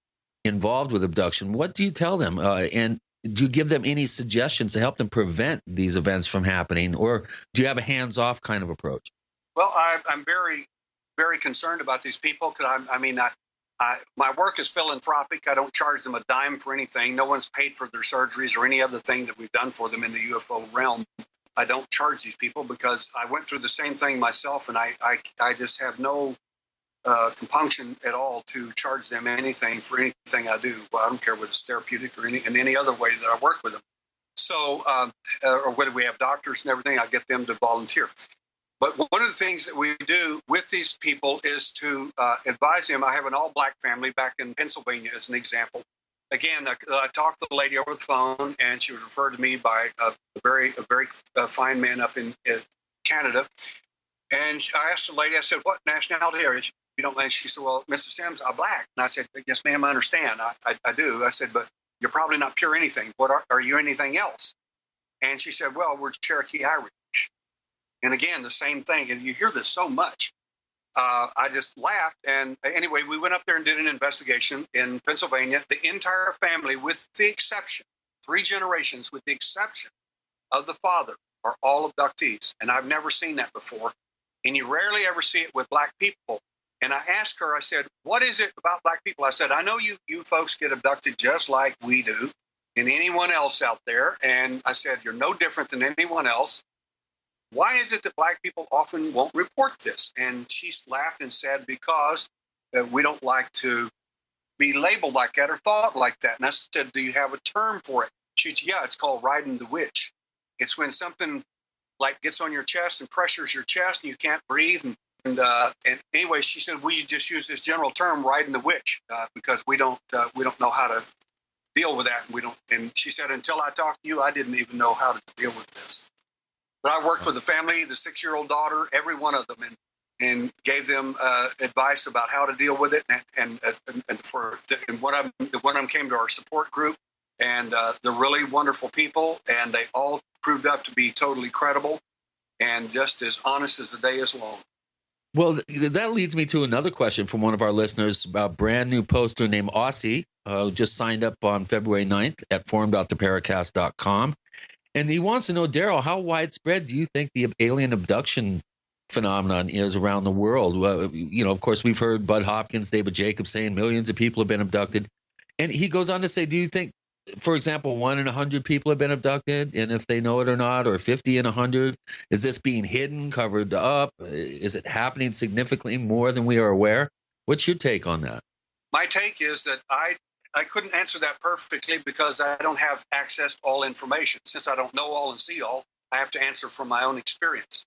involved with abduction, what do you tell them? And do you give them any suggestions to help them prevent these events from happening? Or do you have a hands-off kind of approach? Well, I'm very, very concerned about these people because my work is philanthropic. I don't charge them a dime for anything. No one's paid for their surgeries or any other thing that we've done for them in the UFO realm. I don't charge these people because I went through the same thing myself, and I just have no compunction at all to charge them anything for anything I do. Well, I don't care whether it's therapeutic or in any other way that I work with them. So, or whether we have doctors and everything, I get them to volunteer. But one of the things that we do with these people is to advise them. I have an all-black family back in Pennsylvania as an example. Again, I talked to the lady over the phone, and she was referred to me by a very fine man up in Canada. And I asked the lady, I said, "What nationality are you? You don't mind?" She said, "Well, Mr. Sims, I'm black." And I said, "Yes, ma'am, I understand. I do." I said, "But you're probably not pure anything. What are you anything else?" And she said, "Well, we're Cherokee Irish." And again, the same thing. And you hear this so much. I just laughed. And anyway, we went up there and did an investigation in Pennsylvania. The entire family, with the exception, 3 generations, with the exception of the father, are all abductees. And I've never seen that before. And you rarely ever see it with black people. And I asked her, I said, "What is it about black people?" I said, "I know you folks get abducted just like we do and anyone else out there." And I said, "You're no different than anyone else. Why is it that black people often won't report this?" And she laughed and said, "Because we don't like to be labeled like that or thought like that." And I said, "Do you have a term for it?" She said, "Yeah, it's called riding the witch. It's when something like gets on your chest and pressures your chest and you can't breathe." And anyway, she said, "We just use this general term, riding the witch, because we don't know how to deal with that. And we don't." And she said, "Until I talked to you, I didn't even know how to deal with this." But I worked with the family, the 6-year-old daughter, every one of them, and gave them advice about how to deal with it. And one of them came to our support group, and they're really wonderful people, and they all proved up to be totally credible and just as honest as the day is long. Well, that leads me to another question from one of our listeners, a brand new poster named Aussie, who just signed up on February 9th at forum.theparacast.com. And he wants to know, Derrel, how widespread do you think the alien abduction phenomenon is around the world? You know, of course, we've heard Bud Hopkins, David Jacobs saying millions of people have been abducted. And he goes on to say, do you think, for example, 1 in 100 people have been abducted? And if they know it or not, or 50 in 100, is this being hidden, covered up? Is it happening significantly more than we are aware? What's your take on that? My take is that I couldn't answer that perfectly because I don't have access to all information. Since I don't know all and see all, I have to answer from my own experience.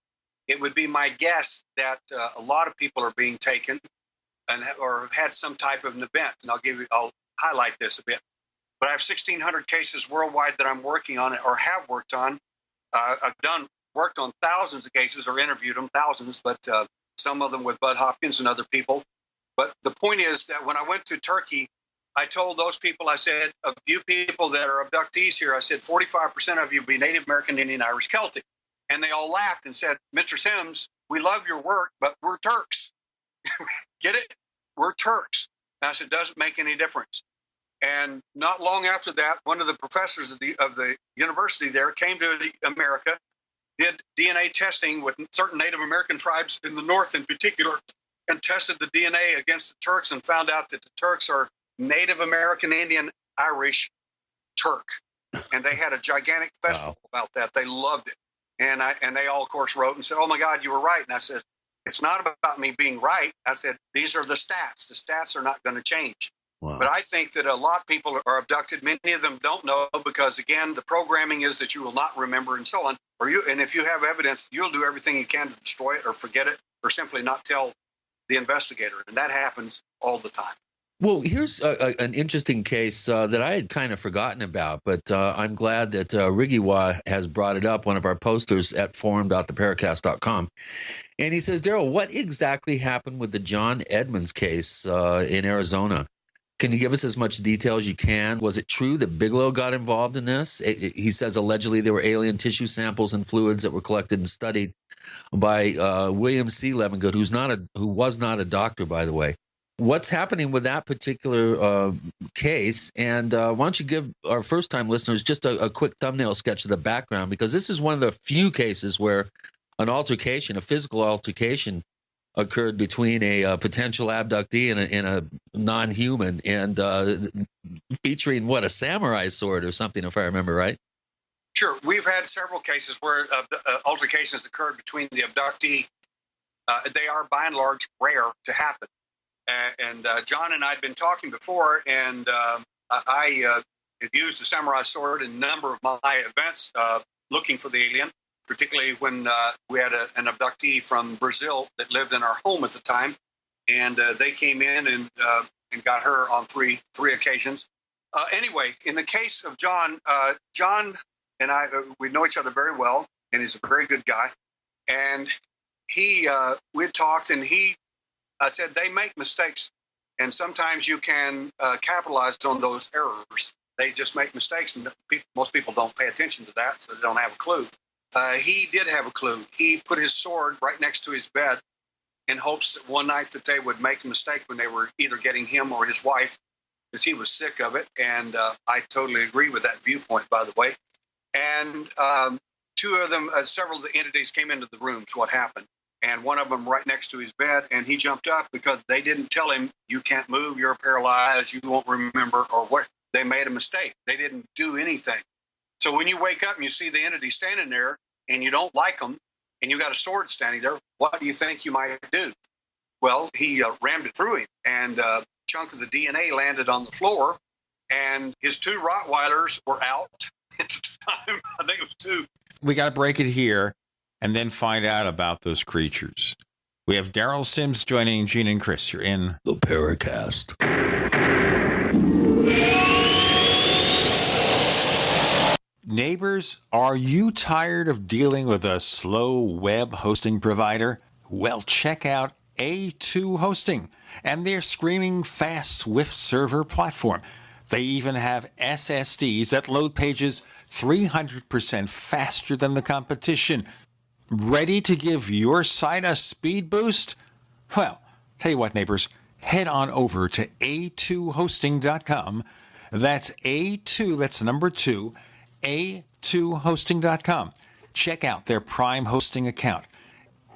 It would be my guess that a lot of people are being taken or have had some type of an event. And I'll highlight this a bit. But I have 1,600 cases worldwide that I'm working on or have worked on. I've worked on thousands of cases or interviewed them, thousands, but some of them with Bud Hopkins and other people. But the point is that when I went to Turkey, I told those people, I said, of you people that are abductees here, I said, 45% of you be Native American, Indian, Irish, Celtic. And they all laughed and said, "Mr. Sims, we love your work, but we're Turks." Get it? We're Turks. And I said, "Doesn't make any difference. And not long after that, one of the professors of the university there came to America, did DNA testing with certain Native American tribes in the North in particular, and tested the DNA against the Turks and found out that the Turks are Native American, Indian, Irish, Turk. And they had a gigantic festival about that. They loved it. And they all, of course, wrote and said, "Oh, my God, you were right." And I said, "It's not about me being right." I said, "These are the stats. The stats are not going to change." Wow. But I think that a lot of people are abducted. Many of them don't know because, again, the programming is that you will not remember and so on. And if you have evidence, you'll do everything you can to destroy it or forget it or simply not tell the investigator. And that happens all the time. Well, here's an interesting case that I had kind of forgotten about, but I'm glad that Rigiwa has brought it up, one of our posters at forum.theparacast.com. And he says, Derrel, what exactly happened with the John Edmonds case in Arizona? Can you give us as much detail as you can? Was it true that Bigelow got involved in this? He says allegedly there were alien tissue samples and fluids that were collected and studied by William C. Levengood, who was not a doctor, by the way. What's happening with that particular case? And why don't you give our first-time listeners just a quick thumbnail sketch of the background, because this is one of the few cases where an altercation, a physical altercation, occurred between a potential abductee and a non-human, and featuring, a samurai sword or something, if I remember right? Sure. We've had several cases where altercations occurred between the abductee. They are, by and large, rare to happen. And John and I had been talking before, and I have used the samurai sword in a number of my events looking for the alien, particularly when we had an abductee from Brazil that lived in our home at the time. And they came in and got her on three occasions. Anyway, in the case of John, John and I, we know each other very well, and he's a very good guy. And we had talked, and I said, they make mistakes, and sometimes you can capitalize on those errors. They just make mistakes, and most people don't pay attention to that, so they don't have a clue. He did have a clue. He put his sword right next to his bed in hopes that one night that they would make a mistake when they were either getting him or his wife, because he was sick of it, and I totally agree with that viewpoint, by the way. And two of them, several of the entities came into the room to what happened. And one of them right next to his bed, and he jumped up because they didn't tell him, you can't move, you're paralyzed, you won't remember, or what. They made a mistake. They didn't do anything. So when you wake up and you see the entity standing there and you don't like them, and you got a sword standing there, what do you think you might do? Well, he rammed it through him, and a chunk of the DNA landed on the floor, and his two Rottweilers were out at the time. I think it was two. We got to break it here and then find out about those creatures. We have Derrel Sims joining Gene and Chris. You're in the Paracast. Neighbors, are you tired of dealing with a slow web hosting provider? Well, check out A2 Hosting and their screaming fast Swift server platform. They even have SSDs that load pages 300% faster than the competition. Ready to give your site a speed boost? Well, tell you what, neighbors, head on over to a2hosting.com. That's A2, that's number 2, a2hosting.com. Check out their Prime hosting account.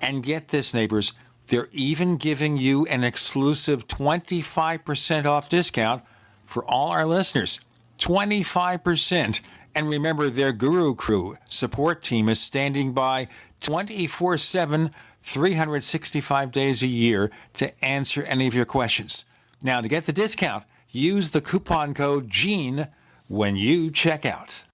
And get this, neighbors, they're even giving you an exclusive 25% off discount for all our listeners. 25%. And remember, their Guru Crew support team is standing by 24/7, 365 days a year to answer any of your questions. Now, to get the discount, use the coupon code GENE when you check out.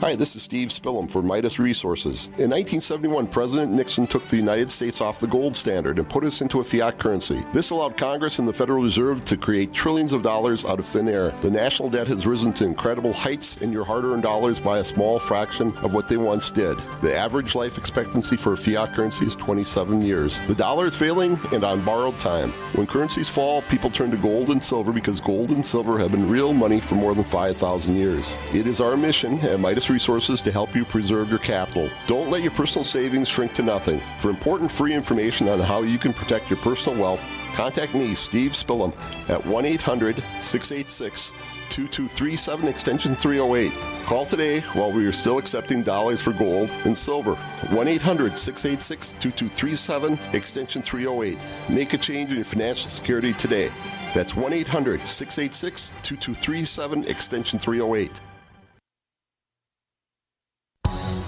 Hi, this is Steve Spillum for Midas Resources. In 1971, President Nixon took the United States off the gold standard and put us into a fiat currency. This allowed Congress and the Federal Reserve to create trillions of dollars out of thin air. The national debt has risen to incredible heights, and your hard-earned dollars by a small fraction of what they once did. The average life expectancy for a fiat currency is 27 years. The dollar is failing and on borrowed time. When currencies fall, people turn to gold and silver because gold and silver have been real money for more than 5,000 years. It is our mission at Midas Resources to help you preserve your capital. Don't let your personal savings shrink to nothing. For important free information on how you can protect your personal wealth, contact me, Steve Spillum, at 1-800-686-2237, extension 308. Call today while we are still accepting dollars for gold and silver. 1-800-686-2237, extension 308. Make a change in your financial security today. That's 1-800-686-2237, extension 308.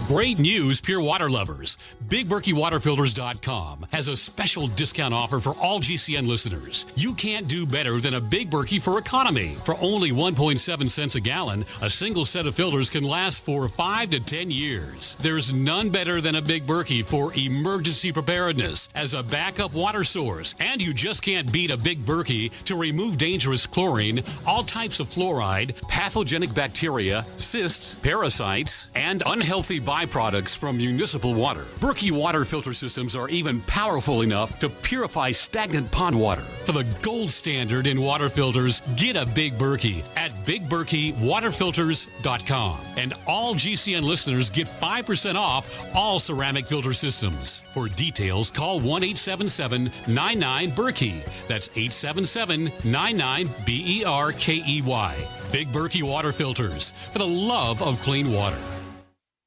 Great news, pure water lovers. BigBerkeyWaterFilters.com has a special discount offer for all GCN listeners. You can't do better than a Big Berkey for economy. For only 1.7 cents a gallon, a single set of filters can last for 5 to 10 years. There's none better than a Big Berkey for emergency preparedness as a backup water source. And you just can't beat a Big Berkey to remove dangerous chlorine, all types of fluoride, pathogenic bacteria, cysts, parasites, and unhealthy byproducts from municipal water. Berkey water filter systems are even powerful enough to purify stagnant pond water. For the gold standard in water filters, get a Big Berkey at BigBerkeyWaterFilters.com. And all GCN listeners get 5% off all ceramic filter systems. For details, call 1-877-99-BERKEY. That's 877-99-BERKEY. Big Berkey Water Filters, for the love of clean water.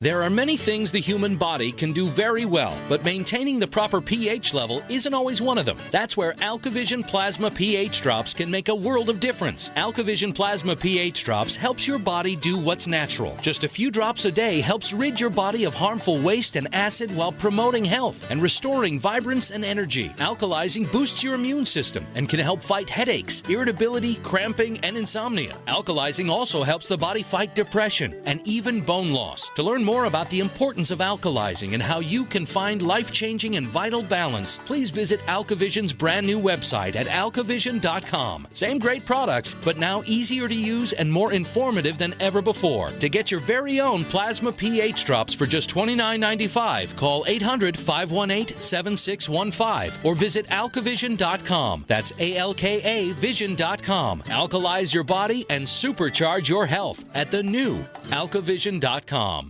There are many things the human body can do very well, but maintaining the proper pH level isn't always one of them. That's where AlkaVision Plasma pH Drops can make a world of difference. AlkaVision Plasma pH Drops helps your body do what's natural. Just a few drops a day helps rid your body of harmful waste and acid while promoting health and restoring vibrance and energy. Alkalizing boosts your immune system and can help fight headaches, irritability, cramping, and insomnia. Alkalizing also helps the body fight depression and even bone loss. To learn more about the importance of alkalizing and how you can find life-changing and vital balance, please visit AlkaVision's brand new website at alkavision.com. Same great products, but now easier to use and more informative than ever before. To get your very own plasma pH drops for just $29.95, call 800-518-7615 or visit alkavision.com. That's ALKAvision.com. Alkalize your body and supercharge your health at the new alkavision.com.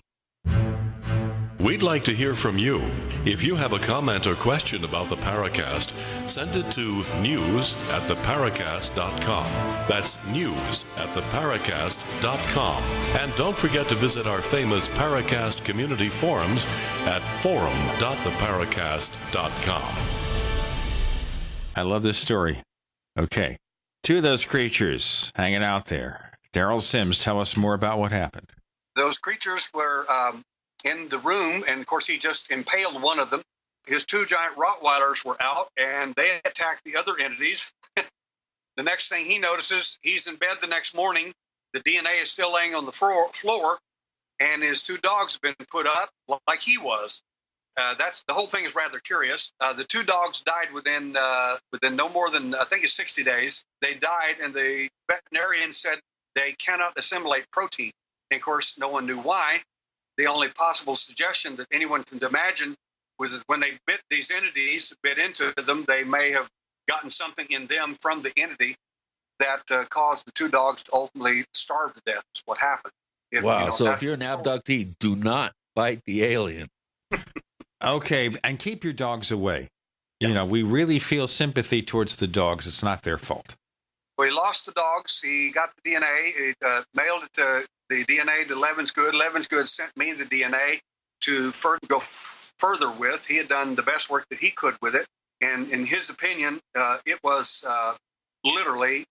We'd like to hear from you. If you have a comment or question about the Paracast, send it to news@theparacast.com. That's news@theparacast.com. And don't forget to visit our famous Paracast community forums at forum.theparacast.com. I love this story. Okay. Two of those creatures hanging out there. Derrel Sims, tell us more about what happened. Those creatures were in the room, and of course he just impaled one of them. His two giant Rottweilers were out, and they attacked the other entities. The next thing he notices, he's in bed the next morning. The DNA is still laying on the floor, and his two dogs have been put up like he was. That's the whole thing is rather curious. The two dogs died within no more than, I think it's 60 days. They died, and the veterinarian said they cannot assimilate protein. And of course, no one knew why. The only possible suggestion that anyone can imagine was that when they bit these entities, bit into them, they may have gotten something in them from the entity that caused the two dogs to ultimately starve to death, is what happened. Wow. So if you're an abductee, do not bite the alien. Okay, and keep your dogs away. You know, we really feel sympathy towards the dogs. It's not their fault. Well, he lost the dogs. He got the DNA. He mailed it to the DNA to Levensgood. Levensgood sent me the DNA to go further with. He had done the best work that he could with it. And in his opinion, it was literally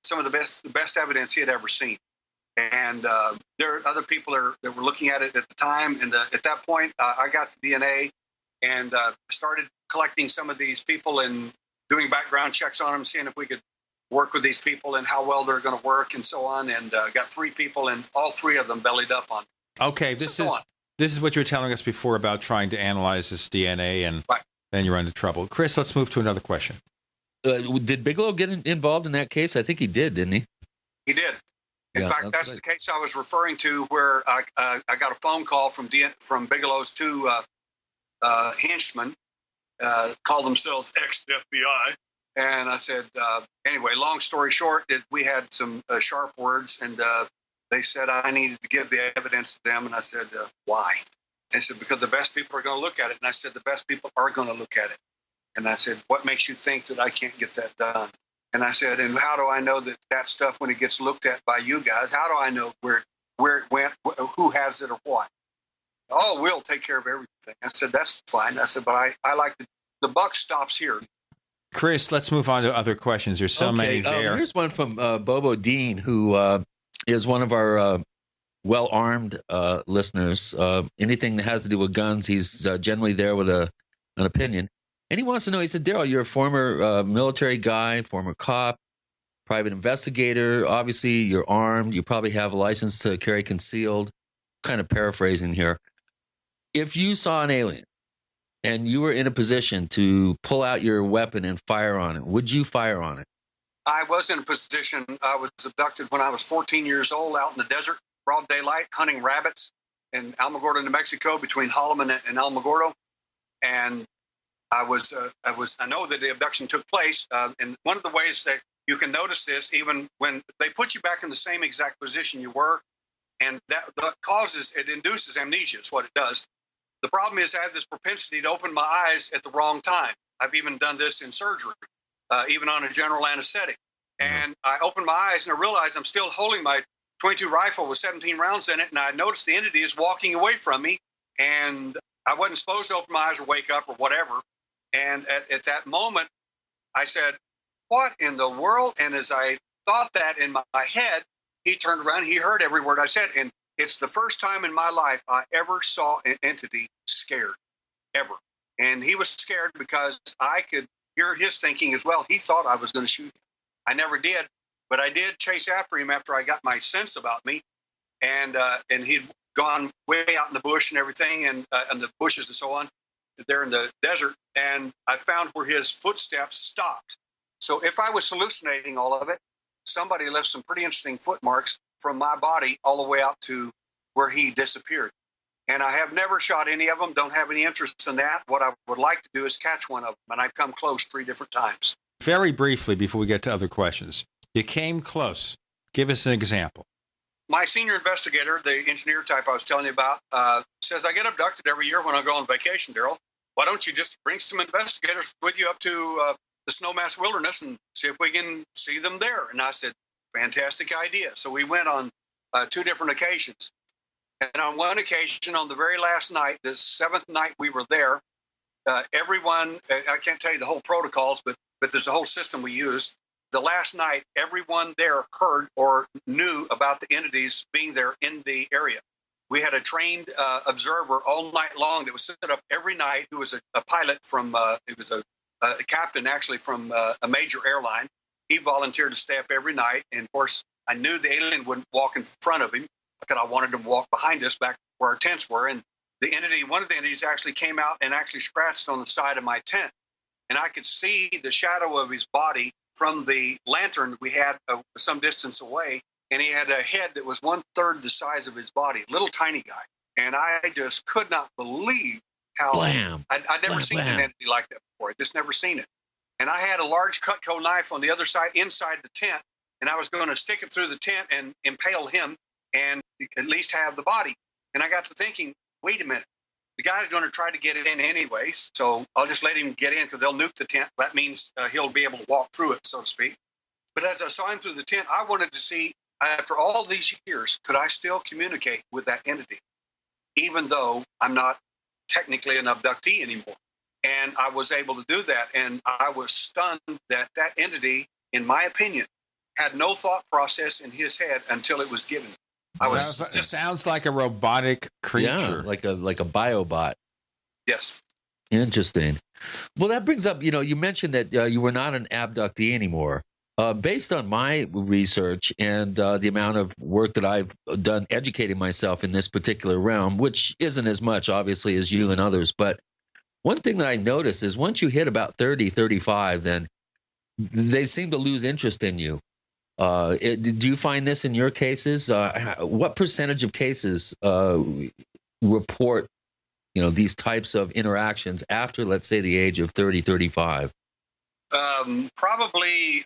some of the best evidence he had ever seen. And there are other people that were looking at it at the time. And at that point, I got the DNA and started collecting some of these people and doing background checks on them, seeing if we could work with these people and how well they're going to work and so on. And got 3 people, and all 3 of them bellied up on me. Okay, this is what you were telling us before about trying to analyze this DNA, and then you run into trouble. Chris, let's move to another question. Did Bigelow get involved in that case? I think he did, didn't he? He did. In fact, that's the case I was referring to, where I got a phone call from Bigelow's 2 henchmen, called themselves ex-FBI. And I said, anyway, long story short, we had some sharp words, and they said I needed to give the evidence to them. And I said, why? They said, because the best people are going to look at it. And I said, the best people are going to look at it. And I said, what makes you think that I can't get that done? And I said, and how do I know that stuff, when it gets looked at by you guys, how do I know where it went, who has it or what? Oh, we'll take care of everything. I said, that's fine. I said, but I like the buck stops here. Chris, let's move on to other questions. There's so many there. Here's one from Bobo Dean, who is one of our well-armed listeners. Anything that has to do with guns, he's generally there with an opinion. And he wants to know, he said, Derrel, you're a former military guy, former cop, private investigator. Obviously, you're armed. You probably have a license to carry concealed. Kind of paraphrasing here. If you saw an alien and you were in a position to pull out your weapon and fire on it, would you fire on it? I was in a position. I was abducted when I was 14 years old out in the desert, broad daylight, hunting rabbits in Alamogordo, New Mexico, between Holloman and Alamogordo. And I know that the abduction took place. And one of the ways that you can notice this, even when they put you back in the same exact position you were, and that it induces amnesia is what it does. The problem is I have this propensity to open my eyes at the wrong time. I've even done this in surgery, even on a general anesthetic. And I open my eyes and I realize I'm still holding my .22 rifle with 17 rounds in it. And I notice the entity is walking away from me. And I wasn't supposed to open my eyes or wake up or whatever. And at that moment, I said, what in the world? And as I thought that in my head, he turned around, he heard every word I said. And it's the first time in my life I ever saw an entity scared, ever. And he was scared because I could hear his thinking as well. He thought I was going to shoot him. I never did, but I did chase after him after I got my sense about me. And he'd gone way out in the bush and everything, and the bushes and so on, there in the desert. And I found where his footsteps stopped. So if I was hallucinating all of it, somebody left some pretty interesting footmarks from my body all the way out to where he disappeared. And I have never shot any of them, don't have any interest in that. What I would like to do is catch one of them, and I've come close 3 different times. Very briefly, before we get to other questions, you came close. Give us an example. My senior investigator, the engineer type I was telling you about, says, I get abducted every year when I go on vacation, Derrel. Why don't you just bring some investigators with you up to the Snowmass Wilderness and see if we can see them there? And I said, fantastic idea. So we went on 2 different occasions. And on one occasion, on the very last night, the 7th night we were there, everyone, I can't tell you the whole protocols, but there's a whole system we used. The last night, everyone there heard or knew about the entities being there in the area. We had a trained observer all night long that was set up every night, who was a pilot from, it was a captain actually from a major airline. He volunteered to stay up every night. And of course, I knew the alien wouldn't walk in front of him because I wanted him to walk behind us back where our tents were. And the entity, one of the entities actually came out and actually scratched on the side of my tent. And I could see the shadow of his body from the lantern we had some distance away. And he had a head that was 1/3 the size of his body, little tiny guy. And I just could not believe how I'd never seen an entity like that before. I'd just never seen it. And I had a large Cutco knife on the other side, inside the tent, and I was going to stick it through the tent and impale him and at least have the body. And I got to thinking, wait a minute, the guy's going to try to get it in anyway, so I'll just let him get in because they'll nuke the tent. That means he'll be able to walk through it, so to speak. But as I saw him through the tent, I wanted to see, after all these years, could I still communicate with that entity, even though I'm not technically an abductee anymore? And I was able to do that. And I was stunned that that entity, in my opinion, had no thought process in his head until it was given. It sounds like a robotic creature. Yeah, like a biobot. Yes. Interesting. Well, that brings up, you mentioned that you were not an abductee anymore. Based on my research and the amount of work that I've done educating myself in this particular realm, which isn't as much, obviously, as you and others, but one thing that I notice is once you hit about 30, 35, then they seem to lose interest in you. Do you find this in your cases? What percentage of cases report, these types of interactions after, let's say, the age of 30, 35? Probably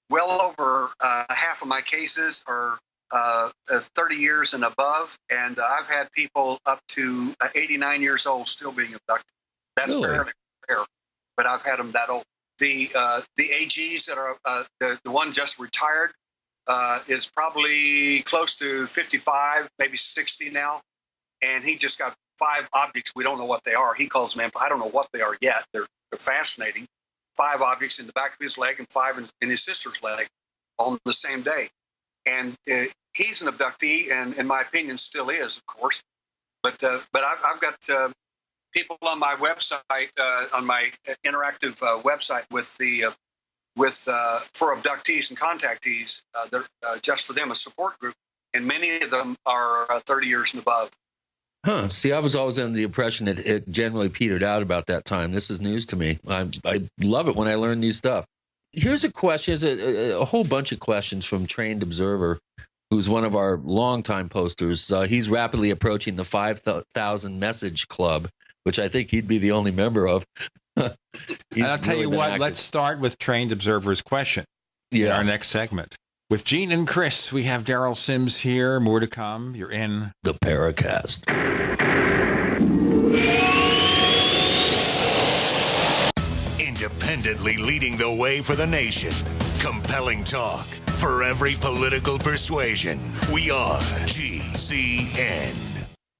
well over half of my cases are 30 years and above, and I've had people up to 89 years old still being abducted. That's fairly rare, but I've had them that old. The AGs that are the one just retired is probably close to 55, maybe 60 now, and he just got 5 objects. We don't know what they are. He calls them. I don't know what they are yet. They're fascinating. 5 objects in the back of his leg and 5 in his sister's leg on the same day. And he's an abductee, and in my opinion, still is, of course. But I've got people on my website, on my interactive website for abductees and contactees. They're just for them, a support group, and many of them are 30 years and above. Huh. See, I was always under the impression that it generally petered out about that time. This is news to me. I love it when I learn new stuff. Here's a question. There's a whole bunch of questions from Trained Observer, who's one of our longtime posters. He's rapidly approaching the 5,000 message club, which I think he'd be the only member of. And I'll tell you what, let's start with Trained Observer's question in our next segment. With Gene and Chris, we have Derrel Sims here. More to come. You're in the Paracast. Independently leading the way for the nation. Compelling talk for every political persuasion. We are GCN.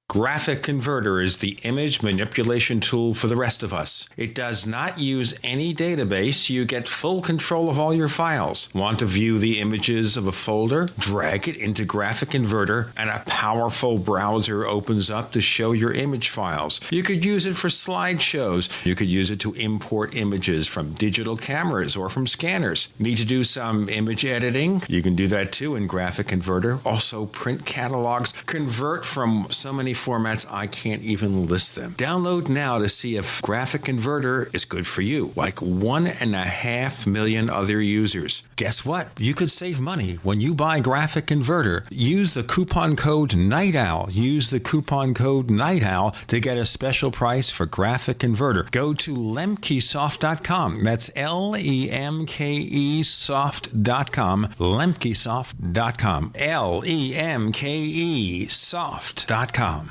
Graphic Converter is the image manipulation tool for the rest of us. It does not use any database. You get full control of all your files. Want to view the images of a folder? Drag it into Graphic Converter, and a powerful browser opens up to show your image files. You could use it for slideshows. You could use it to import images from digital cameras or from scanners. Need to do some image editing? You can do that too in Graphic Converter. Also print catalogs. Convert from so many formats I can't even list them. Download now to see if Graphic Converter is good for you, like 1.5 million other users. Guess what? You could save money when you buy Graphic Converter. Use the coupon code NIGHTOWL. Use the coupon code NIGHTOWL to get a special price for Graphic Converter. Go to lemkesoft.com. That's LEMKE soft.com. lemkesoft.com. LEMKE soft.com.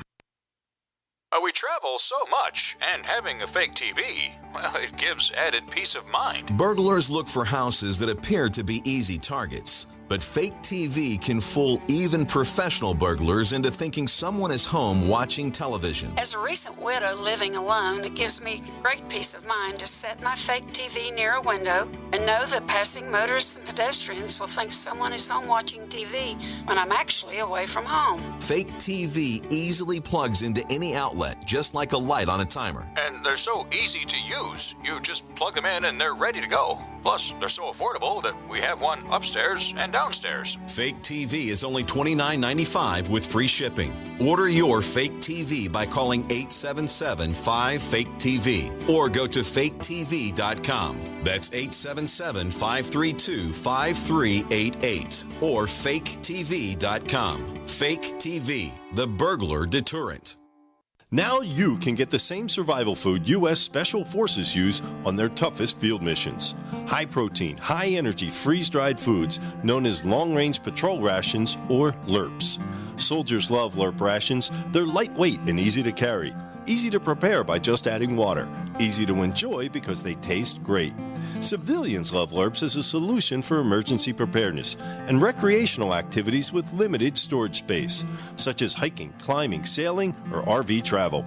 We travel so much, and having a fake TV, well, it gives added peace of mind. Burglars look for houses that appear to be easy targets. But fake TV can fool even professional burglars into thinking someone is home watching television. As a recent widow living alone, it gives me great peace of mind to set my fake TV near a window and know that passing motorists and pedestrians will think someone is home watching TV when I'm actually away from home. Fake TV easily plugs into any outlet, just like a light on a timer. And they're so easy to use. You just plug them in and they're ready to go. Plus, they're so affordable that we have one upstairs and downstairs. Fake TV is only $29.95 with free shipping. Order your fake TV by calling 877-5FAKE-TV or go to faketv.com. That's 877-532-5388 or faketv.com. Fake TV, the burglar deterrent. Now you can get the same survival food U.S. Special Forces use on their toughest field missions. High-protein, high-energy, freeze-dried foods known as long-range patrol rations or LRPs. Soldiers love LRP rations. They're lightweight and easy to carry. Easy to prepare by just adding water. Easy to enjoy because they taste great. Civilians love LRPs as a solution for emergency preparedness and recreational activities with limited storage space, such as hiking, climbing, sailing, or RV travel.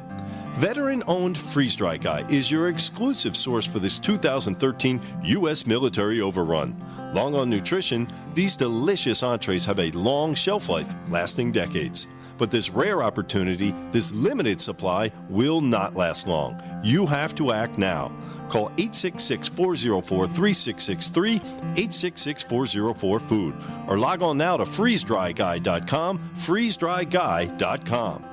Veteran-owned Freeze Dry Guy is your exclusive source for this 2013 U.S. military overrun. Long on nutrition, these delicious entrees have a long shelf life, lasting decades. But this rare opportunity, this limited supply, will not last long. You have to act now. Call 866-404-3663, 866-404-FOOD, or log on now to freezedryguy.com, freezedryguy.com.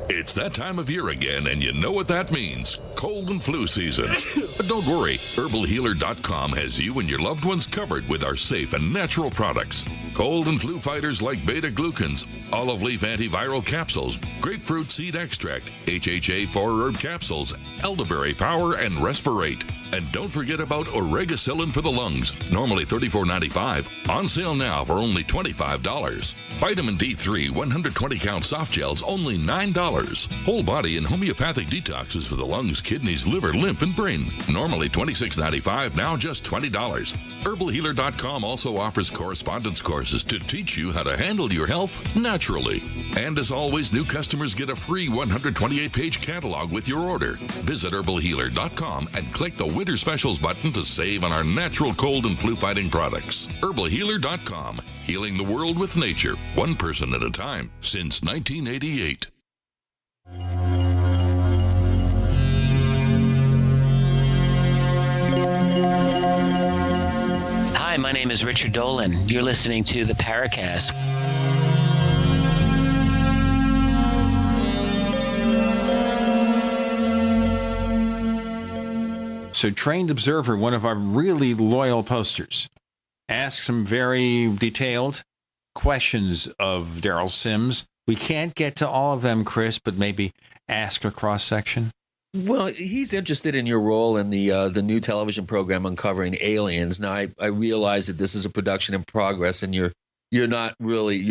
It's that time of year again, and you know what that means. Cold and flu season. But don't worry, herbalhealer.com has you and your loved ones covered with our safe and natural products. Cold and flu fighters like beta-glucans, olive leaf antiviral capsules, grapefruit seed extract, HHA 4-herb capsules, elderberry power, and respirate. And don't forget about Oregacillin for the lungs, normally $34.95, on sale now for only $25. Vitamin D3 120 count soft gels, only $9. Whole body and homeopathic detoxes for the lungs, kidneys, liver, lymph, and brain, normally $26.95, now just $20. HerbalHealer.com also offers correspondence courses to teach you how to handle your health naturally. And as always, new customers get a free 128-page catalog with your order. Visit HerbalHealer.com and click the Winter Specials button to save on our natural cold and flu fighting products. HerbalHealer.com, healing the world with nature, one person at a time, since 1988. Hi, my name is Richard Dolan. You're listening to the Paracast. So Trained Observer, one of our really loyal posters, asks some very detailed questions of Derrel Sims. We can't get to all of them, Chris, but maybe ask a cross-section. Well, he's interested in your role in the new television program Uncovering Aliens. Now, I realize that this is a production in progress, and you're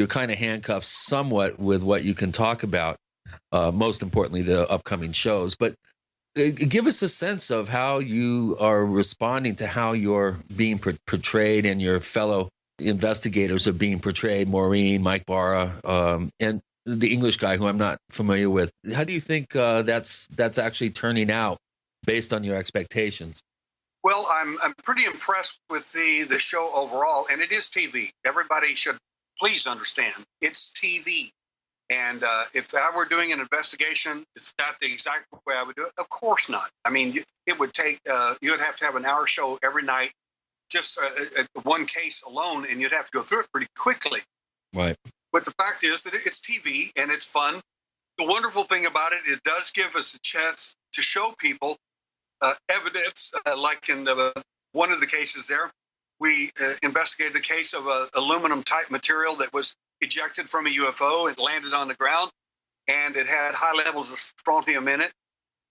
kind of handcuffed somewhat with what you can talk about. Most importantly, the upcoming shows. But give us a sense of how you are responding to how you're being portrayed and your fellow investigators are being portrayed. Maureen, Mike Barra, and the English guy who I'm not familiar with. How do you think that's actually turning out based on your expectations? Well, I'm pretty impressed with the show overall, and it is TV. Everybody should please understand it's TV. And if I were doing an investigation, is that the exact way I would do it? Of course not. I mean, it would take, you would have to have an hour show every night, just one case alone, and you'd have to go through it pretty quickly. Right. But the fact is that it's TV and it's fun. The wonderful thing about it, it does give us a chance to show people evidence, like in one of the cases there, we investigated the case of an aluminum-type material that was ejected from a UFO. It landed on the ground, and it had high levels of strontium in it.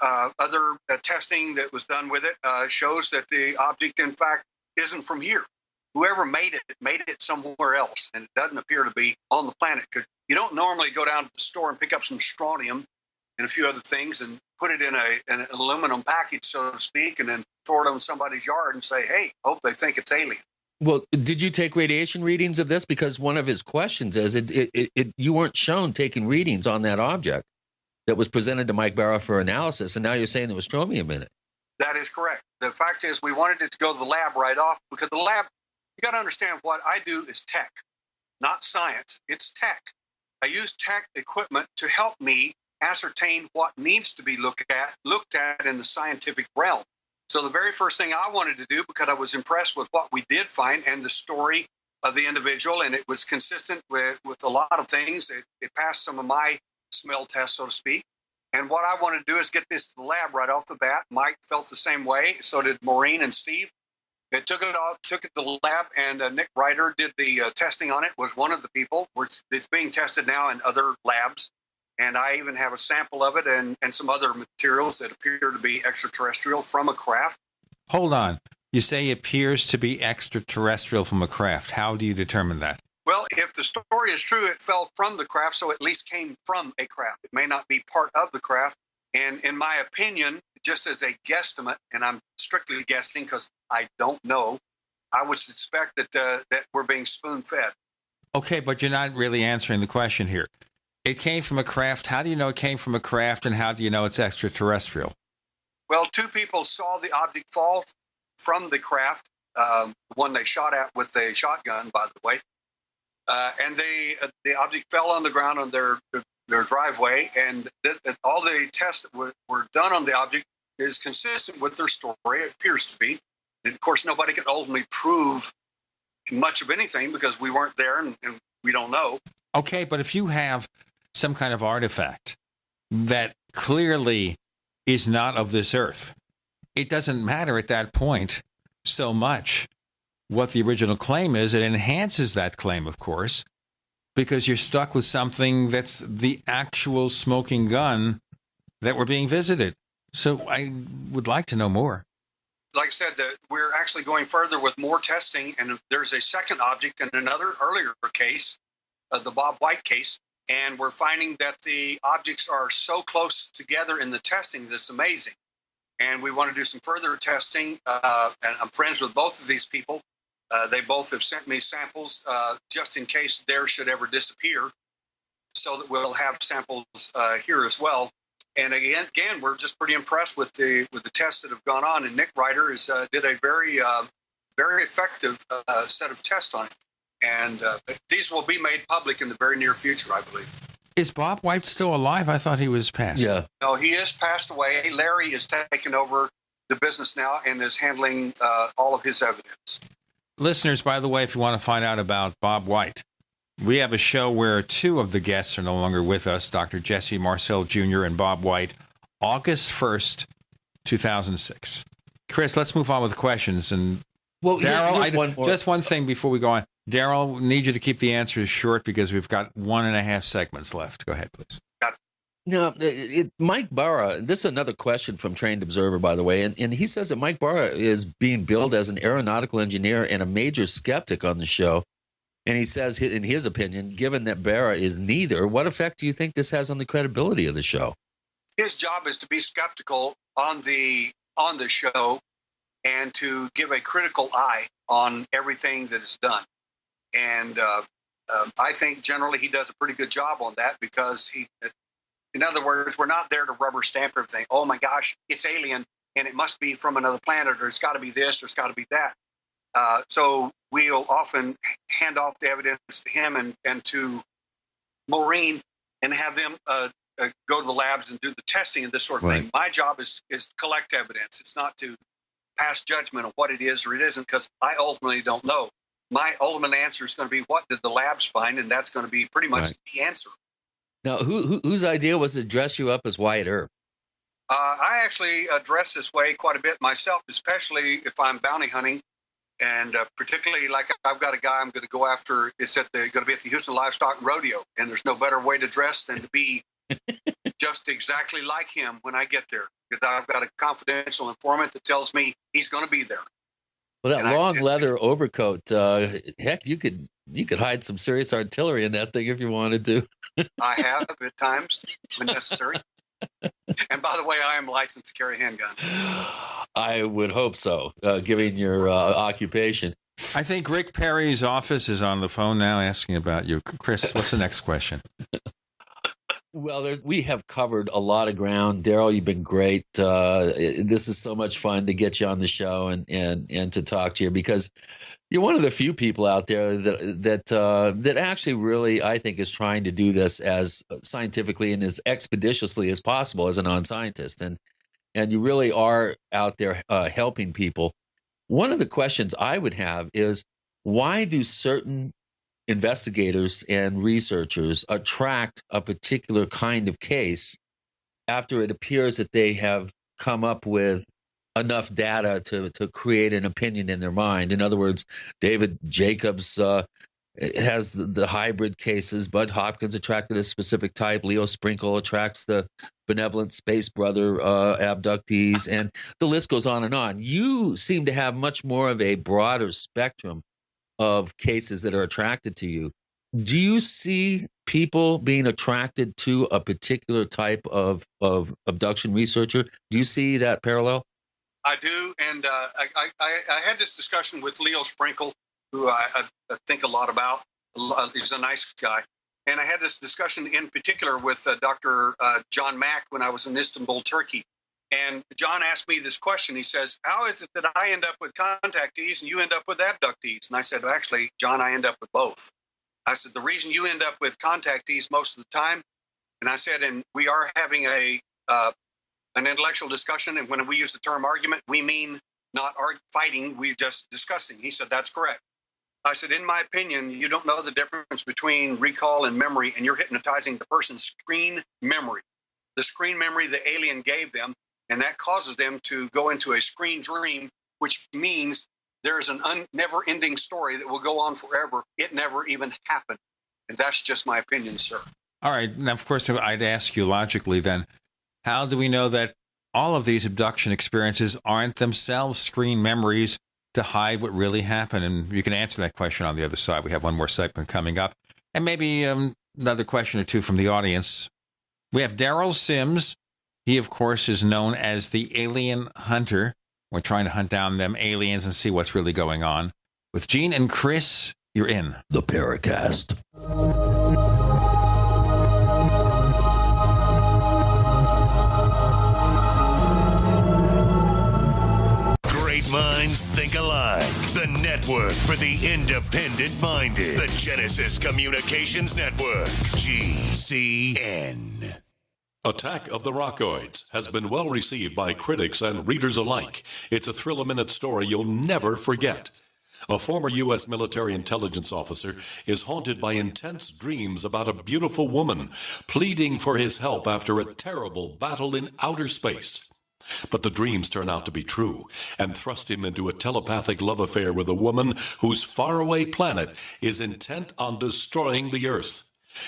Other testing that was done with it shows that the object, in fact, isn't from here. Whoever made it somewhere else, and it doesn't appear to be on the planet. You don't normally go down to the store and pick up some strontium and a few other things and put it in an aluminum package, so to speak, and then throw it on somebody's yard and say, hey, hope they think it's alien. Well, did you take radiation readings of this? Because one of his questions is, you weren't shown taking readings on that object that was presented to Mike Barra for analysis, and now you're saying there was strontium in it. That is correct. The fact is, we wanted it to go to the lab right off, because the lab, you got to understand, what I do is tech, not science. It's tech. I use tech equipment to help me ascertain what needs to be looked at in the scientific realm. So the very first thing I wanted to do, because I was impressed with what we did find and the story of the individual, and it was consistent with a lot of things. It passed some of my smell tests, so to speak. And what I wanted to do is get this to the lab right off the bat. Mike felt the same way. So did Maureen and Steve. They took it to the lab, and Nick Ryder did the testing on it, was one of the people. It's being tested now in other labs. And I even have a sample of it and some other materials that appear to be extraterrestrial from a craft. Hold on. You say it appears to be extraterrestrial from a craft. How do you determine that? Well, if the story is true, it fell from the craft, so at least came from a craft. It may not be part of the craft. And in my opinion, just as a guesstimate, and I'm strictly guessing because I don't know, I would suspect that we're being spoon-fed. Okay, but you're not really answering the question here. It came from a craft. How do you know it came from a craft, and how do you know it's extraterrestrial? Well, two people saw the object fall from the craft, one they shot at with a shotgun, by the way, and the object fell on the ground on their driveway, and all the tests that were done on the object is consistent with their story. It appears to be. And, of course, nobody can ultimately prove much of anything because we weren't there and we don't know. Okay, but if you have some kind of artifact that clearly is not of this earth, it doesn't matter at that point so much what the original claim is. It enhances that claim, of course, because you're stuck with something that's the actual smoking gun that we're being visited. So I would like to know more. like I said, we're actually going further with more testing, and there's a second object in another earlier case, the Bob White case, and we're finding that the objects are so close together in the testing that's amazing. And we want to do some further testing, and I'm friends with both of these people. They both have sent me samples just in case theirs should ever disappear, so that we'll have samples here as well. And again, we're just pretty impressed with the tests that have gone on. And Nick Ryder did a very effective set of tests on it. And these will be made public in the very near future, I believe. Is Bob White still alive? I thought he was passed. Yeah. No, he is passed away. Larry is taking over the business now and is handling all of his evidence. Listeners, by the way, if you want to find out about Bob White, we have a show where two of the guests are no longer with us, Dr. Jesse Marcel Jr. and Bob White, August 1st, 2006. Chris, let's move on with questions. And well, Derrel, just one thing before we go on. Derrel, need you to keep the answers short because we've got 1.5 segments left. Go ahead, please. Now, Mike Barra, this is another question from Trained Observer, by the way, and he says that Mike Barra is being billed as an aeronautical engineer and a major skeptic on the show. And he says, in his opinion, given that Barra is neither, what effect do you think this has on the credibility of the show? His job is to be skeptical on the show and to give a critical eye on everything that is done. And I think generally he does a pretty good job on that because in other words, we're not there to rubber stamp everything. Oh my gosh, it's alien and it must be from another planet, or it's got to be this, or it's got to be that. So we'll often hand off the evidence to him and to Maureen and have them go to the labs and do the testing and this sort of thing. My job is to collect evidence. It's not to pass judgment on what it is or it isn't, because I ultimately don't know. My ultimate answer is going to be, what did the labs find? And that's going to be pretty much the answer. Now, whose idea was to dress you up as Wyatt Earp? I actually dress this way quite a bit myself, especially if I'm bounty hunting. And particularly, like, I've got a guy I'm going to go after. It's going to be at the Houston Livestock and Rodeo. And there's no better way to dress than to be just exactly like him when I get there. Because I've got a confidential informant that tells me he's going to be there. Well, that long leather overcoat, heck, you could hide some serious artillery in that thing if you wanted to. I have at times when necessary. And by the way, I am licensed to carry a handgun. I would hope so, given your occupation. I think Rick Perry's office is on the phone now asking about you. Chris, what's the next question? Well, we have covered a lot of ground. Derrel, you've been great. This is so much fun to get you on the show and to talk to you, because you're one of the few people out there that actually really, I think, is trying to do this as scientifically and as expeditiously as possible as a non-scientist. And you really are out there helping people. One of the questions I would have is, why do certain investigators and researchers attract a particular kind of case after it appears that they have come up with enough data to create an opinion in their mind? In other words, David Jacobs has the hybrid cases. Bud Hopkins attracted a specific type. Leo Sprinkle attracts the benevolent space brother abductees, and the list goes on and on. You seem to have much more of a broader spectrum of cases that are attracted to you. Do you see people being attracted to a particular type of abduction researcher? Do you see that parallel? I do, and I had this discussion with Leo Sprinkle, who I think a lot about. He's a nice guy. And I had this discussion in particular with Dr. John Mack when I was in Istanbul, Turkey. And John asked me this question. He says, how is it that I end up with contactees and you end up with abductees? And I said, well, actually, John, I end up with both. I said, the reason you end up with contactees most of the time, and I said, and we are having an intellectual discussion, and when we use the term argument, we mean not fighting, we're just discussing. He said, that's correct. I said, in my opinion, you don't know the difference between recall and memory, and you're hypnotizing the person's screen memory. The screen memory the alien gave them, and that causes them to go into a screen dream, which means there is an never-ending story that will go on forever. It never even happened. And that's just my opinion, sir. All right. Now, of course, I'd ask you logically then, how do we know that all of these abduction experiences aren't themselves screen memories to hide what really happened? And you can answer that question on the other side. We have one more segment coming up. And maybe another question or two from the audience. We have Derrel Sims. He, of course, is known as the alien hunter. We're trying to hunt down them aliens and see what's really going on. With Gene and Chris, you're in the Paracast. Great minds think alike. The network for the independent-minded. The Genesis Communications Network. GCN. Attack of the Rockoids has been well received by critics and readers alike. It's a thrill-a-minute story you'll never forget. A former U.S. military intelligence officer is haunted by intense dreams about a beautiful woman pleading for his help after a terrible battle in outer space. But the dreams turn out to be true and thrust him into a telepathic love affair with a woman whose faraway planet is intent on destroying the Earth.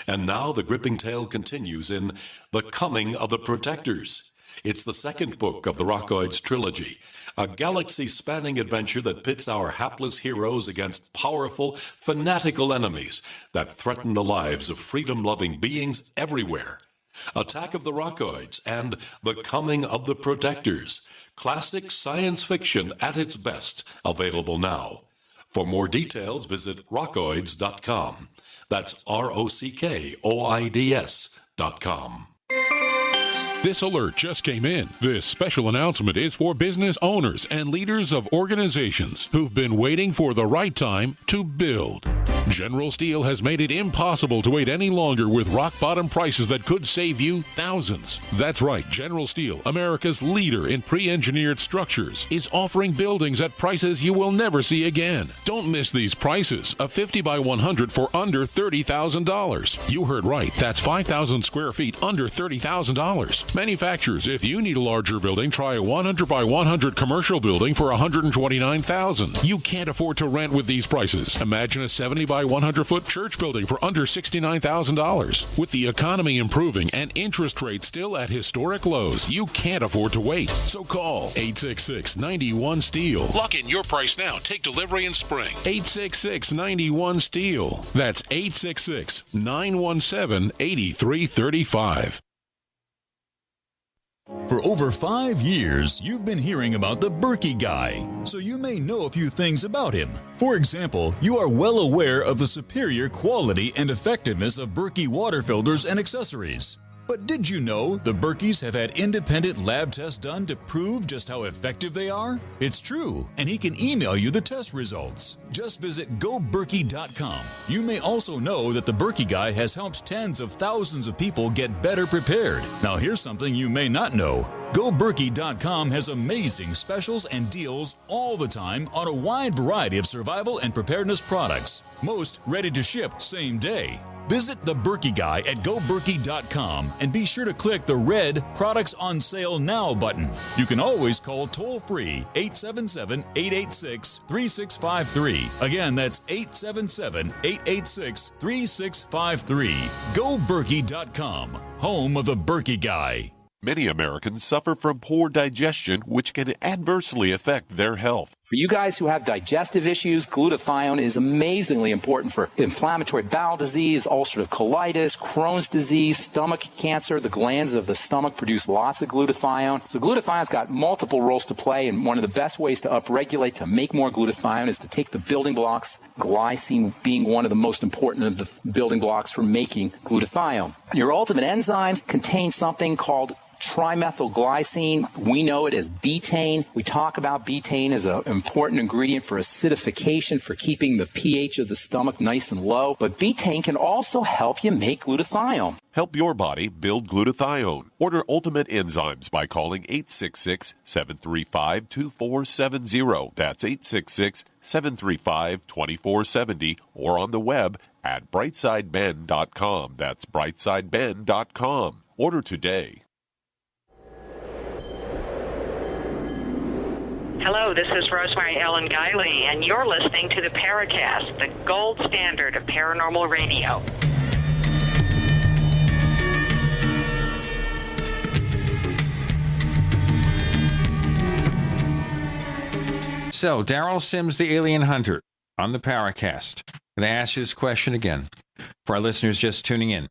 And now the gripping tale continues in The Coming of the Protectors. It's the second book of the Rockoids trilogy, a galaxy-spanning adventure that pits our hapless heroes against powerful, fanatical enemies that threaten the lives of freedom-loving beings everywhere. Attack of the Rockoids and The Coming of the Protectors. Classic science fiction at its best, available now. For more details, visit rockoids.com. That's ROCKOIDS.com. This alert just came in. This special announcement is for business owners and leaders of organizations who've been waiting for the right time to build. General Steel has made it impossible to wait any longer with rock-bottom prices that could save you thousands. That's right, General Steel, America's leader in pre-engineered structures, is offering buildings at prices you will never see again. Don't miss these prices. A 50 by 100 for under $30,000. You heard right. That's 5,000 square feet under $30,000. Manufacturers, if you need a larger building, try a 100 by 100 commercial building for $129,000. You can't afford to rent with these prices. Imagine a 70 by 100 foot church building for under $69,000. With the economy improving and interest rates still at historic lows, you can't afford to wait. So call 866-91-STEEL. Lock in your price now. Take delivery in spring. 866-91-STEEL. That's 866-917-8335. For over 5 years, you've been hearing about the Berkey guy, so you may know a few things about him. For example, you are well aware of the superior quality and effectiveness of Berkey water filters and accessories. But did you know the Berkeys have had independent lab tests done to prove just how effective they are? It's true, and he can email you the test results. Just visit goberkey.com. You may also know that the Berkey guy has helped tens of thousands of people get better prepared. Now here's something you may not know. GoBerkey.com has amazing specials and deals all the time on a wide variety of survival and preparedness products. Most ready to ship same day. Visit the Berkey Guy at GoBerkey.com and be sure to click the red Products on Sale Now button. You can always call toll-free 877-886-3653. Again, that's 877-886-3653. GoBerkey.com, home of the Berkey Guy. Many Americans suffer from poor digestion, which can adversely affect their health. For you guys who have digestive issues, glutathione is amazingly important for inflammatory bowel disease, ulcerative colitis, Crohn's disease, stomach cancer. The glands of the stomach produce lots of glutathione. So glutathione's got multiple roles to play, and one of the best ways to upregulate, to make more glutathione, is to take the building blocks, glycine being one of the most important of the building blocks for making glutathione. Your ultimate enzymes contain something called trimethylglycine. We know it as betaine. We talk about betaine as an important ingredient for acidification, for keeping the pH of the stomach nice and low. But betaine can also help you make glutathione. Help your body build glutathione. Order Ultimate Enzymes by calling 866-735-2470. That's 866-735-2470, or on the web at brightsideben.com. That's brightsideben.com. Order today. Hello, this is Rosemary Ellen Guiley, and you're listening to the Paracast, the gold standard of paranormal radio. So, Derrel Sims, the alien hunter, on the Paracast. I'm going to ask you this question again for our listeners just tuning in.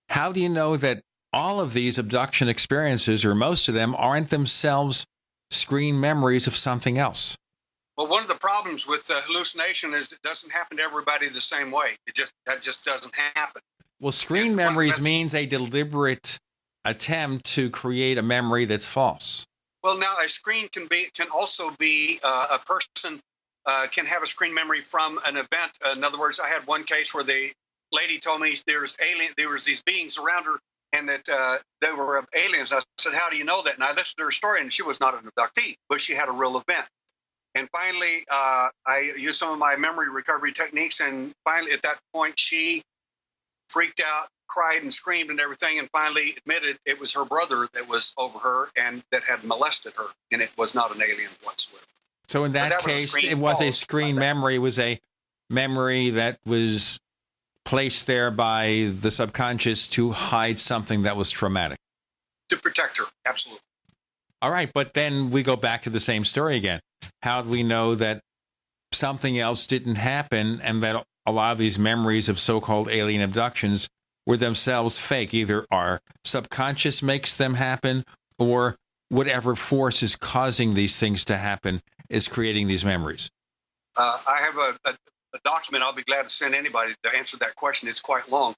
How do you know that all of these abduction experiences, or most of them, aren't themselves screen memories of something else? Well, one of the problems with hallucination is it doesn't happen to everybody the same way. That just doesn't happen. Well, screen memories means a deliberate attempt to create a memory that's false. Well, now a screen can also be a person can have a screen memory from an event. In other words, I had one case where the lady told me there was these beings around her, and that they were aliens. I said, "How do you know that?" And I listened to her story, and she was not an abductee, but she had a real event. And finally, I used some of my memory recovery techniques, and finally, at that point, she freaked out, cried and screamed and everything, and finally admitted it was her brother that was over her and that had molested her, and it was not an alien whatsoever. So in that case, it was a screen memory. It was a memory that was placed there by the subconscious to hide something that was traumatic. To protect her, absolutely. All right, but then we go back to the same story again. How do we know that something else didn't happen and that a lot of these memories of so-called alien abductions were themselves fake? Either our subconscious makes them happen, or whatever force is causing these things to happen is creating these memories. I have a document I'll be glad to send anybody to answer that question. It's quite long.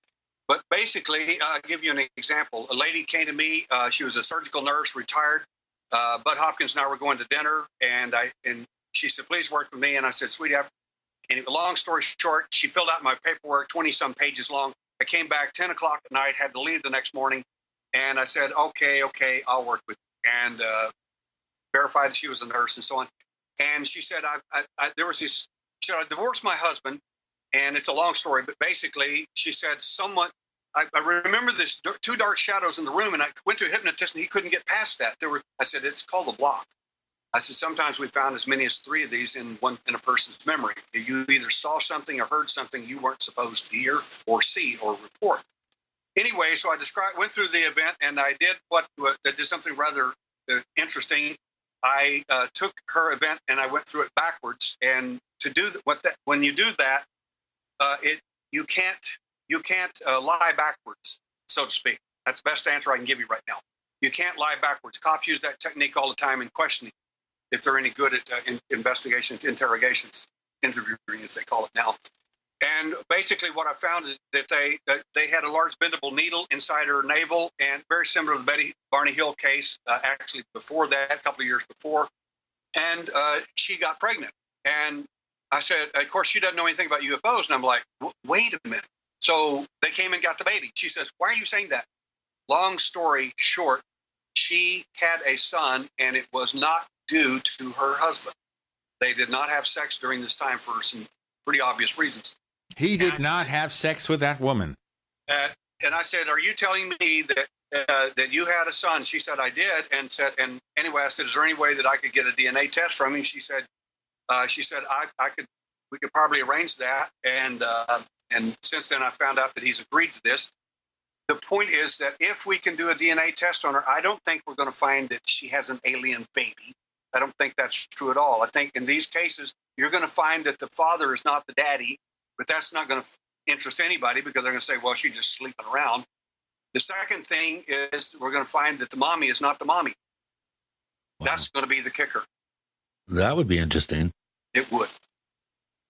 But basically, I'll give you an example. A lady came to me. She was a surgical nurse, retired. Bud Hopkins and I were going to dinner, and she said, "Please work with me." And I said, "Sweetie," and long story short, she filled out my paperwork, 20-some pages long. I came back 10 o'clock at night, had to leave the next morning, and I said, okay, I'll work with you, and verified that she was a nurse and so on. And she said, there was this, she said, I divorced my husband, and it's a long story, but basically, she said, I remember this two dark shadows in the room, and I went to a hypnotist, and he couldn't get past that. I said, it's called a block. I said, sometimes we found as many as 3 of these in a person's memory. You either saw something or heard something you weren't supposed to hear or see or report. Anyway, so I went through the event, and I did something rather interesting. I took her event and I went through it backwards. And when you do that, you can't lie backwards, so to speak. That's the best answer I can give you right now. You can't lie backwards. Cops use that technique all the time in questioning, if they're any good at investigations, interrogations, interviewing, as they call it now. And basically what I found is that they had a large bendable needle inside her navel, and very similar to the Barney Hill case, actually before that, a couple of years before. And she got pregnant. And I said, of course, she doesn't know anything about UFOs. And I'm like, wait a minute. So they came and got the baby. She says, why are you saying that? Long story short, she had a son, and it was not due to her husband. They did not have sex during this time for some pretty obvious reasons. He did not have sex with that woman. And I said, are you telling me that you had a son? She said, I did. And anyway, I said, is there any way that I could get a DNA test from him? She said, we could probably arrange that. And since then I found out that he's agreed to this. The point is that if we can do a DNA test on her, I don't think we're going to find that she has an alien baby. I don't think that's true at all. I think in these cases, you're going to find that the father is not the daddy, but that's not going to interest anybody because they're going to say, well, she's just sleeping around. The second thing is we're going to find that the mommy is not the mommy. Wow. That's going to be the kicker. That would be interesting. It would.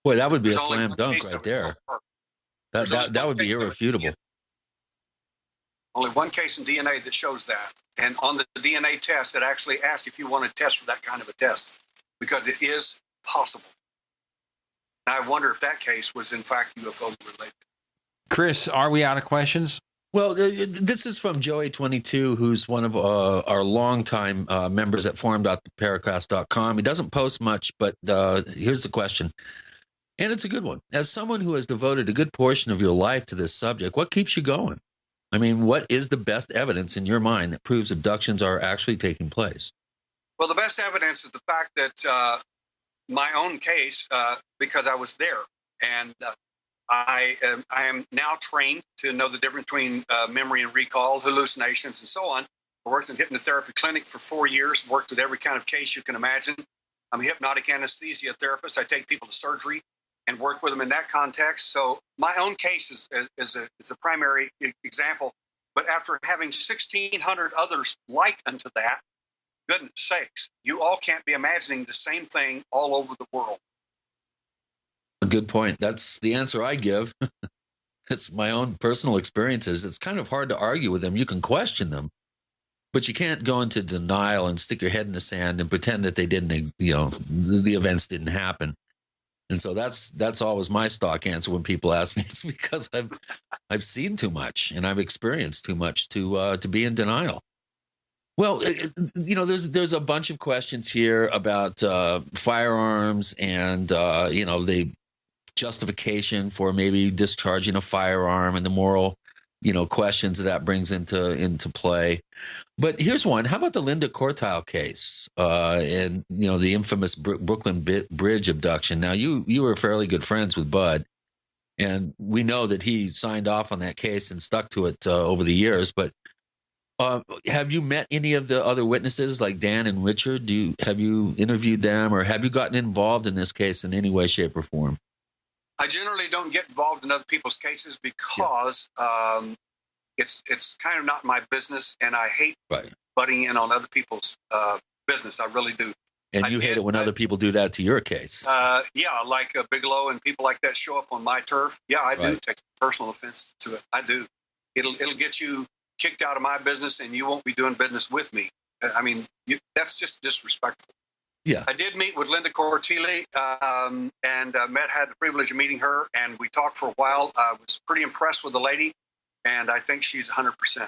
Boy, that would be a slam dunk right there. That would be irrefutable. Only one case in DNA that shows that. And on the DNA test, it actually asks if you want to test for that kind of a test, because it is possible. And I wonder if that case was in fact UFO related. Chris, are we out of questions? Well, this is from Joey22, who's one of our longtime members at forum.paracast.com. He doesn't post much, but here's the question. And it's a good one. As someone who has devoted a good portion of your life to this subject, what keeps you going? I mean, what is the best evidence in your mind that proves abductions are actually taking place? Well, the best evidence is the fact that my own case, because I was there, and I am now trained to know the difference between memory and recall, hallucinations, and so on. I worked in a hypnotherapy clinic for 4 years, worked with every kind of case you can imagine. I'm a hypnotic anesthesia therapist. I take people to surgery and work with them in that context. So my own case is a primary example. But after having 1,600 others like unto that, goodness sakes, you all can't be imagining the same thing all over the world. A good point. That's the answer I give. It's my own personal experiences. It's kind of hard to argue with them. You can question them, but you can't go into denial and stick your head in the sand and pretend that they didn't, the events didn't happen. And so that's always my stock answer when people ask me. It's because I've seen too much and I've experienced too much to be in denial. Well, there's a bunch of questions here about firearms and the justification for maybe discharging a firearm and the moral, questions that brings into play. But here's one. How about the Linda Cortile case and, the infamous Brooklyn Bridge abduction? Now, you were fairly good friends with Bud, and we know that he signed off on that case and stuck to it over the years. But have you met any of the other witnesses like Dan and Richard? Have you interviewed them, or have you gotten involved in this case in any way, shape, or form? I generally don't get involved in other people's cases because it's kind of not my business, and I hate butting in on other people's business. I really do. And you hate it when other people do that to your case. Like Bigelow and people like that show up on my turf. Yeah, I do take personal offense to it. I do. It'll get you kicked out of my business, and you won't be doing business with me. I mean, that's just disrespectful. Yeah, I did meet with Linda Cortile, and had the privilege of meeting her, and we talked for a while. I was pretty impressed with the lady, and I think she's 100%.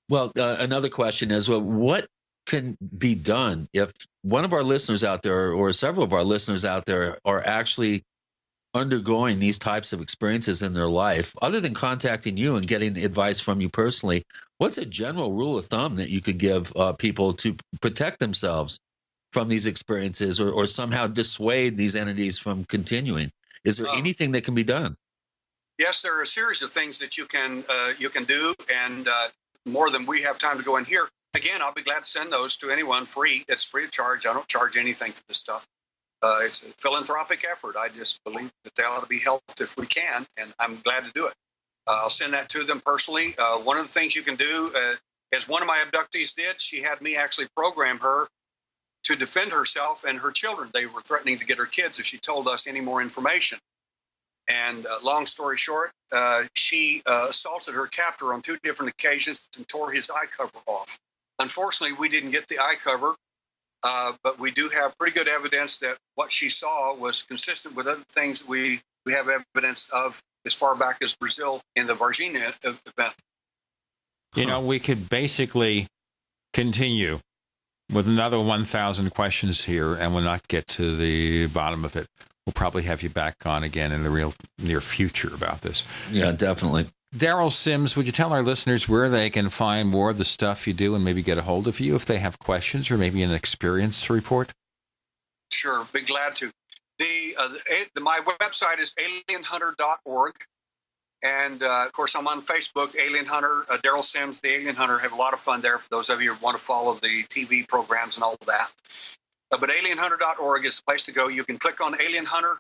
Well, another question is, what can be done if one of our listeners out there, or several of our listeners out there, are actually undergoing these types of experiences in their life, other than contacting you and getting advice from you personally? What's a general rule of thumb that you could give people to protect themselves from these experiences, or somehow dissuade these entities from continuing? Is there anything that can be done? Yes, there are a series of things that you can do, and more than we have time to go in here. Again, I'll be glad to send those to anyone free. It's free of charge. I don't charge anything for this stuff. It's a philanthropic effort. I just believe that they ought to be helped if we can, and I'm glad to do it. I'll send that to them personally. One of the things you can do, as one of my abductees did, she had me actually program her to defend herself and her children. They were threatening to get her kids if she told us any more information. And long story short, she assaulted her captor on 2 different occasions and tore his eye cover off. Unfortunately, we didn't get the eye cover, but we do have pretty good evidence that what she saw was consistent with other things that we have evidence of as far back as Brazil in the Varginha event. We could basically continue with another 1,000 questions here, and we'll not get to the bottom of it. We'll probably have you back on again in the real near future about this. Yeah, definitely. Derrel Sims, would you tell our listeners where they can find more of the stuff you do and maybe get a hold of you if they have questions or maybe an experience to report? Sure, be glad to. My website is alienhunter.org. And, of course, I'm on Facebook, Alien Hunter, Derrel Sims, the Alien Hunter. Have a lot of fun there for those of you who want to follow the TV programs and all of that. But alienhunter.org is the place to go. You can click on Alien Hunter,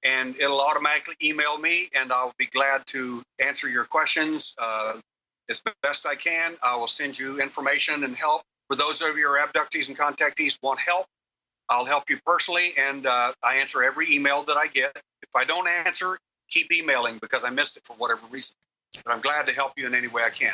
and it'll automatically email me, and I'll be glad to answer your questions as best I can. I will send you information and help. For those of you who are abductees and contactees want help, I'll help you personally, and I answer every email that I get. If I don't answer, keep emailing because I missed it for whatever reason. But I'm glad to help you in any way I can.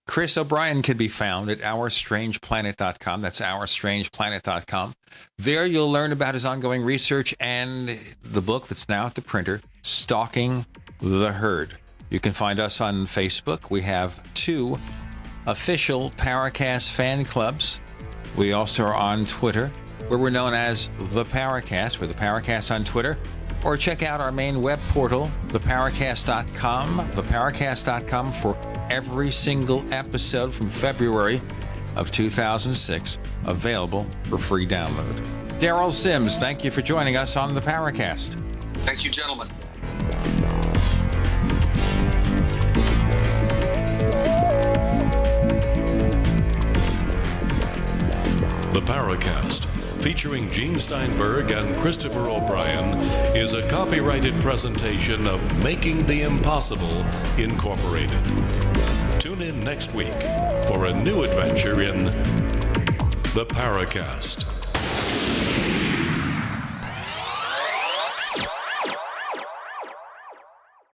Chris O'Brien can be found at OurStrangePlanet.com. That's OurStrangePlanet.com. There you'll learn about his ongoing research and the book that's now at the printer, Stalking the Herd. You can find us on Facebook. We have 2 official Paracast fan clubs. We also are on Twitter, where we're known as The Paracast. We're The Paracast on Twitter. Or check out our main web portal, theparacast.com, theparacast.com, for every single episode from February of 2006, available for free download. Derrel Sims, thank you for joining us on the Paracast. Thank you, gentlemen. The Paracast, featuring Gene Steinberg and Christopher O'Brien, is a copyrighted presentation of Making the Impossible Incorporated. Tune in next week for a new adventure in the Paracast.